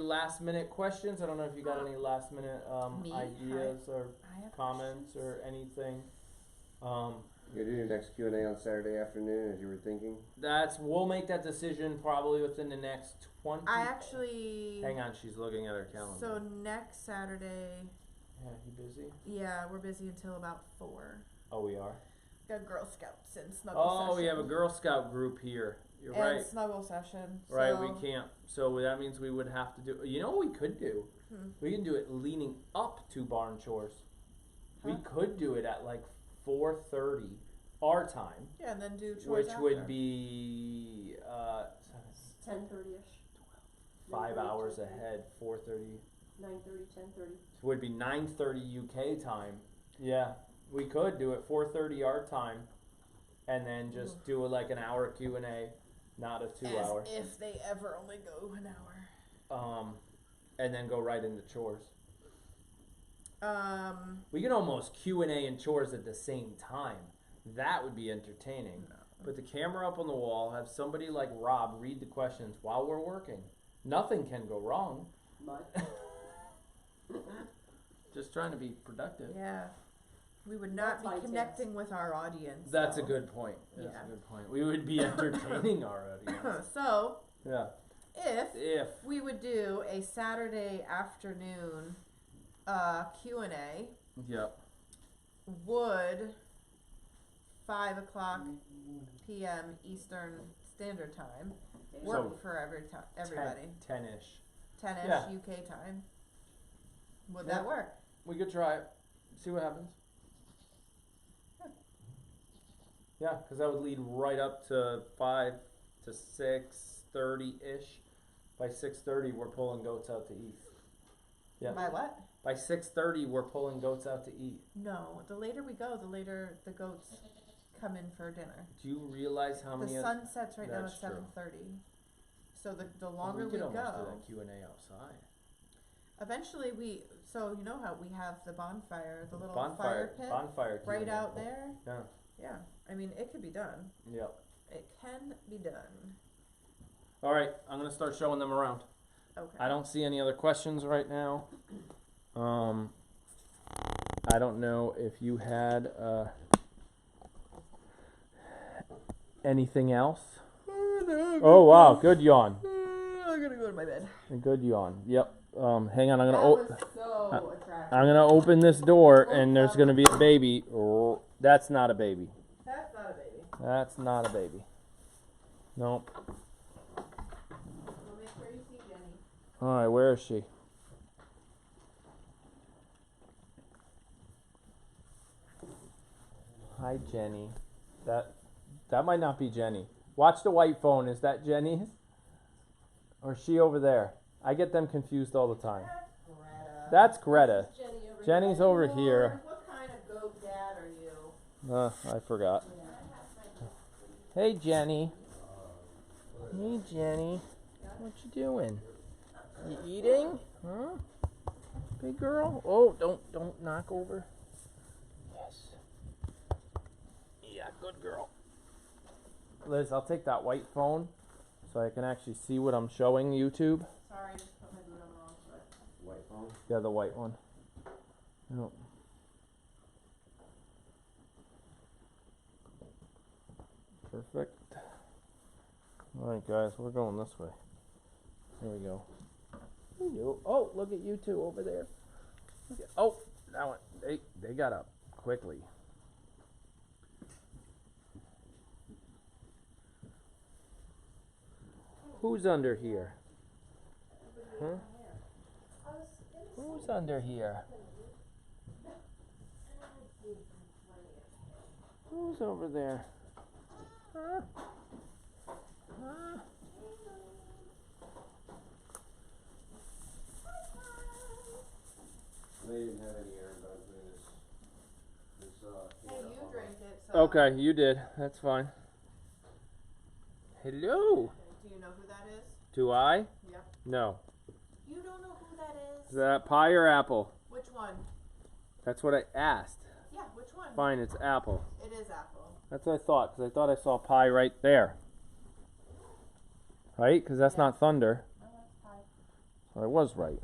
last minute questions? I don't know if you got any last minute Me? ideas or I have comments questions. or anything. You're doing your next Q&A on Saturday afternoon, as you were thinking? We'll make that decision probably within the next 20. I actually. Hang on, she's looking at her calendar. So next Saturday, Yeah, you busy? yeah, we're busy until about 4. Oh, we are. Got Girl Scouts and snuggle Oh, session. we have a Girl Scout group here. You're and right. snuggle session. Right, so- we can't. So that means we would have to do. You know what we could do? We can do it leaning up to barn chores. We Huh? could do it at like 4:30 our time, Yeah, and then do chores which after. would be 10:30ish. 5 hours ahead. 4:30 9:30, 10:30. would be 9:30 UK time. Yeah, we could do it 4:30 our time, and then just do it like an hour Q&A, not a 2 As hour. if they ever only go an hour. And then go right into chores. Um, We can almost Q&A and chores at the same time. That would be entertaining. Put the camera up on the wall, have somebody like Rob read the questions while we're working. Nothing can go wrong. But Just trying to be productive. yeah. We would not That's be my connecting with our audience. That's a though. good point. That's Yeah. a good point. We would be entertaining our audience. So, Yeah. if we would do a Saturday afternoon Q&A, Yep. would 5 o'clock p.m. Eastern Standard Time work So, for everybody? 10-ish. 10-ish Yeah. UK time. Would Yeah. that work? We could try it. See what happens. Yeah, because that would lead right up to 5 to 6:30-ish. By 6:30, we're pulling goats out to eat. Yeah. By what? By 6:30, we're pulling goats out to eat. No, the later we go, the later the goats come in for dinner. Do you realize how many? The sun sets right now at That's true. 7:30. So the longer we could almost go, do that Q&A outside. eventually so you know how we have the bonfire, the little Bonfire fire pit right Q&A. out there. Yeah. Yeah, I mean it could be done. Yep. It can be done. All right, I'm gonna start showing them around. Okay. I don't see any other questions right now. I don't know if you had anything else. Oh wow, good yawn. I'm gonna go to my bed. A good yawn. Yep. Hang on, I'm That gonna was so attractive. I'm gonna open this door and there's gonna be a baby. Oh, that's not a baby. That's not a baby. That's not a baby. Nope. We'll make sure you see Jenny. All right, where is she? Hi, Jenny. That might not be Jenny. Watch the white phone. Is that Jenny's? Or is she over there? I get them confused all the time. That's Greta. That's Greta. Jenny over Jenny's over here. What kind of goat dad are you? I forgot. Hey, Jenny. Hey, Jenny. What you doing? You eating? Huh? Big girl? Oh, don't knock over. Yes. Yeah, good girl. Liz, I'll take that white phone so I can actually see what I'm showing YouTube. Sorry, I just put my boot on the wrong foot. White phone. Yeah, the white one. Yep. Perfect. Alright guys, we're going this way. Here we go. Hello. Oh, look at you two over there. Oh, that one. They got up quickly. Who's under here? Huh? Who's under here? Who's over there? Huh? Huh? They didn't have any air bugs in this Hey, you drink it, so. Okay, you did. That's fine. Hello. Do you know who that is? Do I? Yep. No. You don't know who that is? Is that pie or apple? Which one? That's what I asked. Yeah, which one? Fine, it's apple. It is apple. That's what I thought, because I thought I saw pie right there. Right? Because that's not thunder. No, that's pie. So I was right.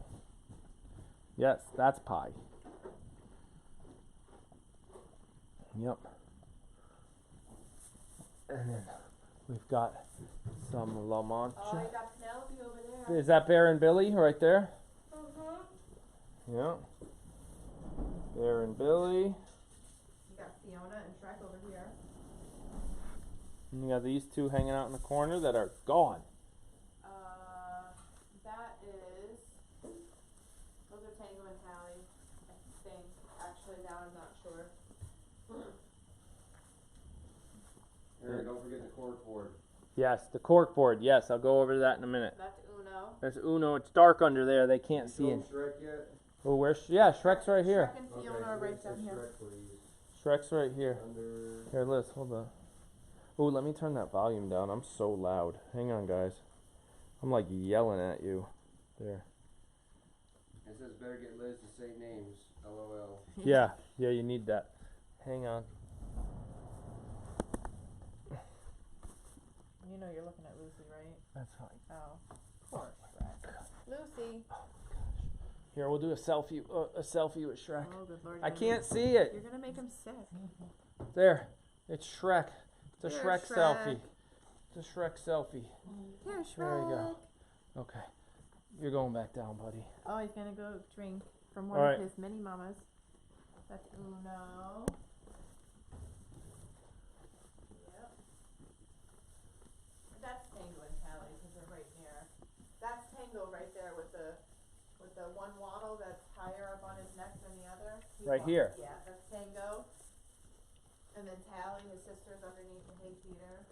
Yes, that's pie. Yep. And then we've got some La Mancha. Oh, you got Penelope over there. Is that Bear and Billy right there? Mm-hmm. Yeah. Bear and Billy. You got Fiona and Shrek over here. And you got these two hanging out in the corner that are gone. That is. Those are Tango and Tally, I think. Actually, now I'm not sure. Aaron, don't forget the cork board. Yes, the cork board. Yes, I'll go over to that in a minute. That's Uno. There's Uno. It's dark under there. They can't You see it. told Shrek yet? Oh, where's yeah? Shrek's right here. Shrek and Fiona are right down here. Shrek, please. Shrek's right here. Under. Here, Liz, hold on. Oh, let me turn that volume down. I'm so loud. Hang on, guys. I'm like yelling at you. There. It says better get Liz to say names. LOL. Yeah, you need that. Hang on. You know you're looking at Lucy, right? That's fine. Oh, poor Shrek. Lucy. Here, we'll do a selfie with Shrek. Oh, good lord. I you're can't gonna- see it. You're gonna make him sick. There. It's Shrek. It's a Here, Shrek Shrek. selfie. It's a Shrek selfie. Here, Shrek. There you go. Okay. You're going back down, buddy. Oh, he's gonna go drink from one Alright. of his mini mamas. That's Uno. Yep. That's Tango and Tally because they're right near. That's Tango right there with the one waddle that's higher up on his neck than the other. He's Right on- here. Yeah, that's Tango. And then Tally, his sister's underneath the hay feeder.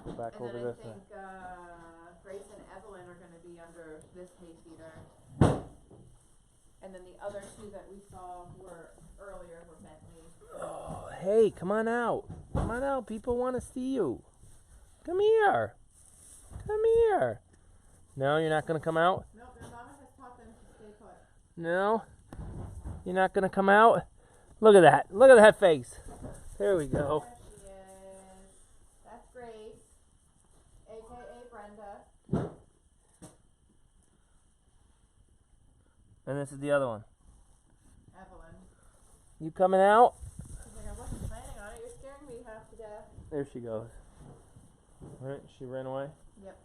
Go back And over then I this way. think Grace and Evelyn are going to be under this hay feeder. And then the other two that we saw were earlier were Bentley. Oh, hey, come on out. Come on out. People want to see you. Come here. Come here. No, you're not going to come out? No, their mama has taught them to stay put. No? You're not going to come out? Look at that. Look at that face. There we go. There she is. That's Grace, a.k.a. Brenda. And this is the other one. Evelyn. You coming out? She's like, I wasn't planning on it. You're scaring me half to death. There she goes. All right, she ran away? Yep.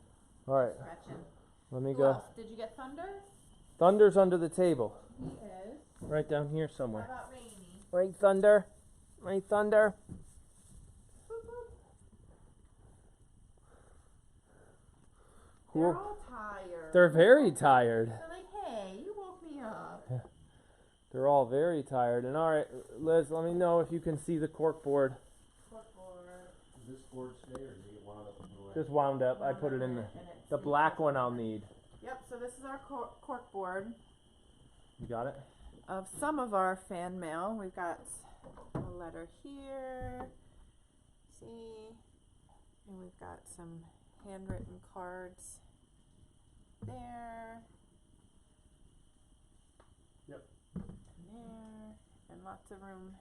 All right, Scratching. let me Who go. else? Did you get Thunder? Thunder's under the table. He is. Right down here How somewhere. about Rainey? Right, Thunder? Right, Thunder? Boop, boop. Who- They're all tired. They're very tired. They're like, hey, you woke me up. They're all very tired. And all right, Liz, let me know if you can see the cork board. Corkboard. Does this board stay or does it get wound up and put away? Just wound up. I put it in And the it's black one I'll need. Yep, so this is our cork board You got it? of some of our fan mail. We've got a letter here. See? And we've got some handwritten cards there. Yep. And there. And lots of room.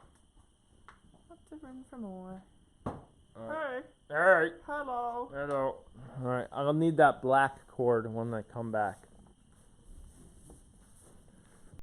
Lots of room for more. All right. Hey, All right. hello. Hello. All right. I'll need that black cord when I come back.